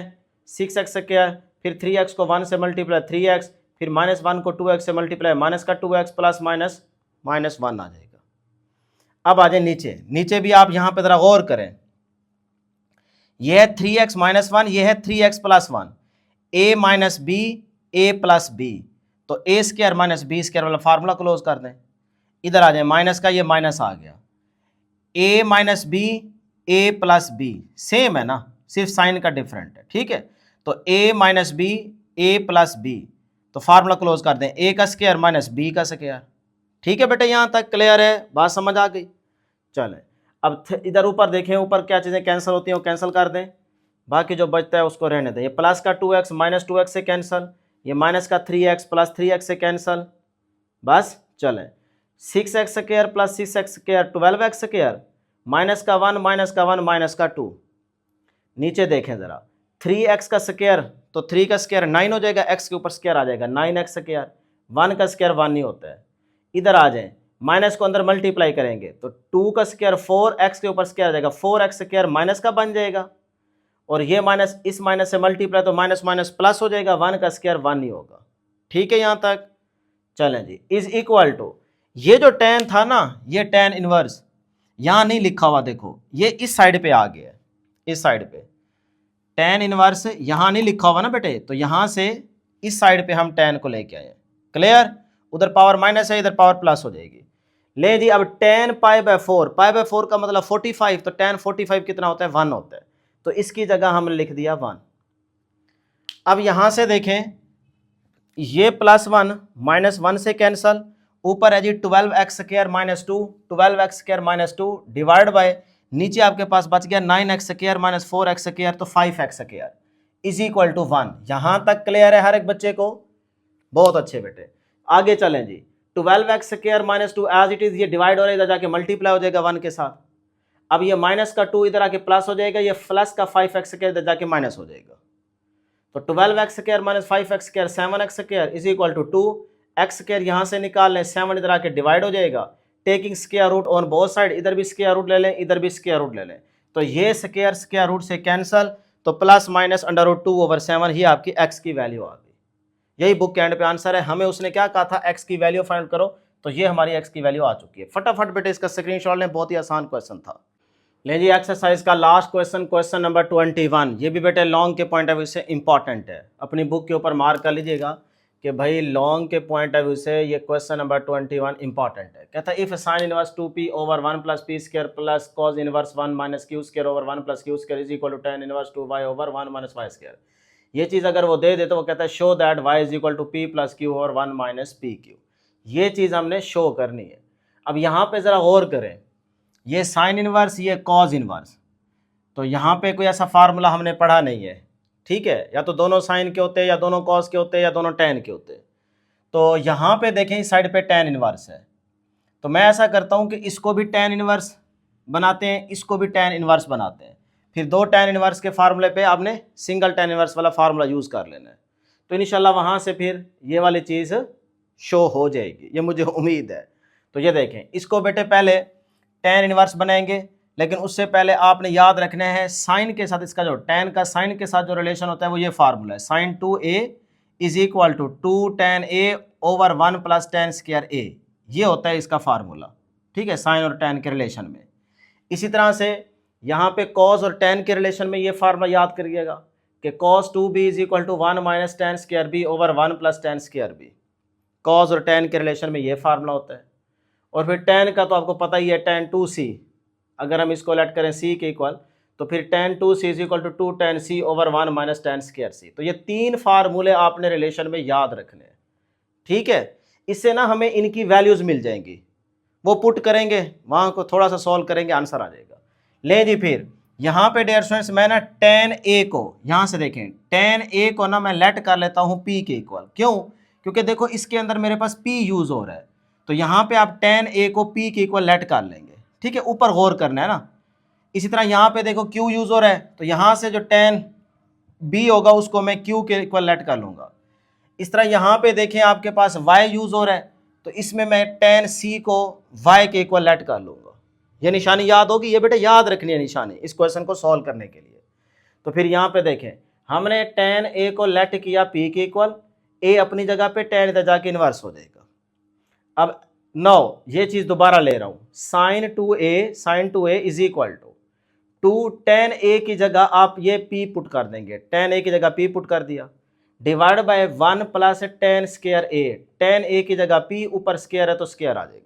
6x², फिर 3x को 1 से मल्टीप्लाई 3x, फिर माइनस 1 को 2x से मल्टीप्लाई माइनस का 2x प्लस माइनस माइनस 1 आ जाएगा। अब आ जाए नीचे, नीचे भी आप यहाँ पे ज़रा गौर करें, यह है 3x माइनस 1, यह है 3x plus 1, a minus B A plus B, तो a square minus B square वाला फार्मूला क्लोज कर दें। इधर आ जाए, माइनस का ये माइनस आ गया, a minus B A plus B, same है ना, सिर्फ साइन का डिफरेंट है। ठीक है, तो a minus B A plus B, तो फार्मूला क्लोज कर दें, a का स्क्वायर माइनस b का स्क्वायर। ठीक है बेटे, यहाँ तक क्लियर है, बात समझ आ गई? चलें अब इधर ऊपर देखें, ऊपर क्या चीज़ें कैंसिल होती हैं वो कैंसिल कर दें, बाकी जो बचता है उसको रहने दें। ये प्लस का 2x माइनस 2x से कैंसिल, ये माइनस का 3x प्लस 3x से कैंसिल, बस चलें। 6x² plus 6x² 12x², minus का 1 माइनस का 1 माइनस का 2। नीचे देखें ज़रा, 3x का स्क्वायर तो 3 का स्क्वायर 9 हो जाएगा, x के ऊपर स्क्वायर आ जाएगा 9x², 1 का स्क्वायर 1 नहीं होता है। इधर आ जाएं, माइनस को अंदर मल्टीप्लाई करेंगे तो 2 का स्क्वायर 4x के ऊपर स्क्वायर आ जाएगा, 4x² माइनस का बन जाएगा, और ये माइनस इस माइनस से मल्टीप्लाई तो माइनस माइनस प्लस हो जाएगा, 1 का स्क्वायर 1 नहीं होगा। ठीक है, यहाँ तक चलें जी। इज इक्वल टू, ये जो tan था ना, ये tan इनवर्स यहाँ नहीं लिखा हुआ, देखो ये इस साइड पे आ गया है, इस साइड पे tan इनवर्स यहाँ नहीं लिखा हुआ ना बेटे, तो यहाँ से इस साइड पे हम tan को लेके आए। क्लियर? उधर पावर माइनस है, इधर पावर प्लस हो जाएगी। ले जी, अब tan π/4, π/4 का मतलब 45, तो tan 45 कितना होता है, 1 होता है, तो इसकी जगह हमने लिख दिया 1। अब यहाँ से देखें, ये +1 माइनस 1 से कैंसल, ऊपर है जी 12x² minus 2, 12x² minus 2 divide by, नीचे आपके पास बच गया 9x² माइनस 4x², तो 5x² इज इक्वल टू 1। यहाँ तक क्लियर है हर एक बच्चे को? बहुत अच्छे बेटे, आगे चलें जी। 12x² minus 2 as it is, ये डिवाइड हो रहा है, इधर जाके मल्टीप्लाई हो जाएगा 1 के साथ। अब ये माइनस का 2 इधर आके प्लस हो जाएगा, ये प्लस का 5x² इधर जाके माइनस हो जाएगा, तो 12x² minus 5x² 7x² is equal to 2x² यहाँ से निकाल लें, 7 इधर आके डिवाइड हो जाएगा, taking square root on both side, इधर भी स्क्वायर रूट ले लें, इधर भी स्क्वायर रूट ले लें, तो ये स्क्वायर रूट से कैंसल, तो प्लस माइनस √2/7 ही आपकी x की वैल्यू आ गई। यही बुक के एंड पे आंसर है। हमें उसने क्या कहा था, x की वैल्यू फाइंड करो, तो ये हमारी x की वैल्यू आ चुकी है। फटाफट बेटे इसका स्क्रीनशॉट लें, बहुत ही आसान क्वेश्चन था। लें जी, एक्सरसाइज का लास्ट क्वेश्चन, क्वेश्चन नंबर 21। ये भी बेटे लॉन्ग के पॉइंट ऑफ व्यू से इंपॉर्टेंट है, अपनी बुक के ऊपर मार्क कर लीजिएगा कि भाई लॉन्ग के पॉइंट ऑफ व्यू से ये क्वेश्चन नंबर 21 इंपॉर्टेंट है। कहता है if sine inverse 2p over 1 plus p square plus cos inverse 1 minus q square over 1 plus q square is equal to tan inverse 2y over 1 minus y square. ये चीज़ अगर वो दे दे तो वो कहता है show that y is equal to p plus q over 1 minus pq। ये चीज़ हमने शो करनी है। अब यहाँ पे ज़रा गौर करें, ये साइन इनवर्स, ये कॉज इनवर्स, तो यहाँ पे कोई ऐसा फार्मूला हमने पढ़ा नहीं है, ठीक है, या तो दोनों साइन के होते हैं, या दोनों कॉस के होते हैं, या दोनों टैन के होते हैं। तो यहाँ पे देखें इस साइड पे टैन इनवर्स है, तो मैं ऐसा करता हूँ कि इसको भी टैन इनवर्स बनाते हैं, इसको भी टैन इनवर्स बनाते हैं, फिर दो टैन इनवर्स के फार्मूले पे आपने सिंगल टैन इनवर्स वाला फार्मूला यूज़ कर लेना है, तो इंशाल्लाह वहाँ से फिर ये वाली चीज़ शो हो जाएगी, ये मुझे उम्मीद है। तो ये देखें, इसको बेटे पहले टैन इनवर्स बनाएंगे, लेकिन उससे पहले आपने याद रखना है साइन के साथ, इसका जो tan का साइन के साथ जो रिलेशन होता है वो ये फार्मूला है, sin 2a is equal to 2 tan a over 1 plus tan square a, ये होता है इसका फार्मूला। ठीक है, साइन और tan के रिलेशन में। इसी तरह से यहाँ पे cos और tan के रिलेशन में ये फार्मूला याद करिएगा कि cos 2b is equal to 1 minus tan square b over 1 plus tan square b। cos और tan के रिलेशन में ये फार्मूला होता है। और फिर tan का तो आपको पता ही है, tan 2c, अगर हम इसको लेट करें c के इक्वल, तो फिर tan 2c is equal to 2 tan c over 1 minus tan square c। तो ये तीन फार्मूले आपने रिलेशन में याद रखने हैं। ठीक है, इससे ना हमें इनकी वैल्यूज मिल जाएंगी, वो पुट करेंगे वहाँ को थोड़ा सा सॉल्व करेंगे, आंसर आ जाएगा। ले जी, फिर यहाँ पे डियर स्टूडेंट्स मैं ना tan a को, यहाँ से देखें tan a को ना मैं लेट कर लेता हूँ p के इक्वल। क्यों? क्योंकि देखो इसके अंदर मेरे पास p यूज हो रहा है, तो यहाँ पे आप tan a को p के इक्वल लेट कर लेंगे। ठीक है, ऊपर गौर करना है ना। इसी तरह यहाँ पे देखो q यूज हो रहा है, तो यहाँ से जो tan b होगा उसको मैं q के इक्वल लेट कर लूँगा। इस तरह यहाँ पे देखें आपके पास y यूज हो रहा है, तो इसमें मैं tan c को y के इक्वल लेट कर लूँगा। ये निशानी याद होगी, ये बेटा याद रखनी है निशानी इस क्वेश्चन को सॉल्व करने के लिए। तो फिर यहाँ पे देखें हमने tan a को लेट किया p के इक्वल, a अपनी जगह पे tan इधर जाके इन्वर्स हो जाएगा। अब 9 ये चीज़ दोबारा ले रहा हूँ, sin 2a is equal to 2 tan a की जगह आप ये p पुट कर देंगे, tan a की जगह p पुट कर दिया, divide by 1 plus tan square a, tan a की जगह p ऊपर स्क्वायर है तो स्क्वायर आ जाएगा।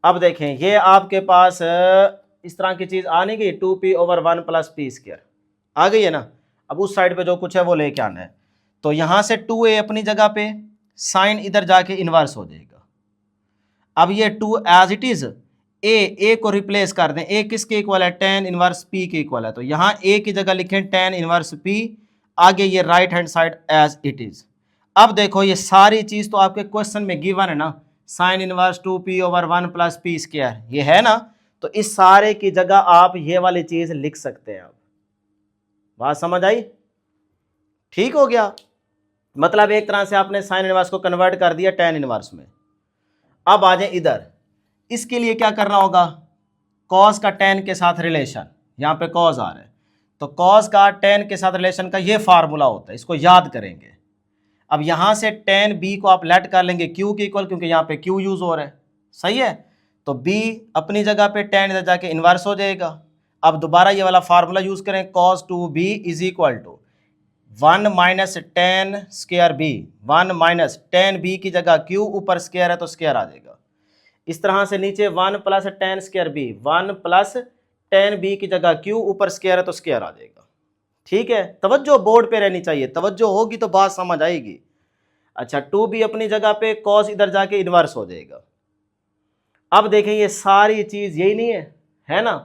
अब देखें ये आपके पास इस तरह की चीज़ आने गई, 2p over 1 plus p square आ गई है ना। अब उस साइड पे जो कुछ है वो लेके आना है, तो यहाँ से 2a अपनी जगह पे, साइन इधर जाके इन्वर्स हो जाएगा। अब ये 2 एज इट इज a को रिप्लेस कर दें, a किसके इक्वल है, tan इनवर्स p के इक्वल है, तो यहाँ a की जगह लिखें tan इनवर्स p, आगे ये right hand side as it is. अब देखो ये सारी चीज़ तो आपके क्वेश्चन में गिवन है ना, sign inverse 2p over 1 plus p square ये है ना, तो इस सारे की जगह आप ये वाली चीज़ लिख सकते हैं। अब बात समझ आई? ठीक हो गया, मतलब एक तरह से आपने साइन इनवर्स को कन्वर्ट कर दिया tan इनवर्स में। अब आ जाए इधर, इसके लिए क्या करना होगा, cos का tan के साथ रिलेशन, यहाँ पे cos आ रहा है, तो cos का tan के साथ रिलेशन का ये फार्मूला होता है, इसको याद करेंगे। अब यहाँ से tan b को आप लेट कर लेंगे q के इक्वल, क्योंकि यहाँ पे q यूज हो रहा है, सही है, तो b अपनी जगह पे tan इधर जाके इन्वर्स हो जाएगा। अब दोबारा ये वाला फार्मूला यूज करें, cos 2b is equal to 1 minus tan square b, 1 minus tan b की जगह q ऊपर स्क्वायर है तो स्क्वायर आ जाएगा। इस तरह से नीचे 1 plus tan square b, 1 plus tan b की जगह q ऊपर स्क्वायर है तो स्क्वायर आ जाएगा। ठीक है, तवज्जो बोर्ड पे रहनी चाहिए, तवज्जो होगी तो बात समझ आएगी। अच्छा 2b अपनी जगह पे, cos इधर जाके इन्वर्स हो जाएगा। अब देखें ये सारी चीज़ यही नहीं है ना,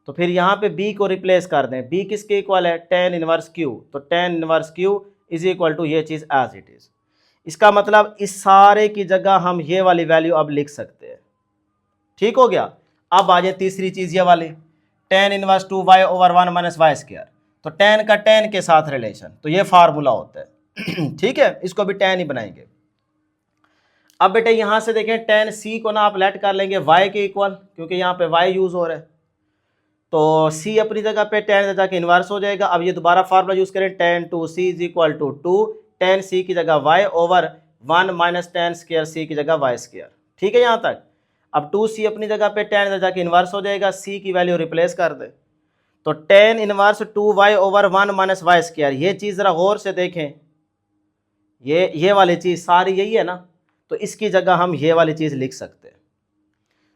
तो फिर यहाँ पे b को रिप्लेस कर दें, b किसके इक्वल है, tan इनवर्स q, तो tan inverse q is equal to ये चीज़ एज इट इज। इसका मतलब इस सारे की जगह हम ये वाली वैल्यू अब लिख सकते हैं। ठीक हो गया। अब आ जाए तीसरी चीज़ ये वाली, tan inverse 2y over 1 minus Y square, तो tan का tan के साथ रिलेशन, तो ये फार्मूला होता है। ठीक है, इसको भी tan ही बनाएंगे। अब बेटे यहाँ से देखें tan c को ना आप लेट कर लेंगे y के इक्वल, क्योंकि यहाँ पे y यूज हो रहा है, तो c अपनी जगह पे tan जाके इन्वर्स हो जाएगा। अब ये दोबारा फार्मूला यूज करें, tan 2c is equal to 2 tan c की जगह y over 1 minus tan square c की जगह y स्क्वायर। ठीक है यहाँ तक। अब 2c अपनी जगह पे tan जाके इन्वर्स हो जाएगा, c की वैल्यू रिप्लेस कर दे, तो tan inverse 2y over 1 minus Y square. ये चीज़ ज़रा गौर से देखें, ये वाली चीज़ सारी यही है ना, तो इसकी जगह हम ये वाली चीज़ लिख सकते हैं।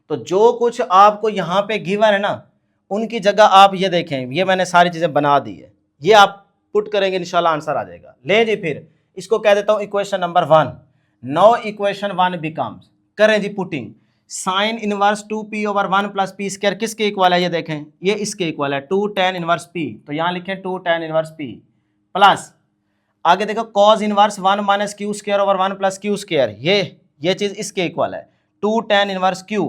तो जो कुछ आपको यहाँ पे गिवन है ना, उनकी जगह आप ये देखें, ये मैंने सारी चीज़ें बना दी है, ये आप पुट करेंगे इंशाल्लाह आंसर आ जाएगा। ले जी, फिर इसको कह देता हूँ equation number 1। Now equation 1 becomes, करें जी putting, sine inverse 2p over 1 plus p square किसके इक्वल है, ये देखें ये इसके इक्वल है 2 tan इनवर्स p, तो यहाँ लिखें 2 tan इनवर्स p प्लस आगे देखो cos inverse 1 minus q square over 1 plus q square, ये चीज़ इसके इक्वल है 2 tan इनवर्स q,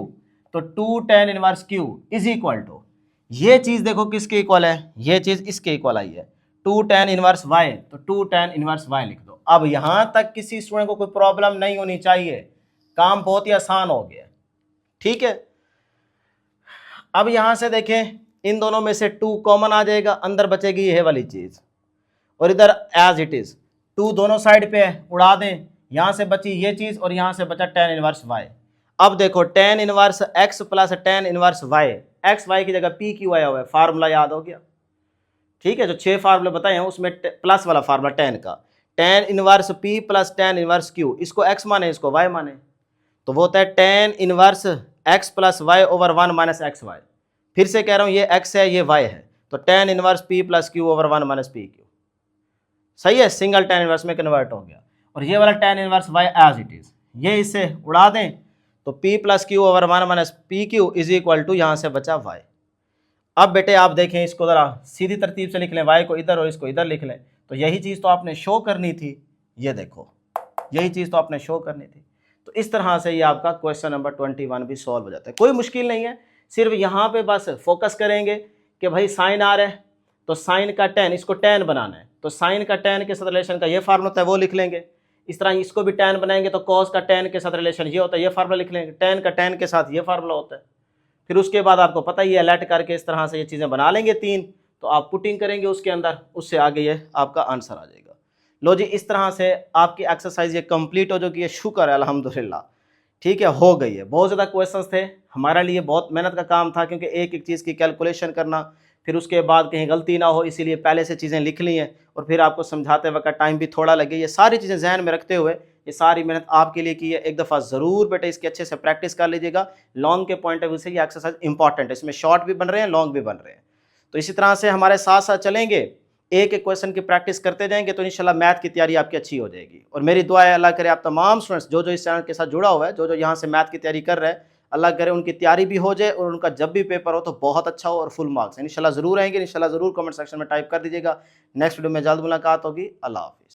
तो 2 tan inverse q is equal to ये चीज़ देखो किसके इक्वल है, ये चीज़ इसके इक्वल आई है 2 tan इनवर्स y, तो 2 tan इनवर्स y लिख दो। अब यहाँ तक किसी स्टूडेंट को कोई प्रॉब्लम नहीं होनी चाहिए, काम बहुत ही आसान हो गया। ठीक है, अब यहाँ से देखें, इन दोनों में से 2 कॉमन आ जाएगा, अंदर बचेगी यह वाली चीज़, और इधर एज इट इज़ 2 दोनों साइड पे है, उड़ा दें। यहाँ से बची ये चीज़ और यहाँ से बचा tan इनवर्स y। अब देखो tan inverse x plus tan inverse y, X Y की जगह p क्यू आया हुआ है, फार्मूला याद हो गया। ठीक है, जो 6 फार्मूले बताए हैं उसमें प्लस वाला फार्मूला tan का, tan inverse p plus tan inverse q, इसको x माने इसको y माने, तो वो होता है tan inverse x plus Y over 1 minus x Y. फिर से कह रहा हूँ, ये x है ये y है, तो tan inverse p plus q over 1 minus P Q. सही है, सिंगल tan इनवर्स में कन्वर्ट हो गया। और ये वाला tan inverse y as it is, ये इससे उड़ा दें तो p plus Q over 1 minus P Q is equal to, यहाँ से बचा y। अब बेटे आप देखें, इसको ज़रा सीधी तरतीब से लिख लें, y को इधर और इसको इधर लिख लें, तो यही चीज़ तो आपने शो करनी थी। ये देखो, यही चीज़ तो आपने शो करनी थी। तो इस तरह से ये आपका क्वेश्चन नंबर 21 भी सॉल्व हो जाता है। कोई मुश्किल नहीं है, सिर्फ यहाँ पे बस फोकस करेंगे कि भाई साइन आ रहा है तो साइन का tan, इसको tan बनाना है, तो साइन का tan के साथ रिलेशन का ये फार्मूला होता है, वो लिख लेंगे। इस तरह इसको भी tan बनाएंगे तो cos का tan के साथ रिलेशन ये होता है, ये फार्मूला लिख लेंगे। tan का tan के साथ ये फार्मूला होता है। फिर उसके बाद आपको पता ही है, लेट करके इस तरह से ये चीज़ें बना लेंगे 3, तो आप पुटिंग करेंगे उसके अंदर, उससे आगे ये आपका आंसर आ जाएगा। लो जी, इस तरह से आपकी एक्सरसाइज ये कंप्लीट हो चुकी है, शुक्र है अल्हम्दुलिल्लाह। ठीक है, हो गई है। बहुत ज़्यादा क्वेश्चंस थे, हमारे लिए बहुत मेहनत का काम था, क्योंकि एक एक चीज़ की कैलकुलेशन करना, फिर उसके बाद कहीं गलती ना हो, इसीलिए पहले से चीज़ें लिख ली हैं, और फिर आपको समझाते वक्त टाइम भी थोड़ा लगे। ये सारी चीज़ें जहन में रखते हुए ये सारी मेहनत आपके लिए की है। एक दफ़ा ज़रूर बेटे इसकी अच्छे से प्रैक्टिस कर लीजिएगा। लॉन्ग के पॉइंट ऑफ व्यू से ये एक्सरसाइज इंपॉर्टेंट है, इसमें शॉर्ट भी बन रहे हैं, लॉन्ग भी बन रहे हैं। तो इसी तरह से हमारे साथ साथ चलेंगे, एक एक क्वेश्चन की प्रैक्टिस करते जाएंगे, तो इंशाल्लाह मैथ की तैयारी आपकी अच्छी हो जाएगी। और मेरी दुआ है, अल्लाह करे आप तमाम स्टूडेंट्स जो इस चैनल के साथ जुड़ा हुआ है, जो यहाँ से मैथ की तैयारी कर रहे हैं, अल्लाह करे उनकी तैयारी भी हो जाए, और उनका जब भी पेपर हो तो बहुत अच्छा हो और फुल मार्क्स इंशाल्लाह ज़रूर आएंगे। इंशाल्लाह ज़रूर कमेंट सेक्शन में टाइप कर दीजिएगा। नेक्स्ट वीडियो में जल्द मुलाकात होगी। अल्लाह हाफ़िज़।